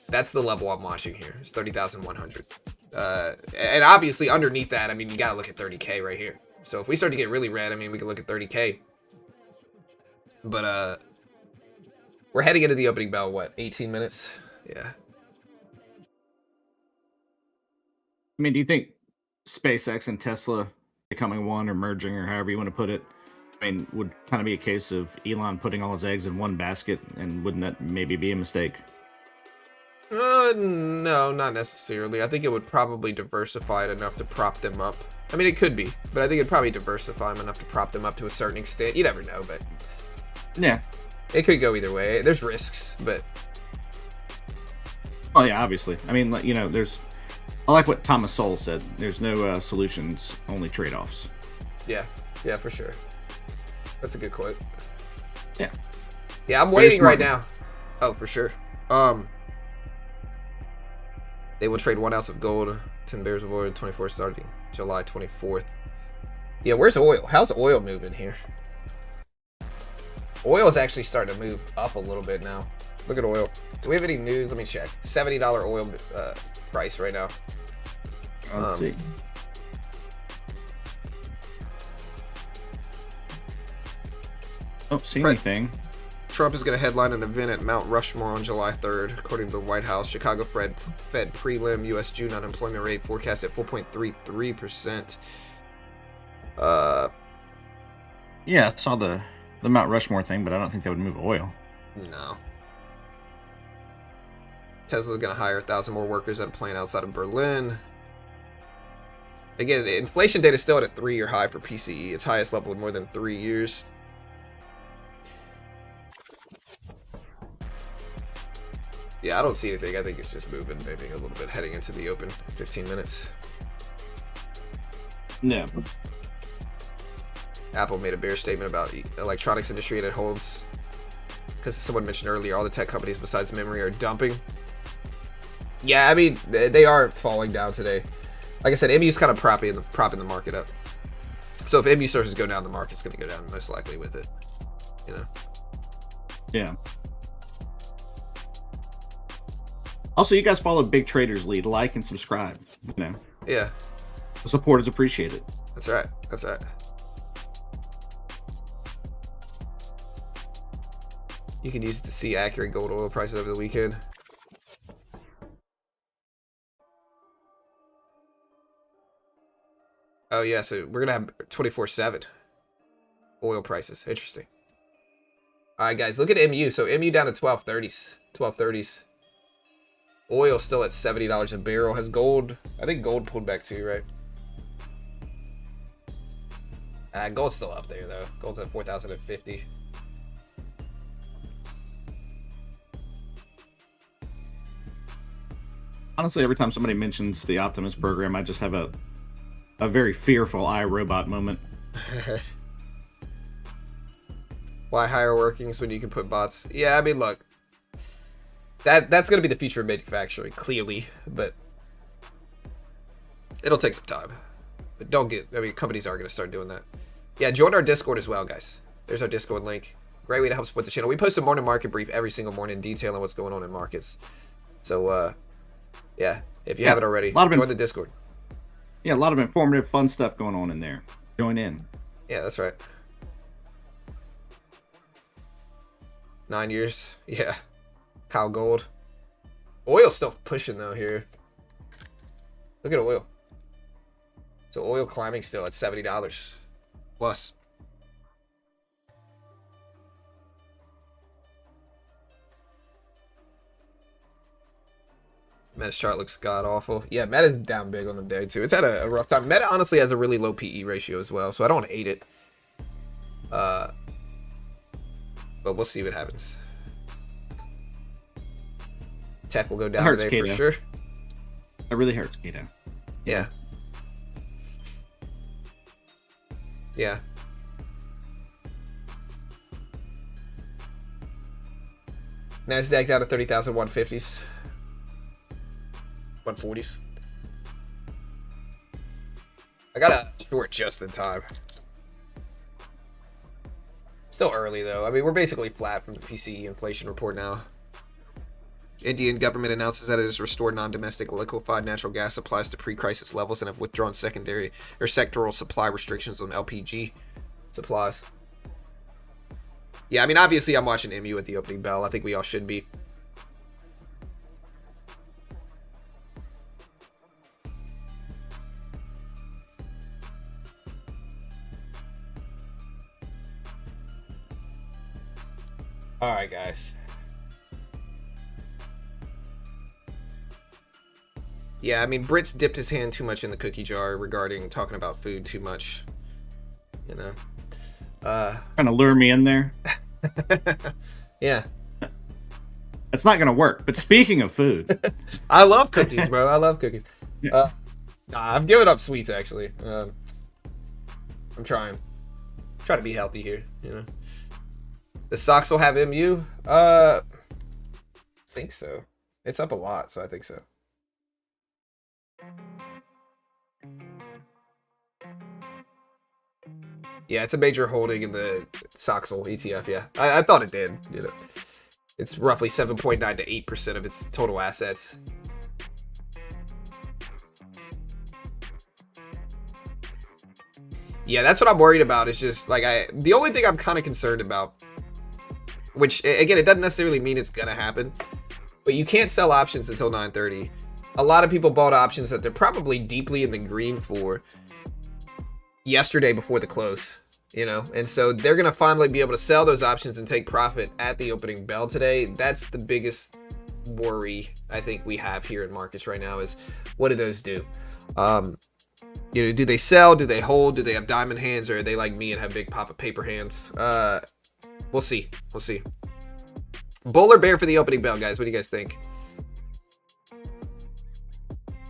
That's the level I'm watching here. It's 30,100. And obviously underneath that, I mean, you got to look at 30K right here. So if we start to get really red, I mean, we can look at 30K. But we're heading into the opening bell, what, 18 minutes? Yeah. I mean, do you think SpaceX and Tesla becoming one or merging or however you want to put it, I mean, would kind of be a case of Elon putting all his eggs in one basket, and wouldn't that maybe be a mistake? No, not necessarily. I think it would probably diversify it enough to prop them up. I mean, it could be, but I think it'd probably diversify them enough to prop them up to a certain extent. You never know, but yeah, it could go either way. There's risks, but oh yeah, obviously. I mean, you know, I like what Thomas Sowell said. There's no solutions, only trade-offs. Yeah, for sure. That's a good quote. Yeah. Yeah, I'm waiting right now. Oh, for sure. They will trade 1 ounce of gold, 10 barrels of oil, 24 starting July 24th. Yeah, where's oil? How's oil moving here? Oil is actually starting to move up a little bit now. Look at oil. Do we have any news? Let me check. $70 oil price right now. Let's see. Oh, see anything? Trump is going to headline an event at Mount Rushmore on July 3rd, according to the White House. Chicago Fed prelim, U.S. June unemployment rate forecast at 4.33%. Yeah, I saw the Mount Rushmore thing, but I don't think that would move oil. No. Tesla's going to hire 1,000 more workers at a plant outside of Berlin. Again, the inflation data is still at a 3-year high for PCE, its highest level in more than 3 years. Yeah, I don't see anything. I think it's just moving maybe a little bit heading into the open. 15 minutes. No. Apple made a bearish statement about electronics industry that holds, because someone mentioned earlier, all the tech companies besides memory are dumping. Yeah, I mean, they are falling down today. Like I said, MU's kind of propping the market up. So if MU starts to go down, the market's going to go down most likely with it. You know? Yeah. Also, you guys follow Big Traders Lead. Like and subscribe. You know. Yeah. The support is appreciated. That's right. That's right. You can use it to see accurate gold oil prices over the weekend. Oh yeah, so we're gonna have 24/7 oil prices. Interesting. All right, guys, look at MU. So MU down to 1230s. 1230s. Oil still at $70 a barrel. Has gold? I think gold pulled back too, right? Gold's still up there though. Gold's at 4,050. Honestly, every time somebody mentions the Optimus program, I just have a very fearful iRobot moment. Why hire workings when you can put bots? Yeah, I mean, look, that's going to be the future of manufacturing, clearly, but it'll take some time. But companies are going to start doing that. Yeah, join our Discord as well, guys. There's our Discord link. Great way to help support the channel. We post a morning market brief every single morning detailing what's going on in markets. So, yeah, if you haven't already, join the Discord. Yeah, a lot of informative, fun stuff going on in there. Join in. Yeah, that's right. 9 years. Yeah. Kyle Gold. Oil's still pushing, though, here. Look at oil. So oil climbing still at $70 plus. Meta's chart looks god-awful. Yeah, Meta's down big on the day, too. It's had a rough time. Meta, honestly, has a really low PE ratio as well, so I don't want to hate it. But we'll see what happens. Tech will go down today for sure. It really hurts, Kato. Yeah. Yeah. NASDAQ down to 30,150s. 140s. I got a short just in time. Still early though. I mean, we're basically flat from the PCE inflation report now. Indian government announces that it has restored non-domestic liquefied natural gas supplies to pre-crisis levels and have withdrawn secondary or sectoral supply restrictions on LPG supplies. Yeah, I mean, obviously I'm watching MU at the opening bell. I think we all should be. All right, guys. Yeah, I mean, Britt's dipped his hand too much in the cookie jar regarding talking about food too much. You know. Trying to lure me in there. Yeah. It's not going to work. But speaking of food. I love cookies, bro. I love cookies. Yeah. I've given up sweets, actually. I'm trying. Try to be healthy here, you know. The Sox will have MU? I think so. It's up a lot, so I think so. Yeah, it's a major holding in the Soxal ETF. Yeah, I thought it did. You know, it's roughly 7.9 to 8% of its total assets. Yeah, that's what I'm worried about. Is just like the only thing I'm kind of concerned about, which again, it doesn't necessarily mean it's gonna happen, but you can't sell options until 9:30. A lot of people bought options that they're probably deeply in the green for yesterday before the close, you know, and so they're gonna finally be able to sell those options and take profit at the opening bell today. That's the biggest worry I think we have here in markets right now is what do those do? You know, do they sell? Do they hold? Do they have diamond hands, or are they like me and have big pop of paper hands? We'll see. We'll see. Bull or bear for the opening bell, guys? What do you guys think?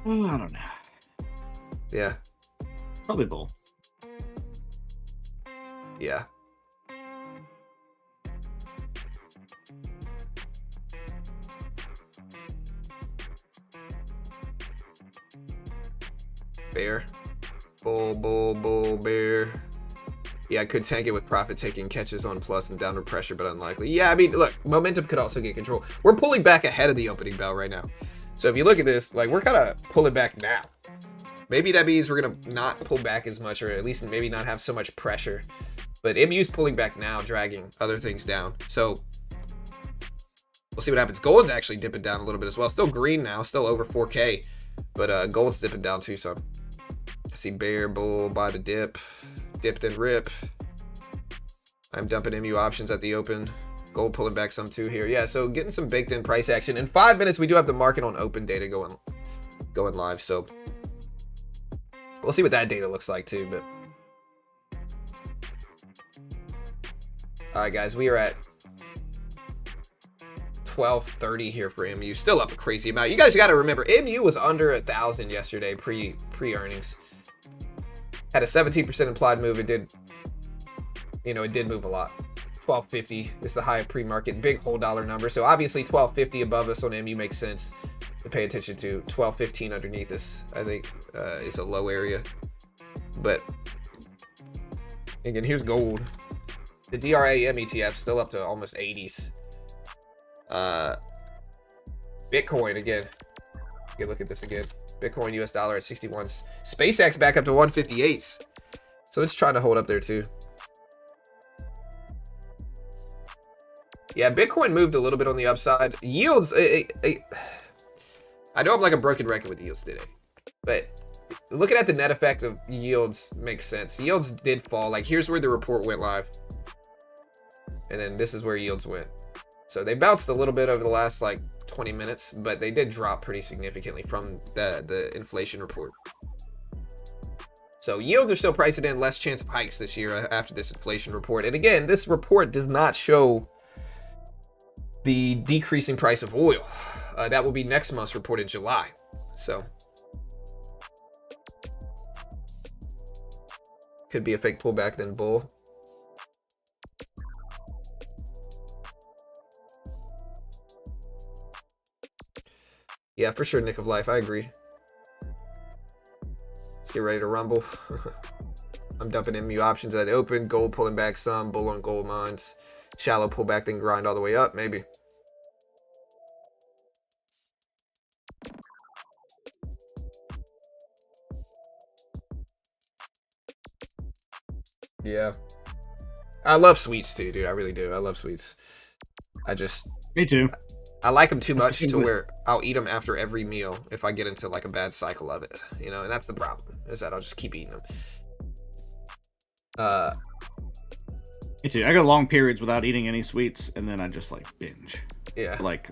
Well, I don't know. Yeah. Probably bull. Yeah. Bear. Bull, bear. Yeah, I could tank it with profit taking catches on plus and downward pressure, but unlikely. Yeah, I mean, look, momentum could also get control. We're pulling back ahead of the opening bell right now. So if you look at this, like, we're kind of pulling back now. Maybe that means we're going to not pull back as much, or at least maybe not have so much pressure. But MU's pulling back now, dragging other things down. So we'll see what happens. Gold's actually dipping down a little bit as well. Still green now, still over 4K. But gold's dipping down too, so I see bear, bull, buy the dip. Dipped and rip. I'm dumping MU options at the open. Gold pulling back some too here. Yeah, so getting some baked in price action. In 5 minutes, we do have the market on open data going live. So we'll see what that data looks like too. But all right, guys, we are at 12:30 here for MU. Still up a crazy amount. You guys got to remember, MU was under 1,000 yesterday pre earnings. Had a 17% implied move. It did, you know, it did move a lot. 1250 is the high pre-market, big whole dollar number. So obviously 1250 above us on MU makes sense to pay attention to. 1215 underneath us, I think, is a low area. But again, here's gold. The DRAM ETF still up to almost 80s. Bitcoin again. Okay, look at this again. Bitcoin US dollar at 61s. SpaceX back up to 158s. So it's trying to hold up there too. Yeah, Bitcoin moved a little bit on the upside. Yields, I know I'm like a broken record with yields today, but looking at the net effect of yields makes sense. Yields did fall. Like, here's where the report went live. And then this is where yields went. So they bounced a little bit over the last like 20 minutes, but they did drop pretty significantly from the inflation report. So yields are still pricing in less chance of hikes this year after this inflation report. And again, this report does not show the decreasing price of oil. That will be next month's report in July. So could be a fake pullback then bull. Yeah, for sure, Nick of Life. I agree. Let's get ready to rumble. I'm dumping MU options at open. Gold pulling back some. Bull on gold mines. Shallow pullback, then grind all the way up, maybe. Yeah. I love sweets too, dude. I really do. I love sweets. Me too. I like them too much to where I'll eat them after every meal if I get into like a bad cycle of it, you know, and that's the problem, is that I'll just keep eating them. Me too. I go long periods without eating any sweets, and then I just like binge. Yeah. For like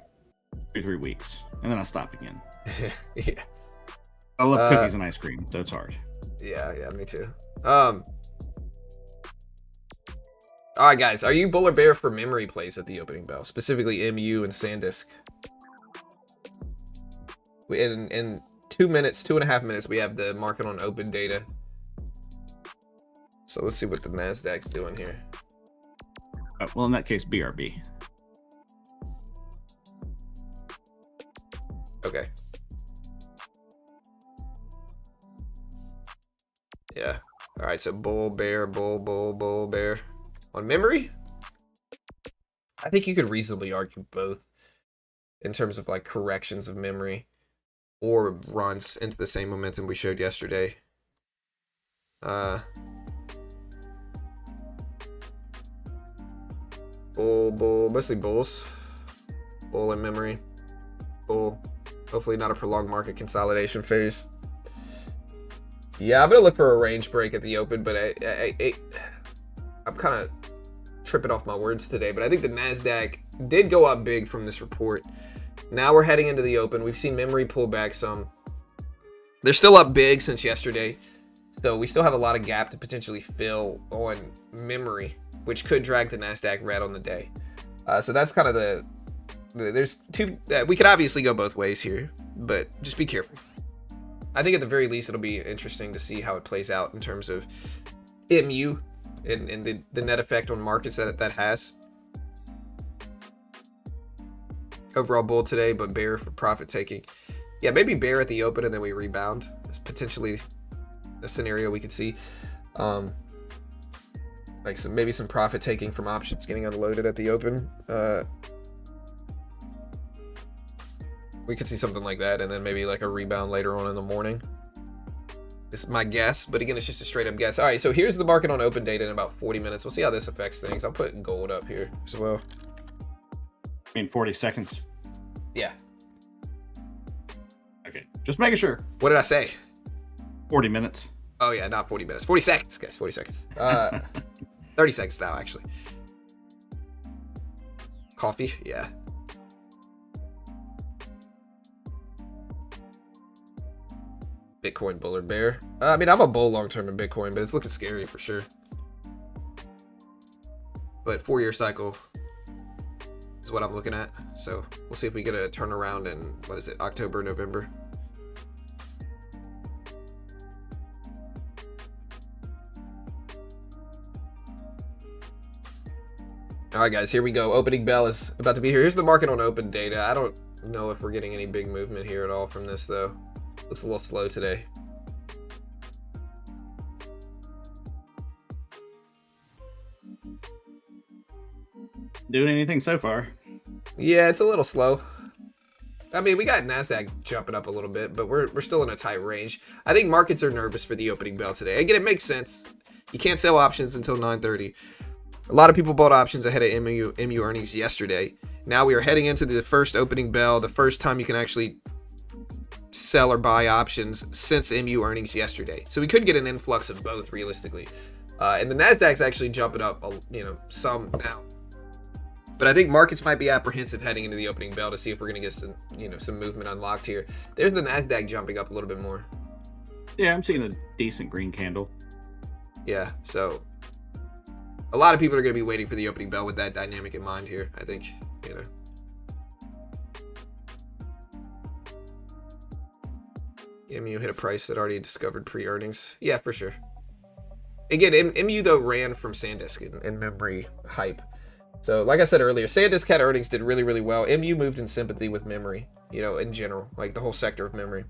2-3 weeks, and then I stop again. Yeah. I love cookies and ice cream, so it's hard. Yeah, me too. All right, guys, are you bull or bear for memory plays at the opening bell, specifically MU and SanDisk? In 2 minutes, 2.5 minutes, we have the market on open data. So let's see what the Nasdaq's doing here. Well, in that case, BRB. Okay. Yeah. All right. right, so bull, bear, bull, bull, bull, bear. On memory, I think you could reasonably argue both in terms of like corrections of memory or runs into the same momentum we showed yesterday. Bull, mostly bulls. Bull in memory. Bull. Hopefully not a prolonged market consolidation phase. Yeah, I'm gonna look for a range break at the open, but I'm kind of tripping off my words today. But I think the Nasdaq did go up big from this report. Now we're heading into the open. We've seen memory pull back some. They're still up big since yesterday, so we still have a lot of gap to potentially fill on memory, which could drag the Nasdaq red on the day. So that's kind of there's two. We could obviously go both ways here, but just be careful. I think at the very least it'll be interesting to see how it plays out in terms of MU and the net effect on markets that has. Overall bull today, but bear for profit taking. Yeah, maybe bear at the open and then we rebound. It's potentially a scenario we could see. Like maybe some profit taking from options getting unloaded at the open. We could see something like that, and then maybe like a rebound later on in the morning. This is my guess, but again, it's just a straight up guess. All right, so here's the market on open data in about 40 minutes. We'll see how this affects things. I'll put gold up here as well. I mean, 40 seconds. Yeah. Okay, just making sure. What did I say? 40 minutes. Oh yeah, not 40 minutes. 40 seconds, guys. 40 seconds. 30 seconds now, actually. Coffee? Yeah. Bitcoin bull or bear? I mean, I'm a bull long term in Bitcoin, but it's looking scary for sure. But 4-year cycle is what I'm looking at. So we'll see if we get a turnaround in, what is it, October, November. All right, guys, here we go. Opening bell is about to be here. Here's the market on open data. I don't know if we're getting any big movement here at all from this, though. Looks a little slow today. Doing anything so far? Yeah, it's a little slow. I mean, we got Nasdaq jumping up a little bit, but we're still in a tight range. I think markets are nervous for the opening bell today. Again, it makes sense. You can't sell options until 9:30. A lot of people bought options ahead of MU earnings yesterday. Now we are heading into the first opening bell, the first time you can actually sell or buy options since MU earnings yesterday. So we could get an influx of both realistically. And the Nasdaq's actually jumping up, some now. But I think markets might be apprehensive heading into the opening bell to see if we're going to get some, some movement unlocked here. There's the Nasdaq jumping up a little bit more. Yeah, I'm seeing a decent green candle. Yeah, so a lot of people are going to be waiting for the opening bell with that dynamic in mind here, I think, MU hit a price that already discovered pre-earnings. Yeah, for sure. Again, MU, though, ran from SanDisk in memory hype. So, like I said earlier, SanDisk had earnings, did really, really well. MU moved in sympathy with memory, in general, like the whole sector of memory.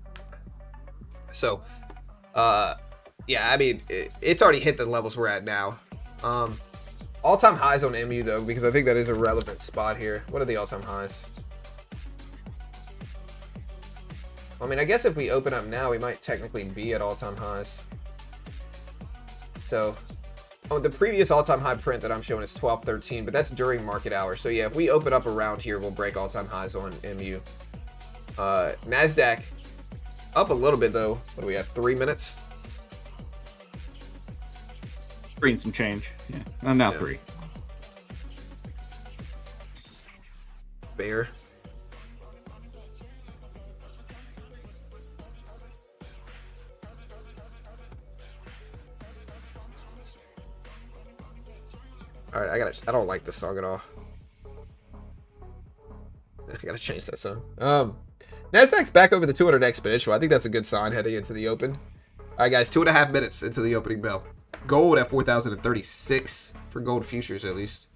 So, yeah, I mean, it's already hit the levels we're at now. All-time highs on MU, though, because I think that is a relevant spot here. What are the all-time highs? I mean, I guess if we open up now, we might technically be at all-time highs. So, the previous all-time high print that I'm showing is 1213, but that's during market hours. So yeah, if we open up around here, we'll break all-time highs on MU. Nasdaq up a little bit though. What do we have? 3 minutes. 3 and some change. Yeah, I'm now 3. Bear. All right, I don't like this song at all. I gotta change that song. Nasdaq's back over the 200 exponential. I think that's a good sign heading into the open. All right, guys, 2.5 minutes into the opening bell. Gold at 4,036 for gold futures, at least.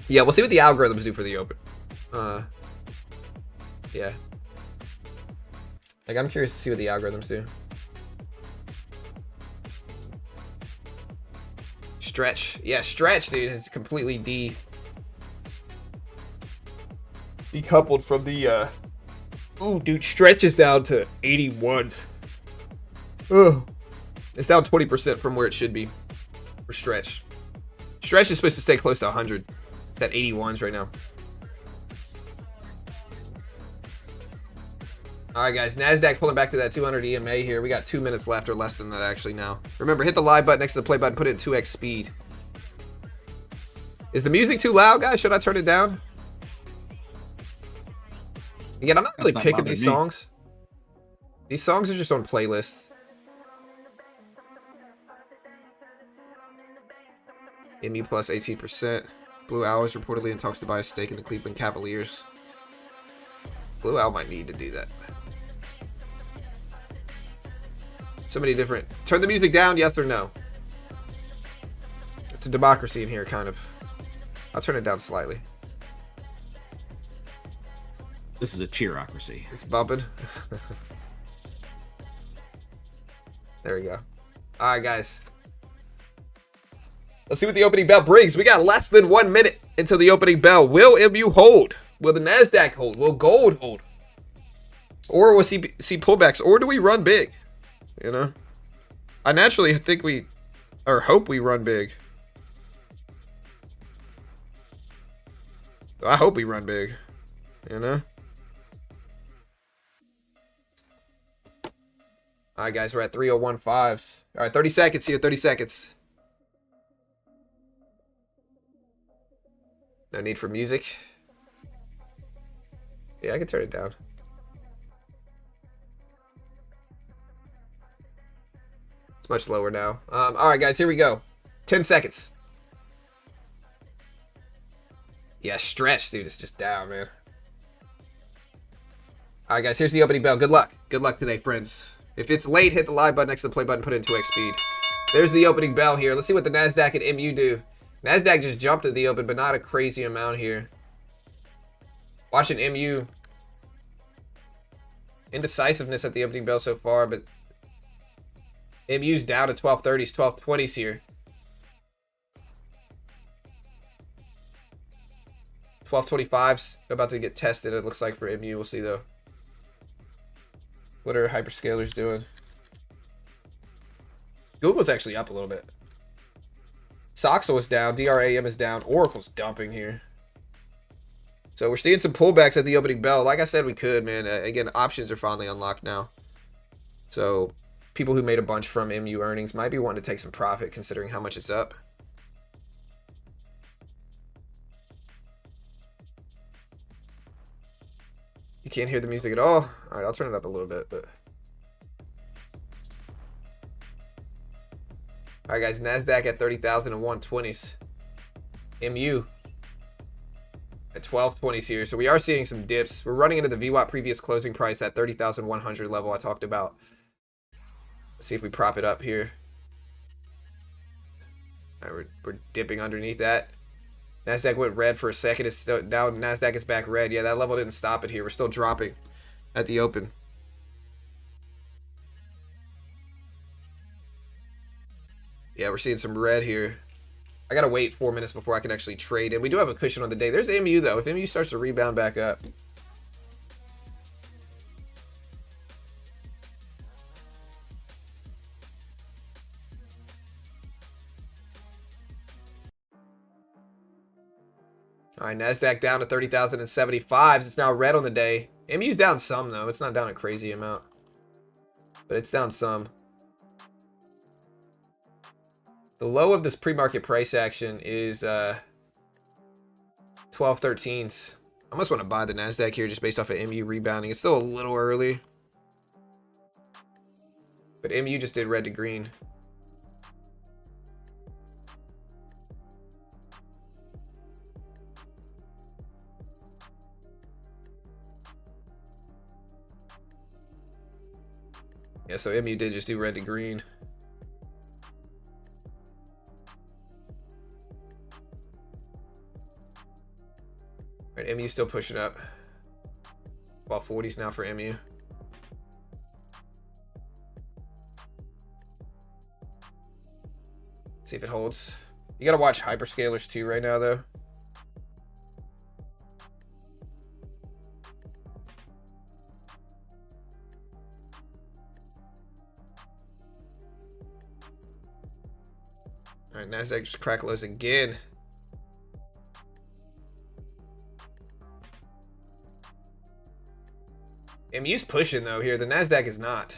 Yeah, we'll see what the algorithms do for the open. Yeah. Like, I'm curious to see what the algorithms do. Stretch. Yeah, stretch, dude, is completely decoupled from the ooh, dude, stretch is down to 81. Ugh. It's down 20% from where it should be for stretch. Stretch is supposed to stay close to 100. That 81's right now. All right, guys. NASDAQ pulling back to that 200 EMA here. We got 2 minutes left, or less than that actually now. Remember, hit the live button next to the play button. Put it in 2x speed. Is the music too loud, guys? Should I turn it down? Again, I'm not really picking these songs. These songs are just on playlists. MU plus 18%. Blue Owl is reportedly in talks to buy a stake in the Cleveland Cavaliers. Blue Owl might need to do that. So many different. Turn the music down, yes or no? It's a democracy in here, kind of. I'll turn it down slightly. This is a cheerocracy. It's bumping. There we go. All right, guys. Let's see what the opening bell brings. We got less than 1 minute until the opening bell. Will MU hold? Will the NASDAQ hold? Will gold hold? Or will see pullbacks? Or do we run big? You know? I naturally think or hope we run big. I hope we run big. You know? All right, guys. We're at 3:01.5s. All right, 30 seconds here. 30 seconds. No need for music. Yeah, I can turn it down. It's much lower now. All right, guys, here we go. 10 seconds. Yeah, stretch, dude. It's just down, man. All right, guys, here's the opening bell. Good luck. Good luck today, friends. If it's late, hit the live button next to the play button. Put it in 2x speed. There's the opening bell here. Let's see what the NASDAQ and MU do. NASDAQ just jumped at the open, but not a crazy amount here. Watching MU. Indecisiveness at the opening bell so far, but MU's down to 1230s, 1220s here. 1225s about to get tested, it looks like, for MU. We'll see, though. What are hyperscalers doing? Google's actually up a little bit. Soxel is down. DRAM is down. Oracle's dumping here. So we're seeing some pullbacks at the opening bell. Like I said, we could, man. Again, options are finally unlocked now. So people who made a bunch from MU earnings might be wanting to take some profit considering how much it's up. You can't hear the music at all? All right, I'll turn it up a little bit, but... All right, guys, NASDAQ at 30,000 and 120s. MU at 1220s here. So we are seeing some dips. We're running into the VWAP previous closing price at 30,100 level I talked about. Let's see if we prop it up here. All right, we're dipping underneath that. NASDAQ went red for a second. It's still, now NASDAQ is back red. Yeah, that level didn't stop it here. We're still dropping at the open. Yeah, we're seeing some red here. I gotta wait 4 minutes before I can actually trade. And we do have a cushion on the day. There's MU, though. If MU starts to rebound back up. All right, NASDAQ down to 30,075s. It's now red on the day. MU's down some, though. It's not down a crazy amount. But it's down some. The low of this pre-market price action is 1213s. I almost want to buy the NASDAQ here just based off of MU rebounding. It's still a little early. But MU just did red to green. Yeah, so MU did just do red to green. All right, MU still pushing up. About 40s now for MU. See if it holds. You gotta watch hyperscalers too right now, though. All right, Nasdaq just cracked lows again. MU's pushing though here. The Nasdaq is not.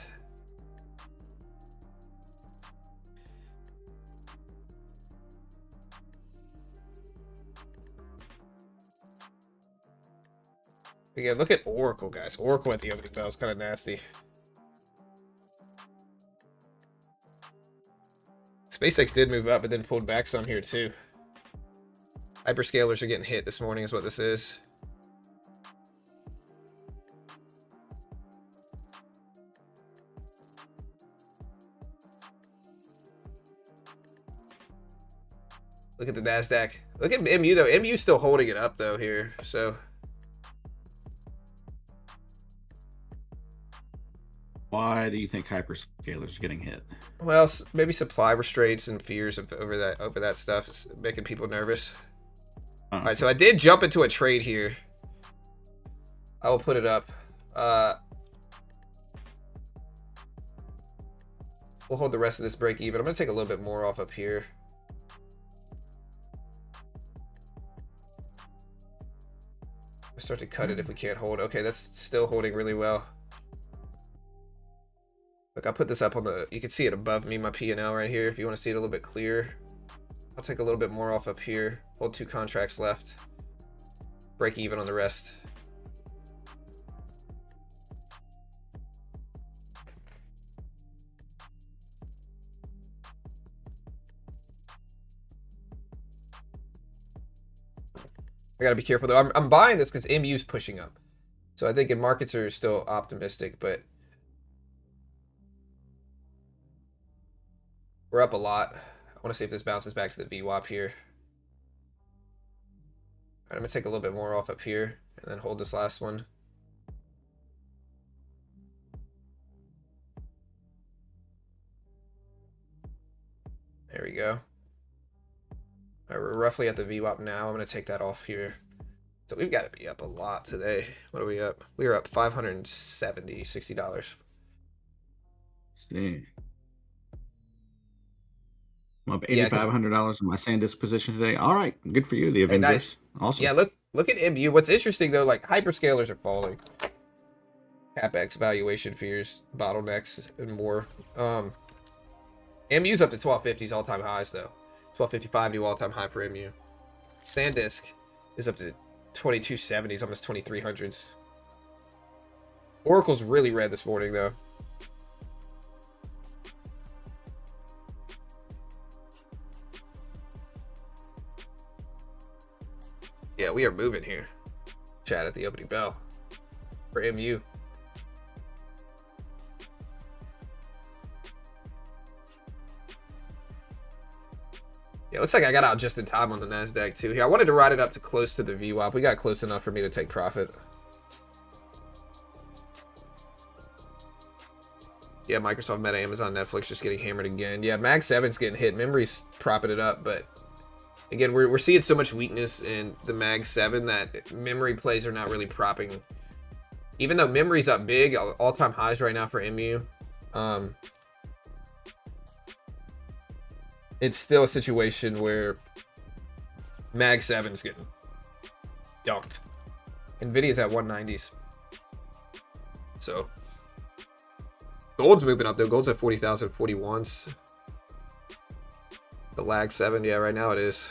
Again, look at Oracle, guys. Oracle at the opening bell is kind of nasty. SpaceX did move up, but then pulled back some here too. Hyperscalers are getting hit this morning is what this is. Look at the Nasdaq. Look at MU though. MU's still holding it up though here. So why do you think hyperscalers are getting hit? well, maybe supply restraints and fears of over that stuff is making people nervous. All right, so I did jump into a trade here. I will put it up. We'll hold the rest of this break even. I'm gonna take a little bit more off up here. We'll start to cut it if we can't hold. Okay, that's still holding really well. Look, I'll put this up on the, you can see it above me, my P&L right here, if you want to see it a little bit clearer. I'll take a little bit more off up here. Hold 2 contracts left. Break even on the rest. I gotta be careful though. I'm buying this because MU's pushing up. So I think markets are still optimistic, but we're up a lot. I want to see if this bounces back to the VWAP here. All right, I'm gonna take a little bit more off up here and then hold this last one. There we go. All right, we're roughly at the VWAP now. I'm gonna take that off here. So we've got to be up a lot today. What are we up? We are up $560. See. I'm up $8,500 in my SanDisk position today. All right, good for you, the Avengers. Nice. Awesome. Yeah, look at MU. What's interesting though, like hyperscalers are falling. CapEx valuation fears, bottlenecks, and more. MU's up to 1250s all-time highs though. 1255 new all-time high for MU. SanDisk is up to 2270s, almost 2300s. Oracle's really red this morning though. Yeah, we are moving here. Chat at the opening bell for MU. Yeah, looks like I got out just in time on the Nasdaq too. Here, I wanted to ride it up to close to the VWAP. We got close enough for me to take profit. Yeah, Microsoft, Meta, Amazon, Netflix just getting hammered again. Yeah, Mag 7's getting hit. Memory's propping it up, but again, we're seeing so much weakness in the Mag 7 that memory plays are not really propping. Even though memory's up big, all-time highs right now for MU. It's still a situation where Mag 7's getting dumped. Nvidia's at 190s. So gold's moving up though. Gold's at 40,041s. The lag 7, yeah, right now it is.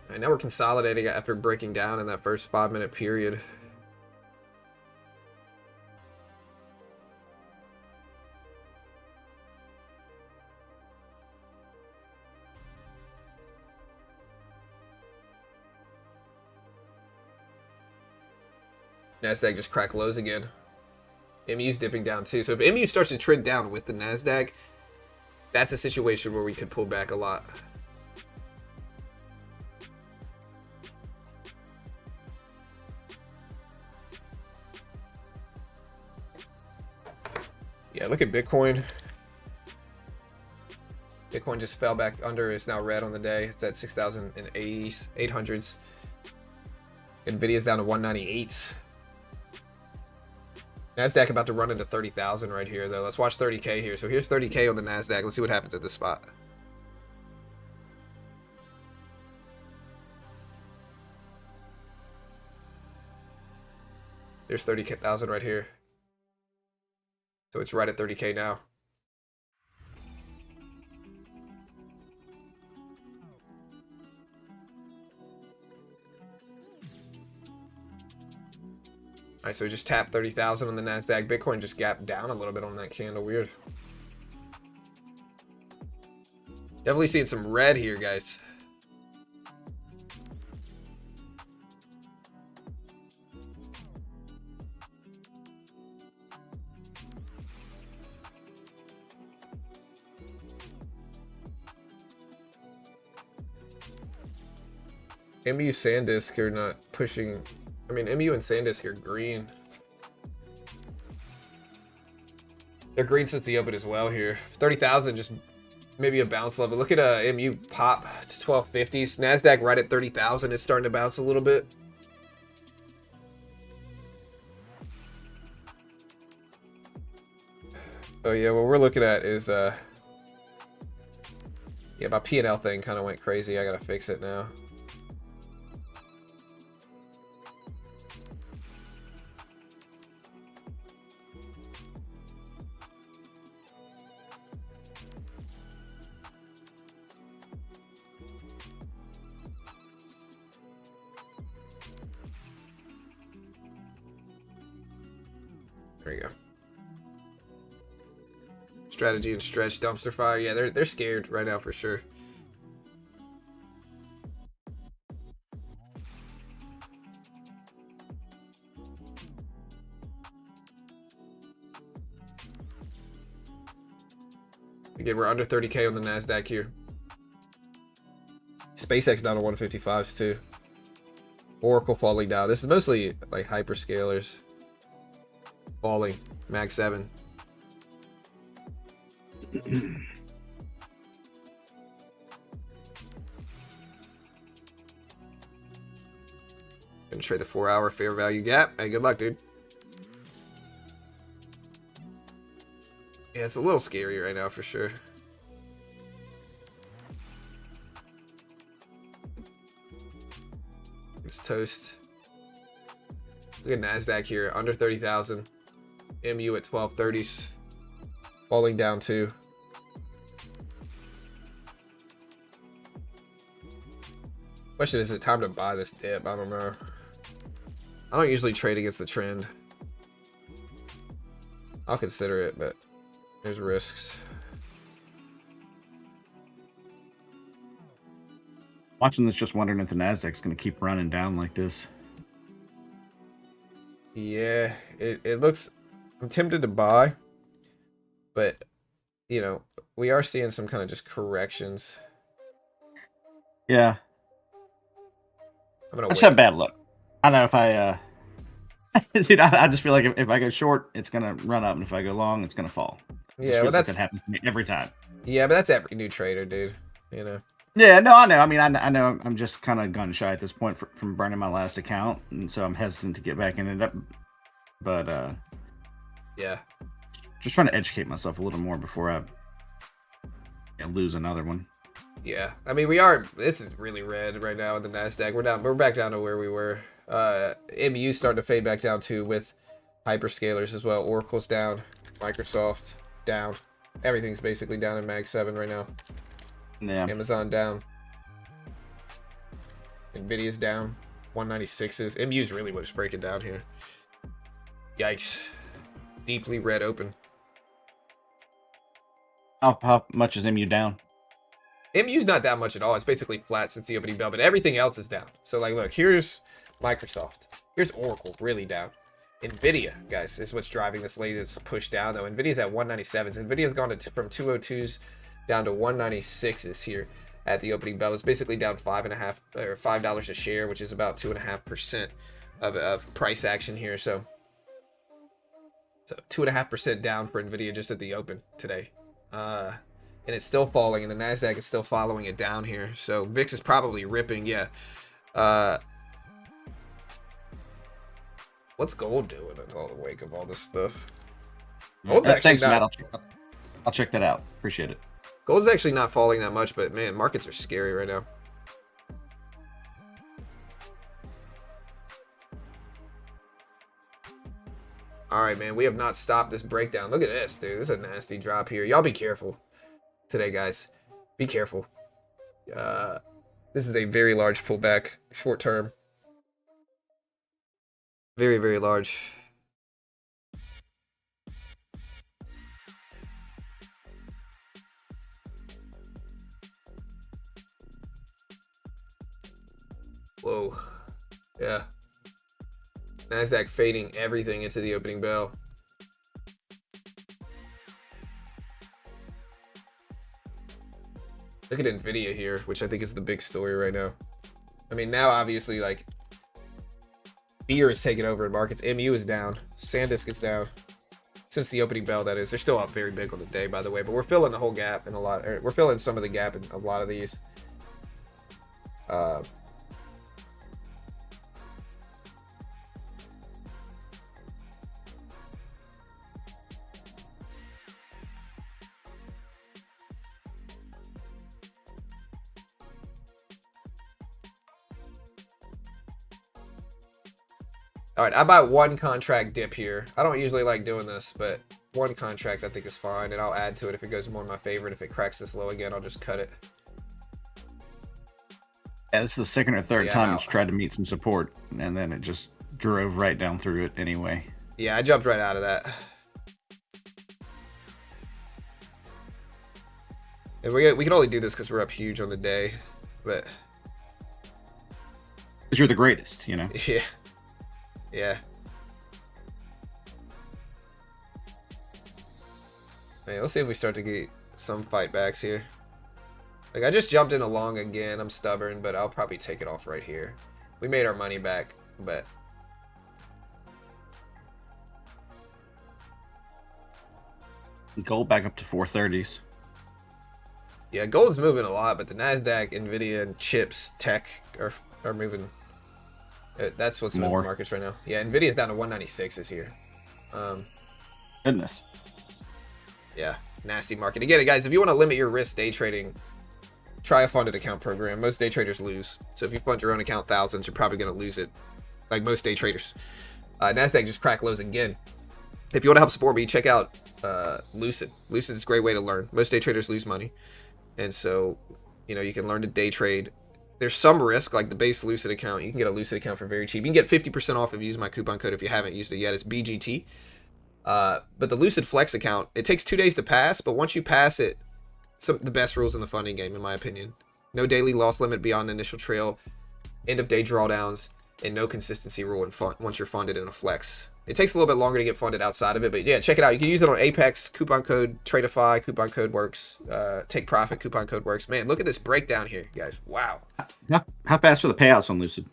All right, now we're consolidating after breaking down in that first 5-minute period. Nasdaq just cracked lows again. MU's dipping down too. So if MU starts to trend down with the Nasdaq, that's a situation where we could pull back a lot. Yeah, look at Bitcoin. Bitcoin just fell back under. It's now red on the day. It's at 6,080s, 800s. Nvidia's down to 198. Nasdaq about to run into 30,000 right here, though. Let's watch 30K here. So here's 30K on the Nasdaq. Let's see what happens at this spot. There's 30,000 right here. So it's right at 30K now. Alright, so we just tapped 30,000 on the Nasdaq. Bitcoin just gapped down a little bit on that candle. Weird. Definitely seeing some red here, guys. MU SanDisk are not pushing. I mean, MU and SanDisk are green. They're green since the open as well here. 30,000, just maybe a bounce level. Look at MU pop to 1250s. Nasdaq right at 30,000. It's starting to bounce a little bit. Oh yeah, what we're looking at is yeah, my P&L thing kind of went crazy. I gotta fix it now. There you go. Strategy and stretch, dumpster fire. Yeah, they're scared right now for sure. Again, we're under 30K on the Nasdaq here. Spacex down to 155s too. Oracle falling down. This is mostly like hyperscalers falling. Mag 7. Gonna trade the 4-hour fair value gap. Hey, good luck, dude. Yeah, it's a little scary right now for sure. It's toast. Look at Nasdaq here, under 30,000. MU at 1230s, falling down too. Question is it time to buy this dip? I don't know. I don't usually trade against the trend. I'll consider it, but there's risks. Watching this, just wondering if the Nasdaq's going to keep running down like this. Yeah, it looks. I'm tempted to buy, but you know, we are seeing some kind of just corrections. Yeah, I'm gonna I just wait. have bad luck. I don't know if I, dude, I just feel like if I go short, it's gonna run up, and if I go long, it's gonna fall. Yeah, well, like that happens to me every time. Yeah, but that's every new trader, dude. You know. Yeah, no, I know. I mean, I know. I'm just kind of gun shy at this point from burning my last account, and so I'm hesitant to get back in it. But yeah, just trying to educate myself a little more before I lose another one. Yeah, I mean, we are. This is really red right now in the Nasdaq. We're back down to where we were. MU starting to fade back down too with hyperscalers as well. Oracle's down, Microsoft down. Everything's basically down in Mag 7 right now. Yeah. Amazon down. Nvidia's down. 196s. MU's really what's breaking down here. Yikes. Deeply red open. How much is MU down? MU's not that much at all. It's basically flat since the opening bell, but everything else is down. So, like, look, here's Microsoft. Here's Oracle, really down. Nvidia, guys, is what's driving this latest push down, though. Nvidia's at 197s. Nvidia's gone from 202s down to 196s here at the opening bell. It's basically down $5 a share, which is about 2.5% of price action here. So So 2.5% down for Nvidia just at the open today. And it's still falling, and the Nasdaq is still following it down here. So VIX is probably ripping. Yeah. What's gold doing in all the wake of all this stuff? Gold's actually Thanks, not, Matt. I'll check that out. Appreciate it. Gold's actually not falling that much, but man, markets are scary right now. All right, man, we have not stopped this breakdown. Look at this, dude. This is a nasty drop here. Y'all be careful today, guys. Be careful. This is a very large pullback, short term. Very, very large. Whoa. Yeah. Nasdaq fading everything into the opening bell. Look at Nvidia here, which I think is the big story right now. I mean, now obviously, like, fear is taking over in markets. MU is down. SanDisk is down. Since the opening bell, that is. They're still up very big on the day, by the way, but we're filling the whole gap in a lot. We're filling some of the gap in a lot of these. All right, I buy one contract dip here. I don't usually like doing this, but one contract I think is fine, and I'll add to it if it goes more in my favor. And if it cracks this low again, I'll just cut it. Yeah, this is the second or third time it's tried to meet some support, and then it just drove right down through it anyway. Yeah, I jumped right out of that. And we can only do this because we're up huge on the day, but... Because you're the greatest, you know? Yeah. Yeah. Man, let's see if we start to get some fight backs here. Like, I just jumped in a long again. I'm stubborn, but I'll probably take it off right here. We made our money back, but... Gold back up to 430s. Yeah, gold's moving a lot, but the Nasdaq, Nvidia, and chips, tech are moving. That's what's moving the markets right now. Yeah, Nvidia's down to 196 this year. Goodness. Yeah, nasty market. Again, guys, if you want to limit your risk day trading, try a funded account program. Most day traders lose. So if you fund your own account thousands, you're probably going to lose it, like most day traders. Nasdaq just cracked lows again. If you want to help support me, check out Lucid. Lucid is a great way to learn. Most day traders lose money. And so, you know, you can learn to day trade. There's some risk, like the base Lucid account. You can get a Lucid account for very cheap. You can get 50% off if you use my coupon code if you haven't used it yet. It's BGT. But the Lucid Flex account, it takes 2 days to pass, but once you pass it, the best rules in the funding game, in my opinion. No daily loss limit beyond the initial trail, end of day drawdowns, and no consistency rule once you're funded in a Flex. It takes a little bit longer to get funded outside of it, but yeah, check it out. You can use it on Apex, coupon code Tradeify, coupon code works. Take profit, coupon code works. Man, look at this breakdown here, guys. Wow. How fast are the payouts on Lucid?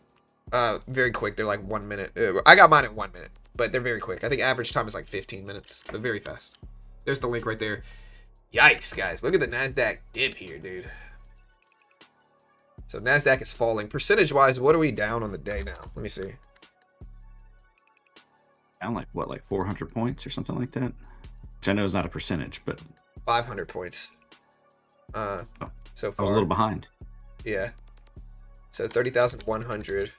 Very quick. They're like 1 minute. I got mine in 1 minute, but they're very quick. I think average time is like 15 minutes, but very fast. There's the link right there. Yikes, guys. Look at the NASDAQ dip here, dude. So NASDAQ is falling. Percentage-wise, what are we down on the day now? Let me see. Down like, what, like 400 points or something like that? Which I know is not a percentage, but... 500 points. So far. I was a little behind. Yeah. So 30,100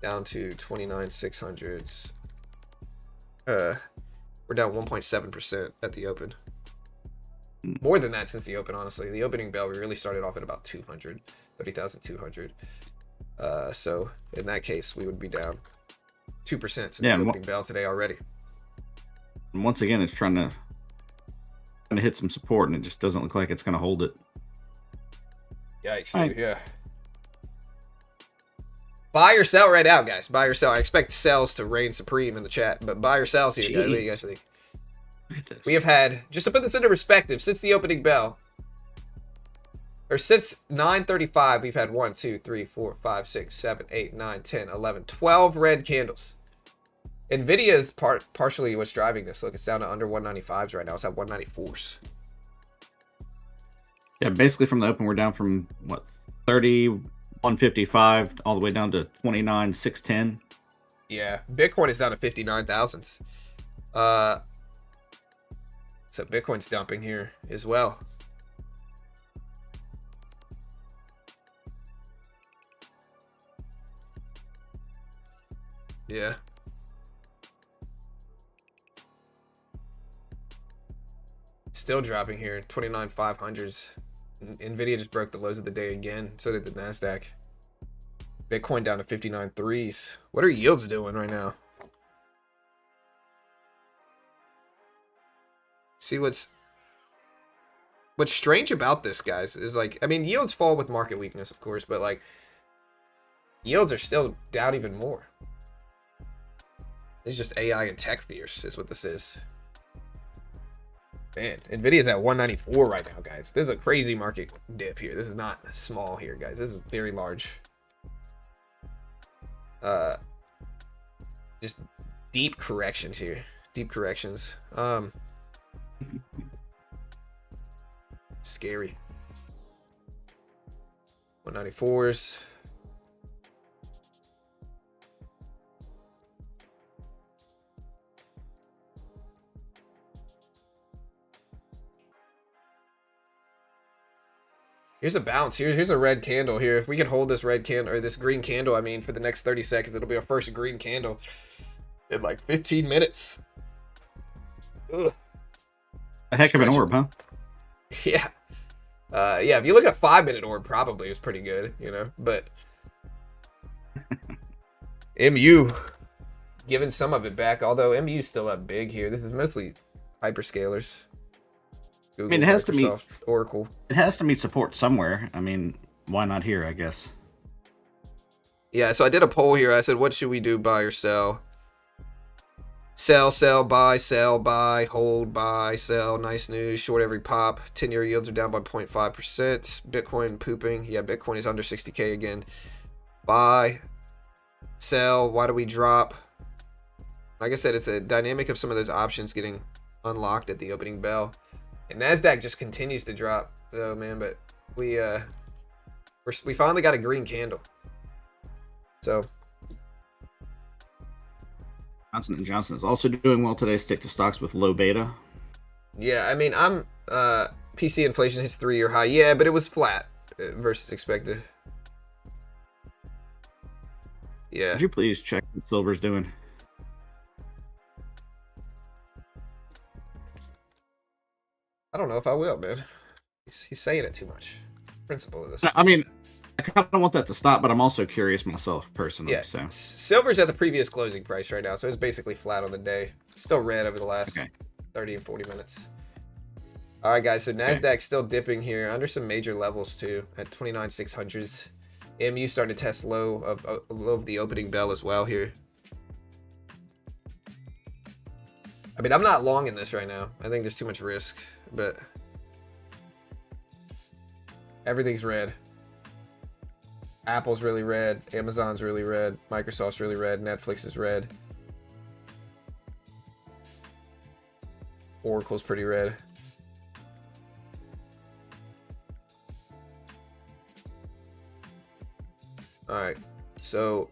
down to 29,600s. We're down 1.7% at the open. More than that since the open, honestly. The opening bell, we really started off at about 200, 30,200. So in that case, we would be down 2% since the opening bell today already. And once again, it's trying to hit some support, and it just doesn't look like it's going to hold it. Yikes, dude, yeah. Buy or sell right now, guys. Buy or sell. I expect sells to reign supreme in the chat, but buy or sells here, guys. What do you guys think? We have had, just to put this into perspective, since the opening bell, or since 9:35, we've had 1, 2, 3, 4, 5, 6, 7, 8, 9, 10, 11, 12 red candles. Nvidia is partially what's driving this. Look, it's down to under 195s right now. It's at 194s. Yeah, basically from the open, we're down from what 3155 all the way down to 29,610. Yeah, Bitcoin is down to 59,000s. So Bitcoin's dumping here as well. Yeah. Still dropping here, 29,500s. Nvidia just broke the lows of the day again. So did the Nasdaq. Bitcoin down to 59.3s. What are yields doing right now? See what's strange about this, guys, is like, I mean, yields fall with market weakness, of course, but like yields are still down even more. It's just AI and tech fears is what this is. Man, Nvidia's at 194 right now, guys. This is a crazy market dip here. This is not small here, guys. This is very large. Just deep corrections here. Deep corrections. Scary. 194s. Here's a bounce. Here's a red candle here. If we can hold this red candle, or this green candle, I mean, for the next 30 seconds, it'll be our first green candle in like 15 minutes. Ugh. A heck of an orb, huh? Yeah. Yeah, if you look at a 5-minute orb, probably is pretty good, you know, but MU giving some of it back, although MU's still up big here. This is mostly hyperscalers. Google, I mean, it has Microsoft, to meet Oracle. It has to meet support somewhere. I mean, why not here, I guess. Yeah, so I did a poll here. I said, what should we do, buy or sell? Sell, buy, hold, buy, sell. Nice news. Short every pop. 10-year yields are down by 0.5%. Bitcoin pooping. Yeah, Bitcoin is under 60K again. Buy, sell. Why do we drop? Like I said, it's a dynamic of some of those options getting unlocked at the opening bell. And Nasdaq just continues to drop, though, man. But we finally got a green candle. So Johnson & Johnson is also doing well today. Stick to stocks with low beta. yeah, I mean, I'm PC inflation hits 3-year high. Yeah, but it was flat versus expected. Yeah. Could you please check what silver's doing? I don't know if I will, man. He's saying it too much. Principle of this. I mean, I kind of want that to stop, but I'm also curious myself personally. Yeah. So Silver's at the previous closing price right now, so it's basically flat on the day. Still red over the last 30 and 40 minutes. All right, guys. So Nasdaq's still dipping here under some major levels too at 29,600s. MU starting to test low of the opening bell as well here. I mean, I'm not long in this right now. I think there's too much risk, but everything's red. Apple's really red. Amazon's really red. Microsoft's really red. Netflix is red. Oracle's pretty red. All right. So.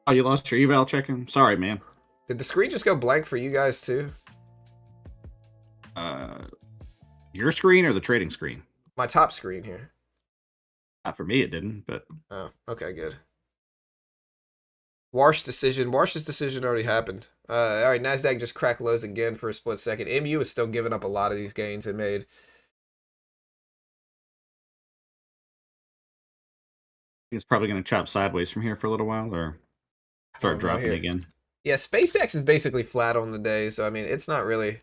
Oh, you lost your eval checking? Sorry, man. Did the screen just go blank for you guys too? Your screen or the trading screen? My top screen here. Not for me, it didn't, but Oh, okay, good. Warsh's decision already happened. All right, Nasdaq just cracked lows again for a split second. MU is still giving up a lot of these gains it made. it's probably going to chop sideways from here for a little while, or start dropping here. again. Yeah, SpaceX is basically flat on the day, so I mean, it's not really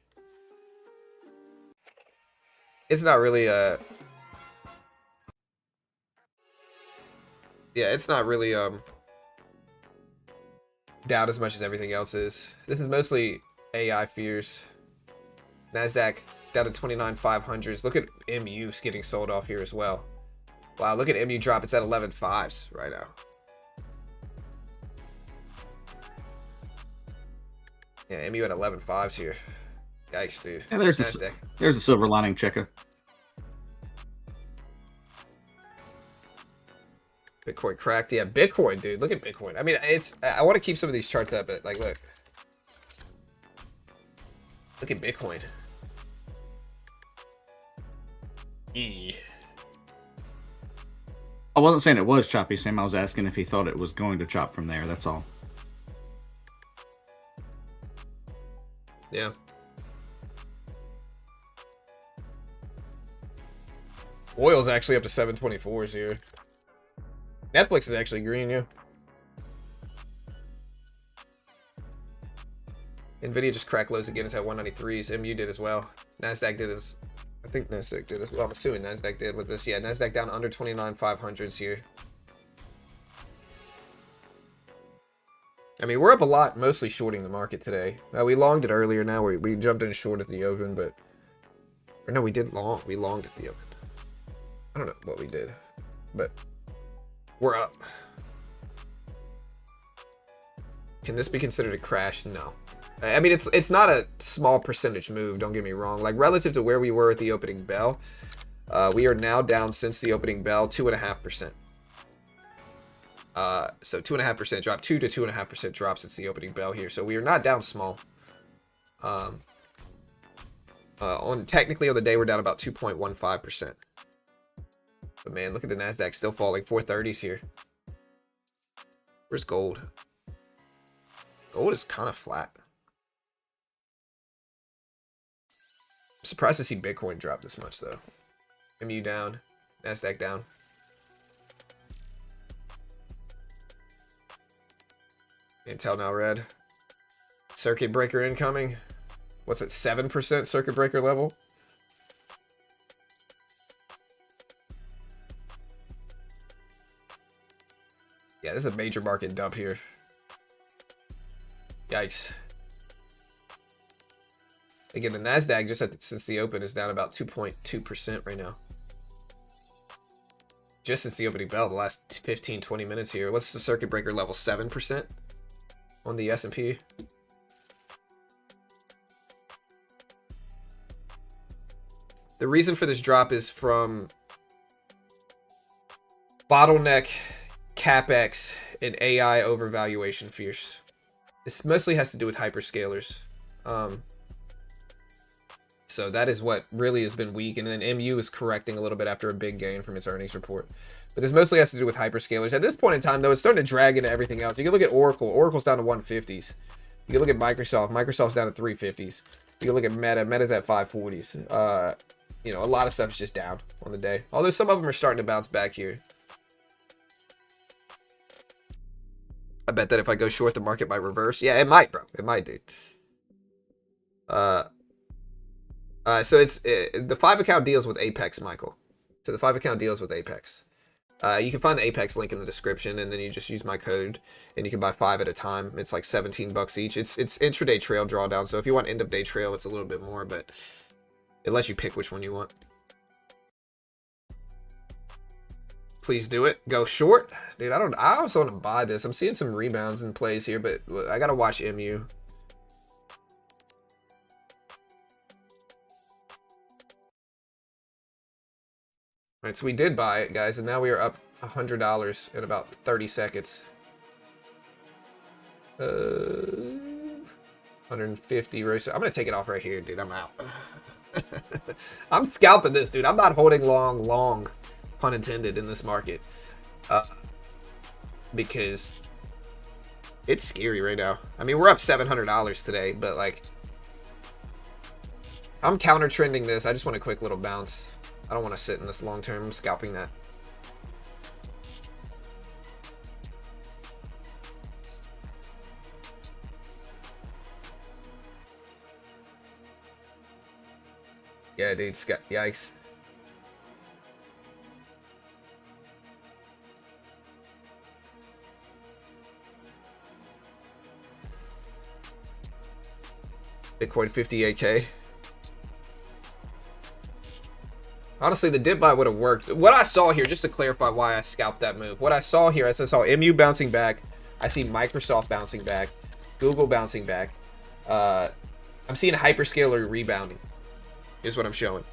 yeah, it's not really down as much as everything else is. This is mostly AI fears. Nasdaq down to 29,500s. Look at MU getting sold off here as well. Wow, look at MU drop. It's at 11.5s right now. Yeah, MU at 11.5s here. Yikes, dude. Yeah, there's the silver lining checker. Bitcoin cracked. Yeah, Bitcoin, dude. Look at Bitcoin. I mean, I want to keep some of these charts up, but like, look. Look at Bitcoin. E. I wasn't saying it was choppy, Sam. I was asking if he thought it was going to chop from there. That's all. Yeah. Oil's actually up to 724s here. Netflix is actually green, yeah. Nvidia just cracked lows again. It's at 193s. MU did as well. Nasdaq did as... I think Nasdaq did as well. I'm assuming Nasdaq did with this. Yeah, Nasdaq down under 29,500s here. I mean, we're up a lot, mostly shorting the market today. We longed it earlier. Now we jumped in short at the open, but... Or no, we did long. We longed at the open. I don't know what we did, but we're up. Can this be considered a crash? No. I mean, it's not a small percentage move, don't get me wrong. Like, relative to where we were at the opening bell, we are now down since the opening bell 2.5%. So 2.5% drop, 2 to 2.5% drop since the opening bell here. So we are not down small. Technically on the day, we're down about 2.15%. But man, look at the Nasdaq still falling 430s here. Where's gold? Gold is kind of flat. I'm surprised to see Bitcoin drop this much though. MU down, Nasdaq down. Intel now red. Circuit breaker incoming. What's it, 7% circuit breaker level? Yeah, this is a major market dump here. Yikes. Again, the Nasdaq just since the open is down about 2.2% right now. Just since the opening bell, the last 15-20 minutes here. What's the circuit breaker level? 7% on the S&P. The reason for this drop is from bottleneck, CapEx, and AI overvaluation fears. This mostly has to do with hyperscalers. So that is what really has been weak. And then MU is correcting a little bit after a big gain from its earnings report. But this mostly has to do with hyperscalers. At this point in time, though, it's starting to drag into everything else. You can look at Oracle. Oracle's down to 150s. You can look at Microsoft. Microsoft's down to 350s. You can look at Meta. Meta's at 540s. You know, a lot of stuff is just down on the day. Although some of them are starting to bounce back here. I bet that if I go short, the market might reverse. Yeah, it might, bro. It might, dude. So it's the 5 account deals with Apex, Michael. So the 5 account deals with Apex. You can find the Apex link in the description, and then you just use my code, and you can buy 5 at a time. It's like $17 each. It's intraday trail drawdown. So if you want end of day trail, it's a little bit more, but it lets you pick which one you want. Please do it. Go short, dude. I also want to buy this. I'm seeing some rebounds in plays here, but I gotta watch MU. Alright, so we did buy it, guys, and now we are up $100 in about 30 seconds. 150 rows. I'm gonna take it off right here, dude. I'm out. I'm scalping this, dude. I'm not holding long, pun intended, in this market. Because it's scary right now. I mean, we're up $700 today, but like, I'm counter trending this. I just want a quick little bounce. I don't want to sit in this long term. I'm scalping that. Yeah, dude. Yikes. Bitcoin 58K. Honestly, the dip buy would have worked. What I saw here, just to clarify why I scalped that move. What I saw here, I saw MU bouncing back. I see Microsoft bouncing back. Google bouncing back. I'm seeing hyperscaler rebounding is what I'm showing.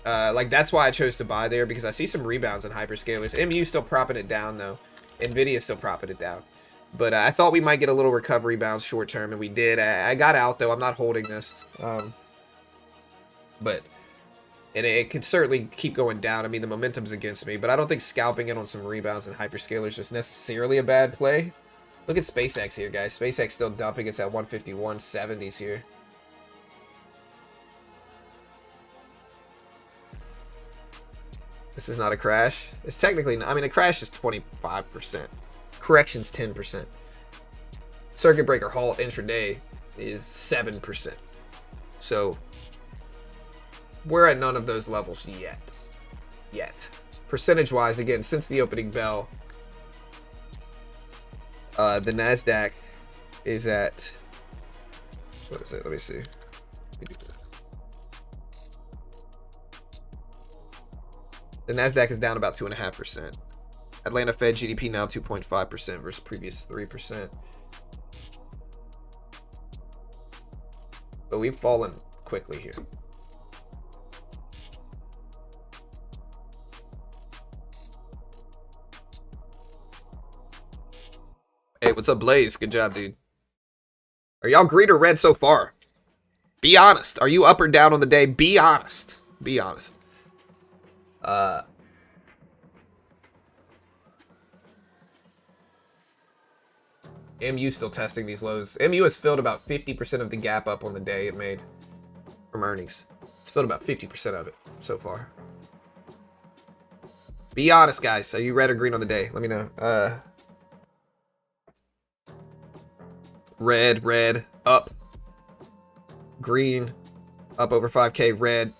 Like, that's why I chose to buy there, because I see some rebounds in hyperscalers. MU still propping it down, though. Nvidia still propping it down. But I thought we might get a little recovery bounce short term, and we did. I got out, though. I'm not holding this. But it can certainly keep going down. I mean, the momentum's against me, but I don't think scalping it on some rebounds and hyperscalers is necessarily a bad play. Look at SpaceX here, guys. SpaceX still dumping. It's at 151.70s here. This is not a crash. It's technically, I mean, a crash is 25%. Correction's 10%. Circuit breaker halt intraday is 7%. So we're at none of those levels yet. Percentage-wise, again, since the opening bell, the NASDAQ is at, what is it? Let me see. The NASDAQ is down about 2.5%. Atlanta Fed GDP now 2.5% versus previous 3%. But we've fallen quickly here. Hey, what's up, Blaze? Good job, dude. Are y'all green or red so far? Be honest. Are you up or down on the day? Be honest. Be honest. MU still testing these lows. MU has filled about 50% of the gap up on the day it made from earnings. It's filled about 50% of it so far. Be honest, guys. Are you red or green on the day? Let me know. Red, up. Green, up over 5K, red,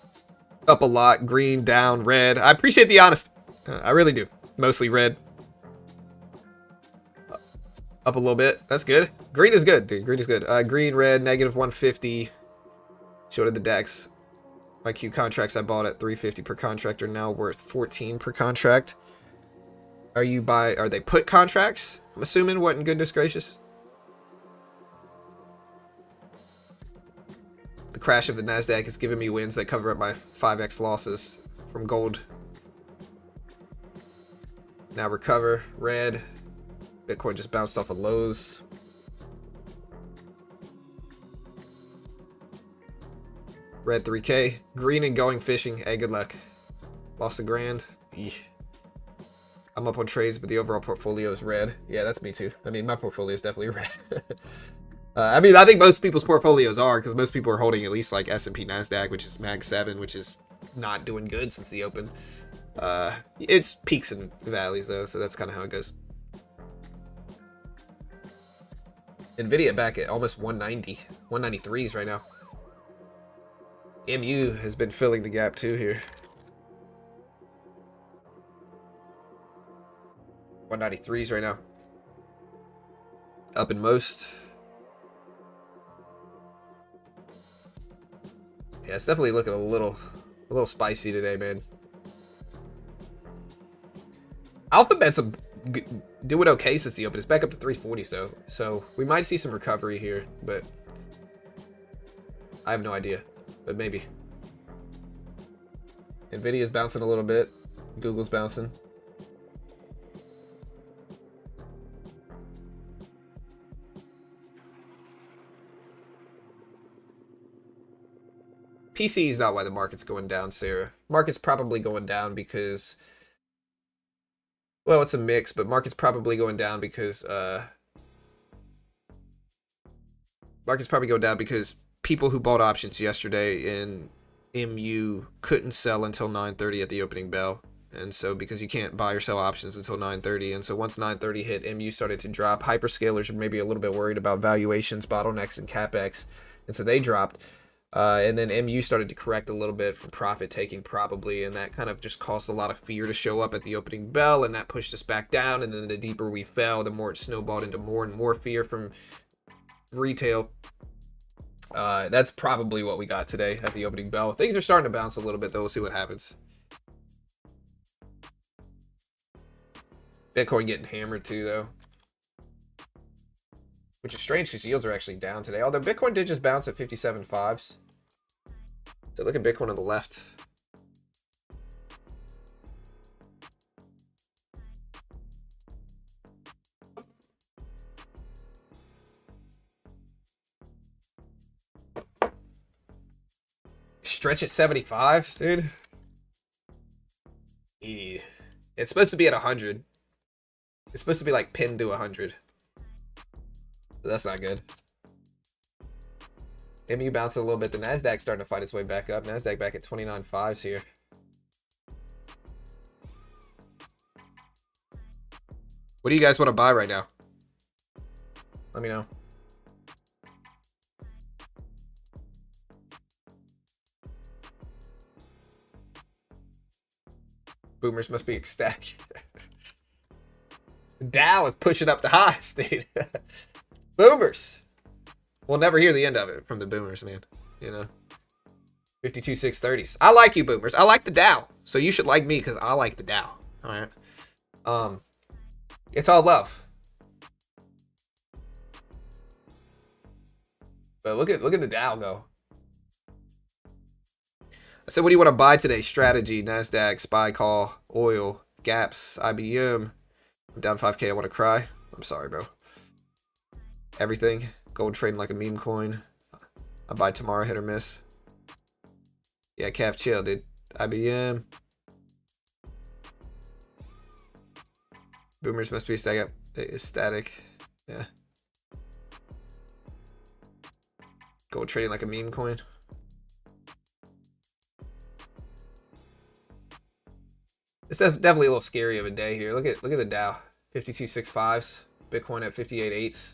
up a lot, green, down, red. I appreciate the honest. I really do. Mostly red. Up a little bit. That's good. Green is good, dude. Green is good. Green, red, negative 150. Shorted the DEX. My Q contracts I bought at 350 per contract are now worth 14 per contract. Are they put contracts? I'm assuming, what in goodness gracious? The crash of the NASDAQ has given me wins that cover up my 5x losses from gold. Now recover. Red. Bitcoin just bounced off of lows. Red 3K. Green and going fishing. Hey, good luck. Lost a grand. Eesh. I'm up on trades, but the overall portfolio is red. Yeah, that's me too. I mean, my portfolio is definitely red. I mean, I think most people's portfolios are, because most people are holding at least like S&P NASDAQ, which is Mag 7, which is not doing good since the open. It's peaks and valleys though, so that's kind of how it goes. Nvidia back at almost 190, 193s right now. MU has been filling the gap too here. 193s right now. Up in most. Yeah, it's definitely looking a little spicy today, man. Alphabet's doing okay since the open. It's back up to 340, so we might see some recovery here, but I have no idea. But maybe. Nvidia's bouncing a little bit. Google's bouncing. PC is not why the market's going down, Sarah. Market's probably going down because, well, it's a mix, but market's probably going down because people who bought options yesterday in MU couldn't sell until 9:30 at the opening bell. And so because you can't buy or sell options until 9:30, and so once 9:30 hit, MU started to drop. Hyperscalers are maybe a little bit worried about valuations, bottlenecks, and capex, and so they dropped. And then MU started to correct a little bit from profit taking probably, and that kind of just caused a lot of fear to show up at the opening bell, and that pushed us back down. And then the deeper we fell, the more it snowballed into more and more fear from retail. That's probably what we got today at the opening bell. Things are starting to bounce a little bit though. We'll see what happens. Bitcoin getting hammered too though. which is strange because yields are actually down today. Although Bitcoin did just bounce at 57.5s. So look at Bitcoin on the left. Stretch at 75, dude. Yeah. It's supposed to be at 100. It's supposed to be like pinned to 100. So that's not good. MU bounced a little bit. The Nasdaq's starting to fight its way back up. Nasdaq back at 29.5s here. What do you guys want to buy right now? Let me know. Boomers must be ecstatic. Dow is pushing up the highs, dude. Boomers. We'll never hear the end of it from the boomers, man. You know, 52.630s. I like you, boomers. I like the Dow, so you should like me because I like the Dow. All right. It's all love. But look at the Dow go. I said, what do you want to buy today? Strategy, Nasdaq, SPY call, oil, gaps, IBM. I'm down 5K. I want to cry. I'm sorry, bro. Everything. Gold trading like a meme coin. I buy tomorrow, hit or miss. Yeah, calf chill, dude. IBM. Boomers must be static. Yeah. Gold trading like a meme coin. It's definitely a little scary of a day here. Look at the Dow, 52.65s. Bitcoin at 58.8s.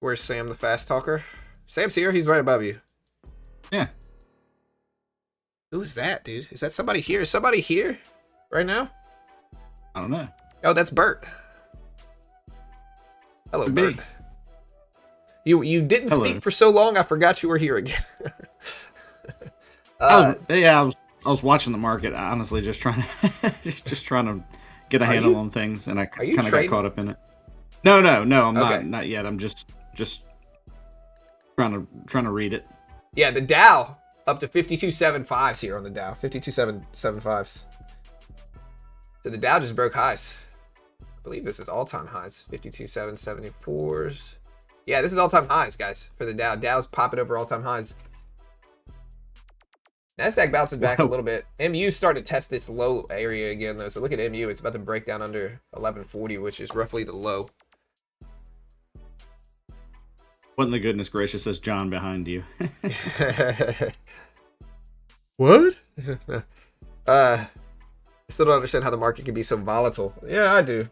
Where's Sam, the fast talker? Sam's here. He's right above you. Yeah. Who is that, dude? Is that somebody here? Is somebody here right now? I don't know. Oh, that's Bert. Hello, Could Bert. be. You didn't speak for so long, I forgot you were here again. I was watching the market, honestly, just trying to get a handle on things, and I kind of got caught up in it. No, I'm not yet. I'm just trying to read it. Yeah, the Dow up to 52.75s here on the Dow. 52.75s. So the Dow just broke highs. I believe this is all-time highs. 52.774s. Yeah, this is all-time highs, guys, for the Dow. Dow's popping over all-time highs. Nasdaq bouncing back a little bit. MU started to test this low area again, though. So look at MU. It's about to break down under 1140, which is roughly the low. What in the goodness gracious is John behind you? What? I still don't understand how the market can be so volatile. Yeah, I do.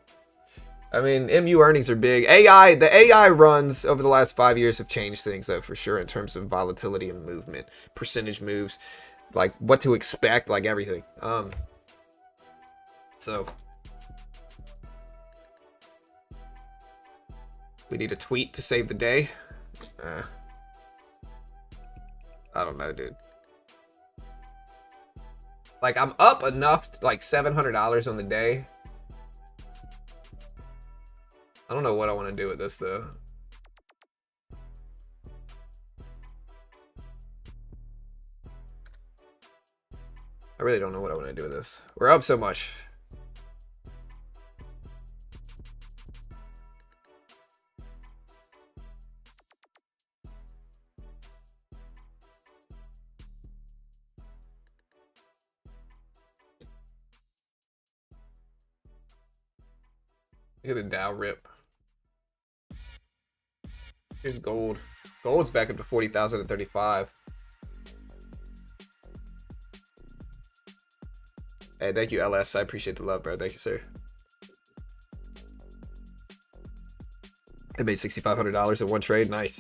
I mean, MU earnings are big. The AI runs over the last 5 years have changed things, though, for sure, in terms of volatility and movement, percentage moves, like what to expect, like everything. So we need a tweet to save the day. I don't know, dude. Like, I'm up enough, like $700 on the day. I don't know what I want to do with this, though. I really don't know what I want to do with this. We're up so much. Look at the Dow rip. Here's gold. Gold's back up to 40,035. Hey, thank you, LS. I appreciate the love, bro. Thank you, sir. I made $6,500 in one trade. Nice.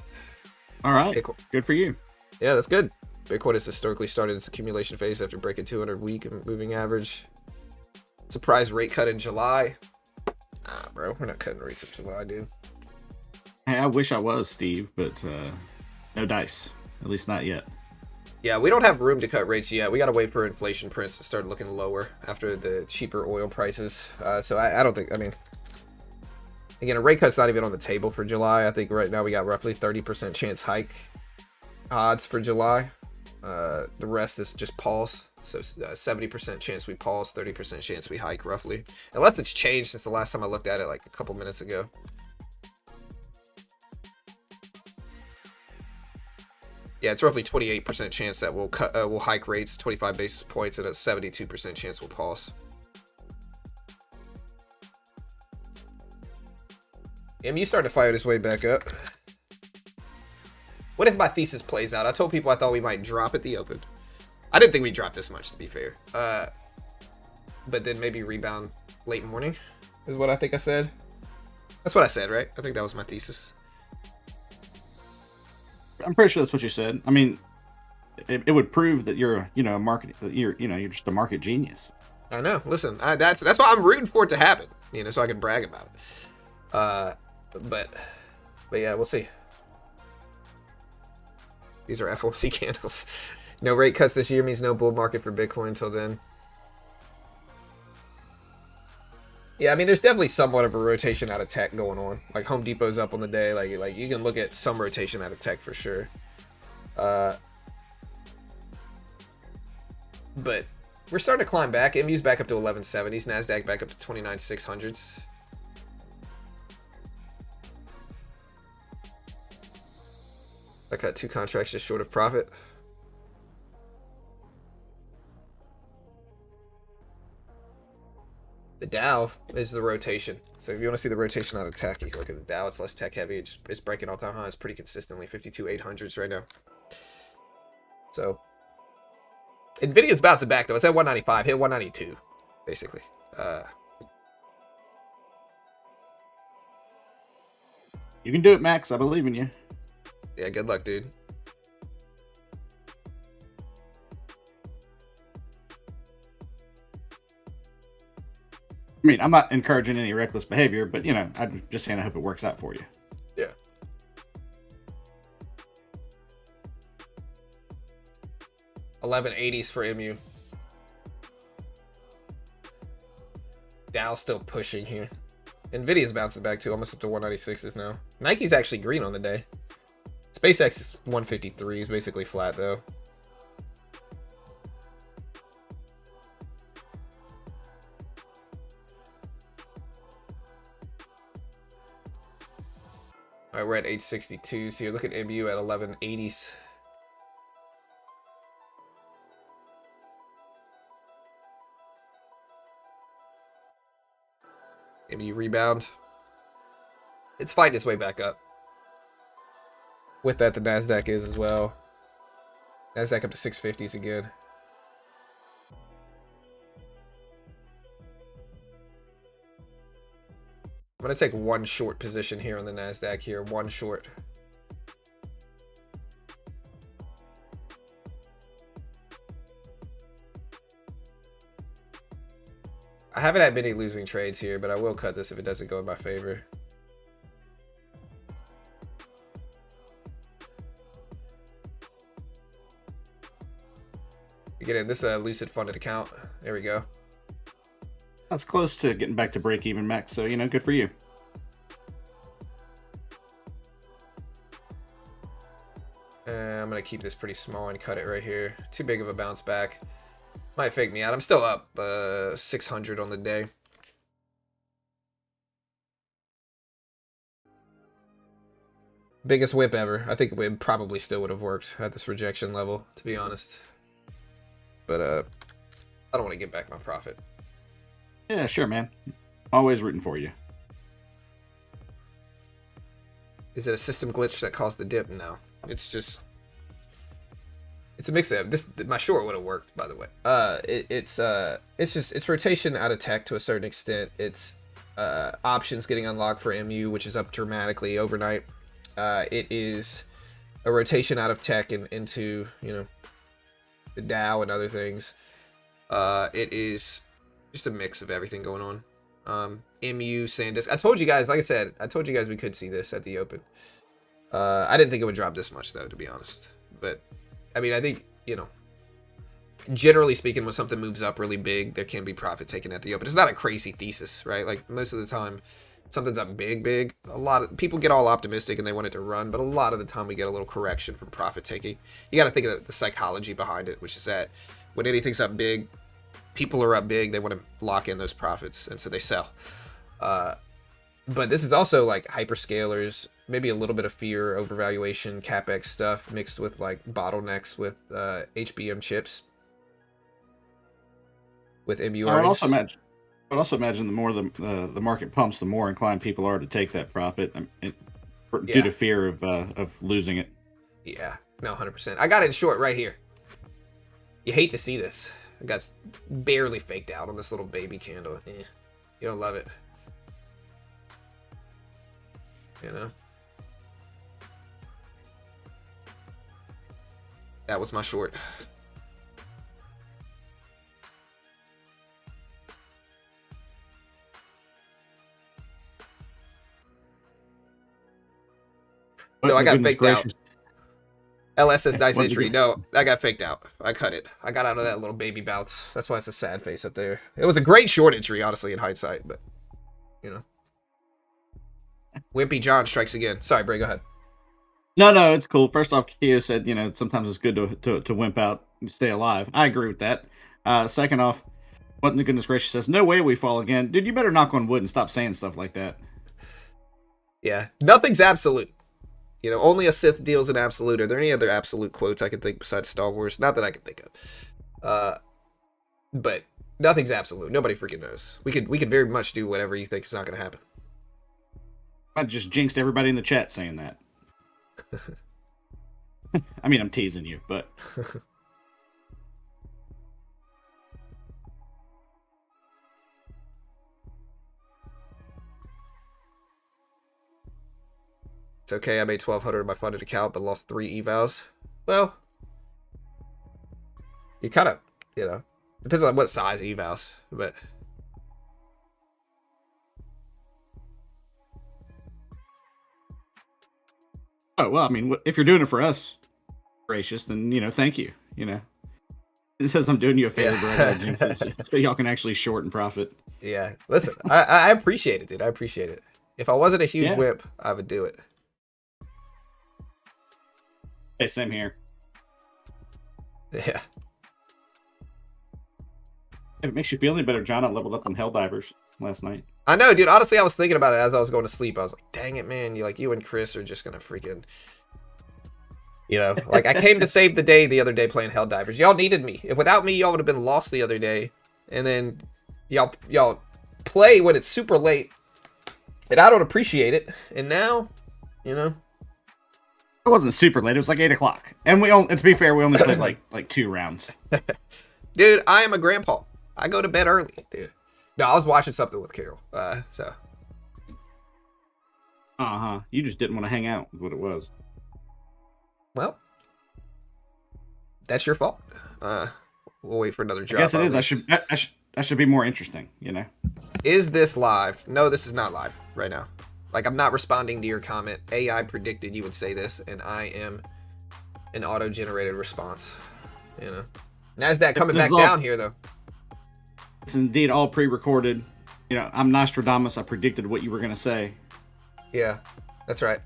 All right. Good for you. Yeah, that's good. Bitcoin has historically started its accumulation phase after breaking 200-week moving average. Surprise rate cut in July. Nah, bro. We're not cutting rates in July, dude. Hey, I wish I was, Steve, but no dice. At least not yet. Yeah, we don't have room to cut rates yet. We got to wait for inflation prints to start looking lower after the cheaper oil prices. So I don't think, I mean, again, a rate cut's not even on the table for July. I think right now we got roughly 30% chance hike odds for July. The rest is just pause. So 70% chance we pause, 30% chance we hike roughly. Unless it's changed since the last time I looked at it like a couple minutes ago. Yeah, it's roughly 28% chance that we'll hike rates 25 basis points, and a 72% chance we'll pause. MU starting to fight his way back up. What if my thesis plays out? I told people I thought we might drop at the open. I didn't think we'd drop this much, to be fair. But then maybe rebound late morning is what I think I said. That's what I said, right? I think that was my thesis. I'm pretty sure that's what you said. I mean, it would prove that you're, a market. You're just a market genius. I know. Listen, that's why I'm rooting for it to happen. So I can brag about it. But yeah, we'll see. These are FOMC candles. No rate cuts this year means no bull market for Bitcoin until then. Yeah, I mean, there's definitely somewhat of a rotation out of tech going on. Like Home Depot's up on the day. Like you can look at some rotation out of tech for sure. But we're starting to climb back. MU's back up to 1170s. Nasdaq back up to 29,600s. I cut 2 contracts just short of profit. The Dow is the rotation. So if you want to see the rotation out of tech, you can look at the Dow. It's less tech heavy. It's breaking all-time highs pretty consistently. 52,800s right now. So Nvidia's bouncing back, though. It's at 195. Hit 192, basically. You can do it, Max. I believe in you. Yeah, good luck, dude. I mean, I'm not encouraging any reckless behavior, but, I'm just saying I hope it works out for you. Yeah. $11.80s for MU. Dow's still pushing here. Nvidia's bouncing back too, almost up to 196s now. Nike's actually green on the day. SpaceX is 153, is basically flat though. Alright, we're at 862s here. Look at MU at 1180s. MU rebound. It's fighting its way back up. With that, the Nasdaq is as well. Nasdaq up to 650s again. I'm going to take one short position here on the Nasdaq here. One short. I haven't had many losing trades here, but I will cut this if it doesn't go in my favor. You get in this Lucid funded account. There we go. That's close to getting back to break even, Max. So, good for you. I'm going to keep this pretty small and cut it right here. Too big of a bounce back. Might fake me out. I'm still up 600 on the day. Biggest whip ever. I think it probably still would have worked at this rejection level, to be honest. But I don't want to give back my profit. Yeah, sure, man. Always rooting for you. Is it a system glitch that caused the dip? No. It's just... It's a mix of this. My short would have worked, by the way. It's rotation out of tech to a certain extent. It's options getting unlocked for MU, which is up dramatically overnight. It is a rotation out of tech and into the Dow and other things. It is just a mix of everything going on. MU, SanDisk. I told you guys, like I said, we could see this at the open. I didn't think it would drop this much though, to be honest. But I mean, I think, generally speaking, when something moves up really big, there can be profit taken at the open. It's not a crazy thesis, right? Like most of the time, something's up big. A lot of people get all optimistic and they want it to run, but a lot of the time we get a little correction from profit taking. You got to think of the psychology behind it, which is that when anything's up big, people are up big. They want to lock in those profits, and so they sell. But this is also like hyperscalers, maybe a little bit of fear, overvaluation, capex stuff mixed with like bottlenecks with HBM chips. With MU I would earnings. also imagine the more the market pumps, the more inclined people are to take that profit due Yeah. to fear of losing it. Yeah, no, 100%. I got it in short right here. You hate to see this. I got barely faked out on this little baby candle. You don't love it. That was my short. No, I got faked out. LS says nice entry. No, I got faked out. I cut it. I got out of that little baby bounce. That's why it's a sad face up there. It was a great short entry, honestly, in hindsight, but Wimpy John strikes again. Sorry, Bray, go ahead. No, it's cool. First off, Keo said, sometimes it's good to wimp out and stay alive. I agree with that. Second off, what in the goodness gracious says, no way we fall again. Dude, you better knock on wood and stop saying stuff like that. Yeah, nothing's absolute. Only a Sith deals in absolute. Are there any other absolute quotes I can think besides Star Wars? Not that I can think of. But nothing's absolute. Nobody freaking knows. We could very much do whatever you think is not going to happen. I just jinxed everybody in the chat saying that. I mean, I'm teasing you, but... It's okay, I made 1,200 in my funded account, but lost 3 evals. Well, you kind of, depends on what size evals, but... Oh, well, I mean, if you're doing it for us, gracious, then, thank you, It says I'm doing you a favor, bro, so y'all can actually short and profit. Yeah, listen, I appreciate it, dude. I appreciate it. If I wasn't a huge whip, I would do it. Hey, same here. Yeah. If it makes you feel any better, John, I leveled up on Helldivers last night. I know, dude. Honestly, I was thinking about it as I was going to sleep. I was like, dang it, man. You and Chris are just going to freaking... like I came to save the day the other day playing Helldivers. Y'all needed me. If without me, y'all would have been lost the other day. And then y'all play when it's super late. And I don't appreciate it. And now, It wasn't super late. It was like 8 o'clock. And to be fair, we only played like 2 rounds. Dude, I am a grandpa. I go to bed early, dude. No, I was watching something with Carol. So. You just didn't want to hang out with what it was. Well, that's your fault. We'll wait for another job. I guess it is. I should be more interesting, Is this live? No, this is not live right now. Like, I'm not responding to your comment. AI predicted you would say this, and I am an auto-generated response. NASDAQ coming back down here, though. It's indeed all pre-recorded. I'm Nostradamus. I predicted what you were going to say. Yeah, that's right.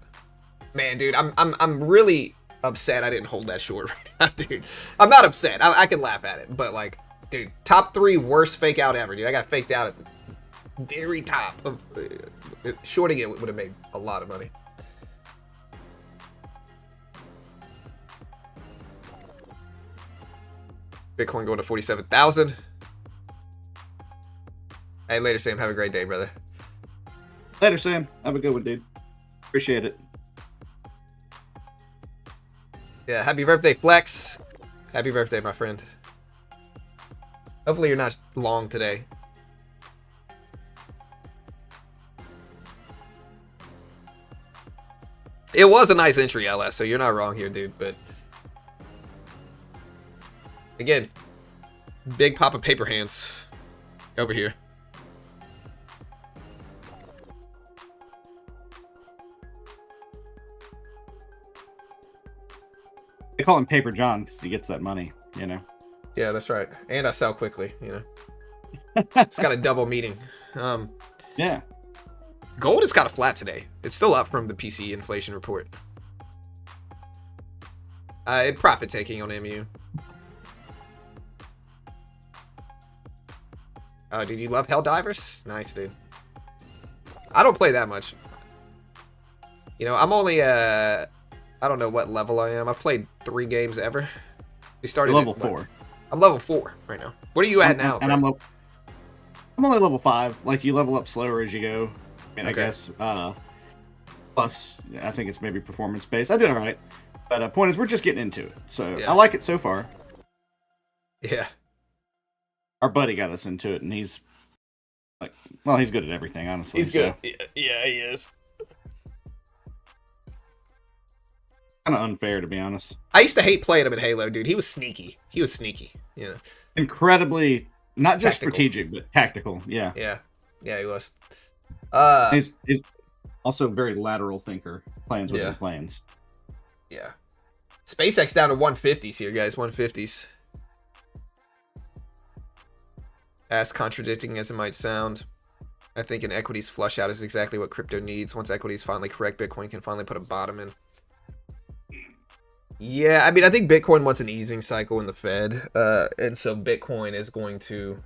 Man, dude, I'm really upset I didn't hold that short right now, dude. I'm not upset. I can laugh at it, but, like, dude, top 3 worst fake out ever, dude. I got faked out at the very top of... shorting it would have made a lot of money. Bitcoin going to 47,000. Hey, later, Sam. Have a great day, brother. Later, Sam. Have a good one, dude. Appreciate it. Yeah, happy birthday, Flex. Happy birthday, my friend. Hopefully you're not long today. It was a nice entry, LS, so you're not wrong here, dude, but... Again, big pop of paper hands over here. They call him Paper John because he gets that money, you know. Yeah, that's right. And I sell quickly, you know. It's got a double meaning. Yeah. Gold is kind of flat today. It's still up from the PC inflation report. Profit taking on MU. Oh, dude, you love Helldivers? Nice, dude. I don't play that much. You know, I'm only I don't know what level I am. I've played 3 games ever. We started You're level 4. I'm level 4 right now. What are you at now? And I'm only level 5. Like, you level up slower as you go. I mean, okay. I guess. Plus, I think it's maybe performance based. I did all right. But point is, we're just getting into it. So yeah. I like it so far. Yeah. Our buddy got us into it, and he's like, well, he's good at everything, honestly. He's good. So. Yeah, he is. Kind of unfair, to be honest. I used to hate playing him in Halo, dude. He was sneaky. Yeah. Incredibly, not just strategic, but tactical. Yeah. Yeah, he was. He's also a very lateral thinker. Plans within plans. Yeah. SpaceX down to 150s here, guys. 150s. As contradicting as it might sound, I think an equities flush out is exactly what crypto needs. Once equities finally correct, Bitcoin can finally put a bottom in. Yeah, I mean, I think Bitcoin wants an easing cycle in the Fed. And so Bitcoin is going to...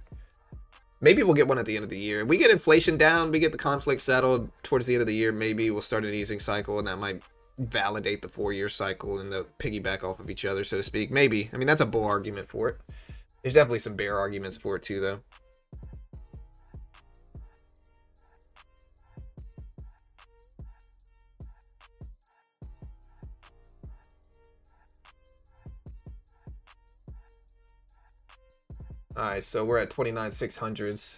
Maybe we'll get one at the end of the year. We get inflation down, we get the conflict settled towards the end of the year, maybe we'll start an easing cycle, and that might validate the 4-year cycle and the piggyback off of each other, so to speak. Maybe. I mean, that's a bull argument for it. There's definitely some bear arguments for it too, though. Alright, so we're at 29,600s.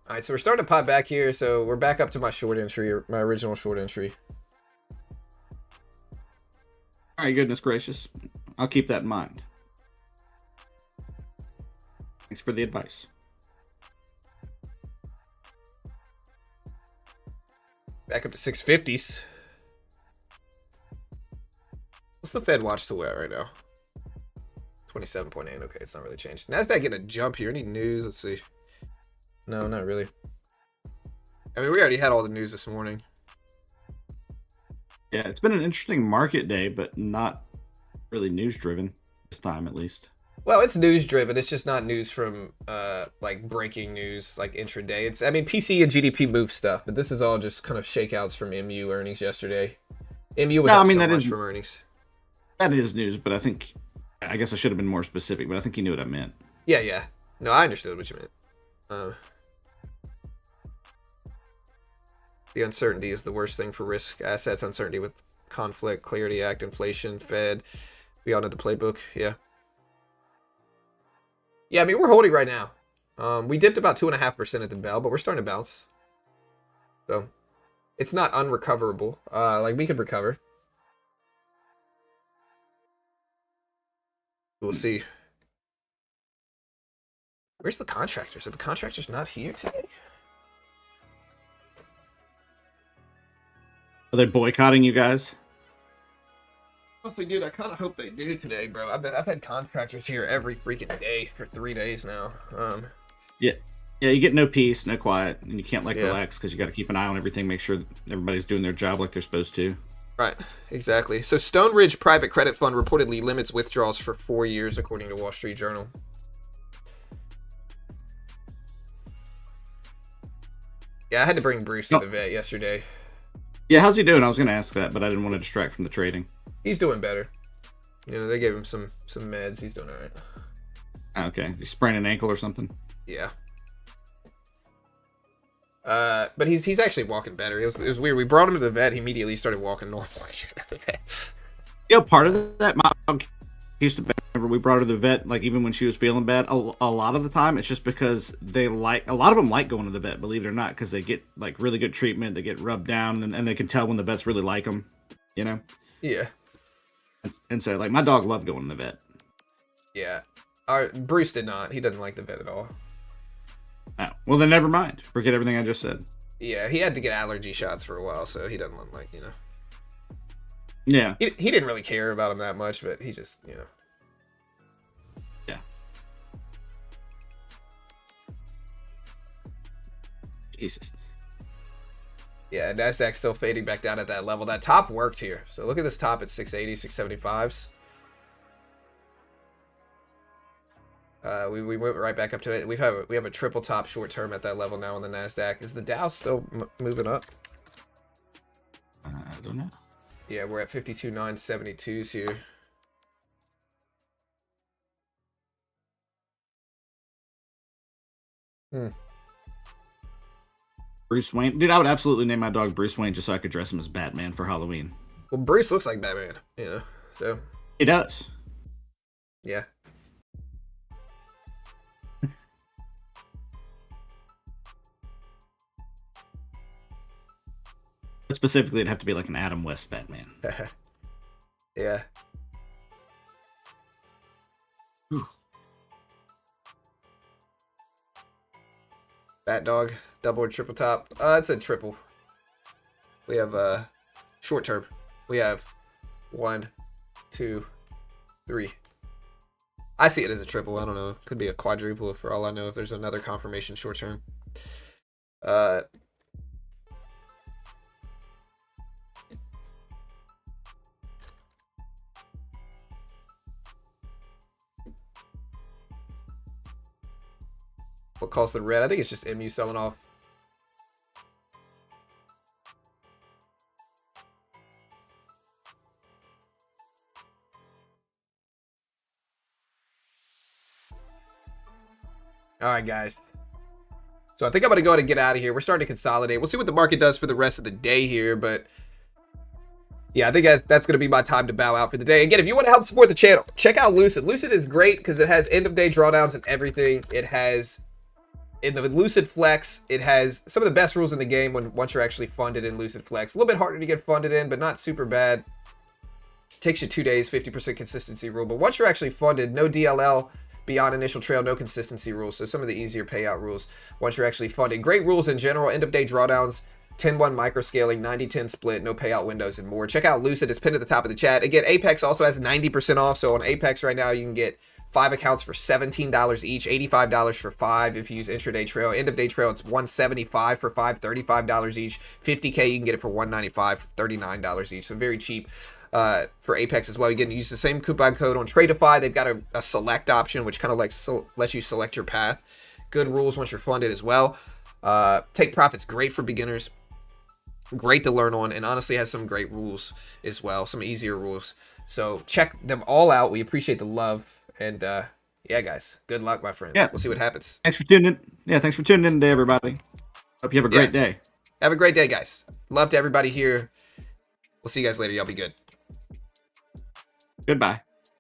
Alright, so we're starting to pop back here, so we're back up to my short entry, or my original short entry. Alright, goodness gracious. I'll keep that in mind. Thanks for the advice. Back up to 650s. What's the Fed watch to where right now? 27.8. Okay, it's not really changed. NASDAQ getting a jump here. Any news? Let's see. No, not really. I mean, we already had all the news this morning. Yeah, it's been an interesting market day, but not really news driven this time, at least. Well, it's news driven. It's just not news from like breaking news, like intraday. It's, I mean, PC and GDP move stuff, but this is all just kind of shakeouts from MU earnings yesterday. MU was up so much from earnings. That is news, but I guess I should have been more specific, but I think you knew what I meant. Yeah. No, I understood what you meant. The uncertainty is the worst thing for risk assets. Uncertainty with conflict, Clarity Act, inflation, Fed. We all know the playbook. Yeah. Yeah, I mean, we're holding right now. We dipped about 2.5% at the bell, but we're starting to bounce. So, it's not unrecoverable. Like, we could recover. We'll see. Where's the contractors? Are the contractors not here today? Are they boycotting you guys? Honestly, dude, I kind of hope they do today, bro. I've had contractors here every freaking day for 3 days now. Yeah, you get no peace, no quiet, and you can't relax because you got to keep an eye on everything, make sure that everybody's doing their job like they're supposed to. Right, exactly. So Stone Ridge Private Credit Fund reportedly limits withdrawals for 4 years, according to Wall Street Journal. Yeah, I had to bring Bruce to the vet yesterday. Yeah, how's he doing? I was going to ask that, but I didn't want to distract from the trading. He's doing better. You know, they gave him some meds. He's doing all right. Okay. He sprained an ankle or something? Yeah. But he's actually walking better. It was weird. We brought him to the vet. He immediately started walking normal. You know, part of that, my dog used to, whenever we brought her to the vet, like even when she was feeling bad, a lot of the time it's just because a lot of them like going to the vet, believe it or not, because they get like really good treatment. They get rubbed down, and they can tell when the vets really like them, you know? Yeah. And so, like, my dog loved going to the vet. Yeah. Bruce did not. He doesn't like the vet at all. Oh, well, then never mind. Forget everything I just said. Yeah, he had to get allergy shots for a while, so he doesn't like, Yeah. He didn't really care about him that much, but he just, Yeah. Jesus. Yeah, NASDAQ's still fading back down at that level. That top worked here. So look at this top at 680, 675s. We went right back up to it. We have a triple top short term at that level now on the NASDAQ. Is the Dow still moving up? I don't know. Yeah, we're at 52,972s here. Bruce Wayne. Dude, I would absolutely name my dog Bruce Wayne just so I could dress him as Batman for Halloween. Well, Bruce looks like Batman, so. He does. Yeah. But specifically, it'd have to be like an Adam West Batman. Yeah. Whew. Bat dog, double or triple top. It's a triple. We have short term. We have 1, 2, 3. I see it as a triple. I don't know. Could be a quadruple for all I know if there's another confirmation short term. What caused the red? I think it's just MU selling off. All right, guys. So I think I'm going to go ahead and get out of here. We're starting to consolidate. We'll see what the market does for the rest of the day here, but yeah, I think that's going to be my time to bow out for the day. Again, if you want to help support the channel, check out Lucid. Lucid is great because it has end-of-day drawdowns and everything. It has, in the Lucid Flex, it has some of the best rules in the game once you're actually funded in Lucid Flex. A little bit harder to get funded in, but not super bad. Takes you 2 days, 50% consistency rule. But once you're actually funded, no DLL beyond initial trail, no consistency rules. So some of the easier payout rules once you're actually funded. Great rules in general, end-of-day drawdowns, 10-1 microscaling, 90-10 split, no payout windows, and more. Check out Lucid. It's pinned at the top of the chat. Again, Apex also has 90% off. So on Apex right now, you can get 5 accounts for $17 each, $85 for 5 if you use intraday trail. End of day trail, it's $175 for 5, $35 each. 50K, you can get it for $195 for $39 each. So very cheap. For Apex as well. You can use the same coupon code on Tradeify. They've got a select option, which kind of like lets you select your path. Good rules once you're funded as well. Take Profit's great for beginners. Great to learn on, and honestly has some great rules as well. Some easier rules. So check them all out. We appreciate the love. And yeah, guys, good luck, my friends. Yeah. We'll see what happens. Thanks for tuning in. Yeah, thanks for tuning in today, everybody. Hope you have a great day. Have a great day, guys. Love to everybody here. We'll see you guys later. Y'all be good. Goodbye.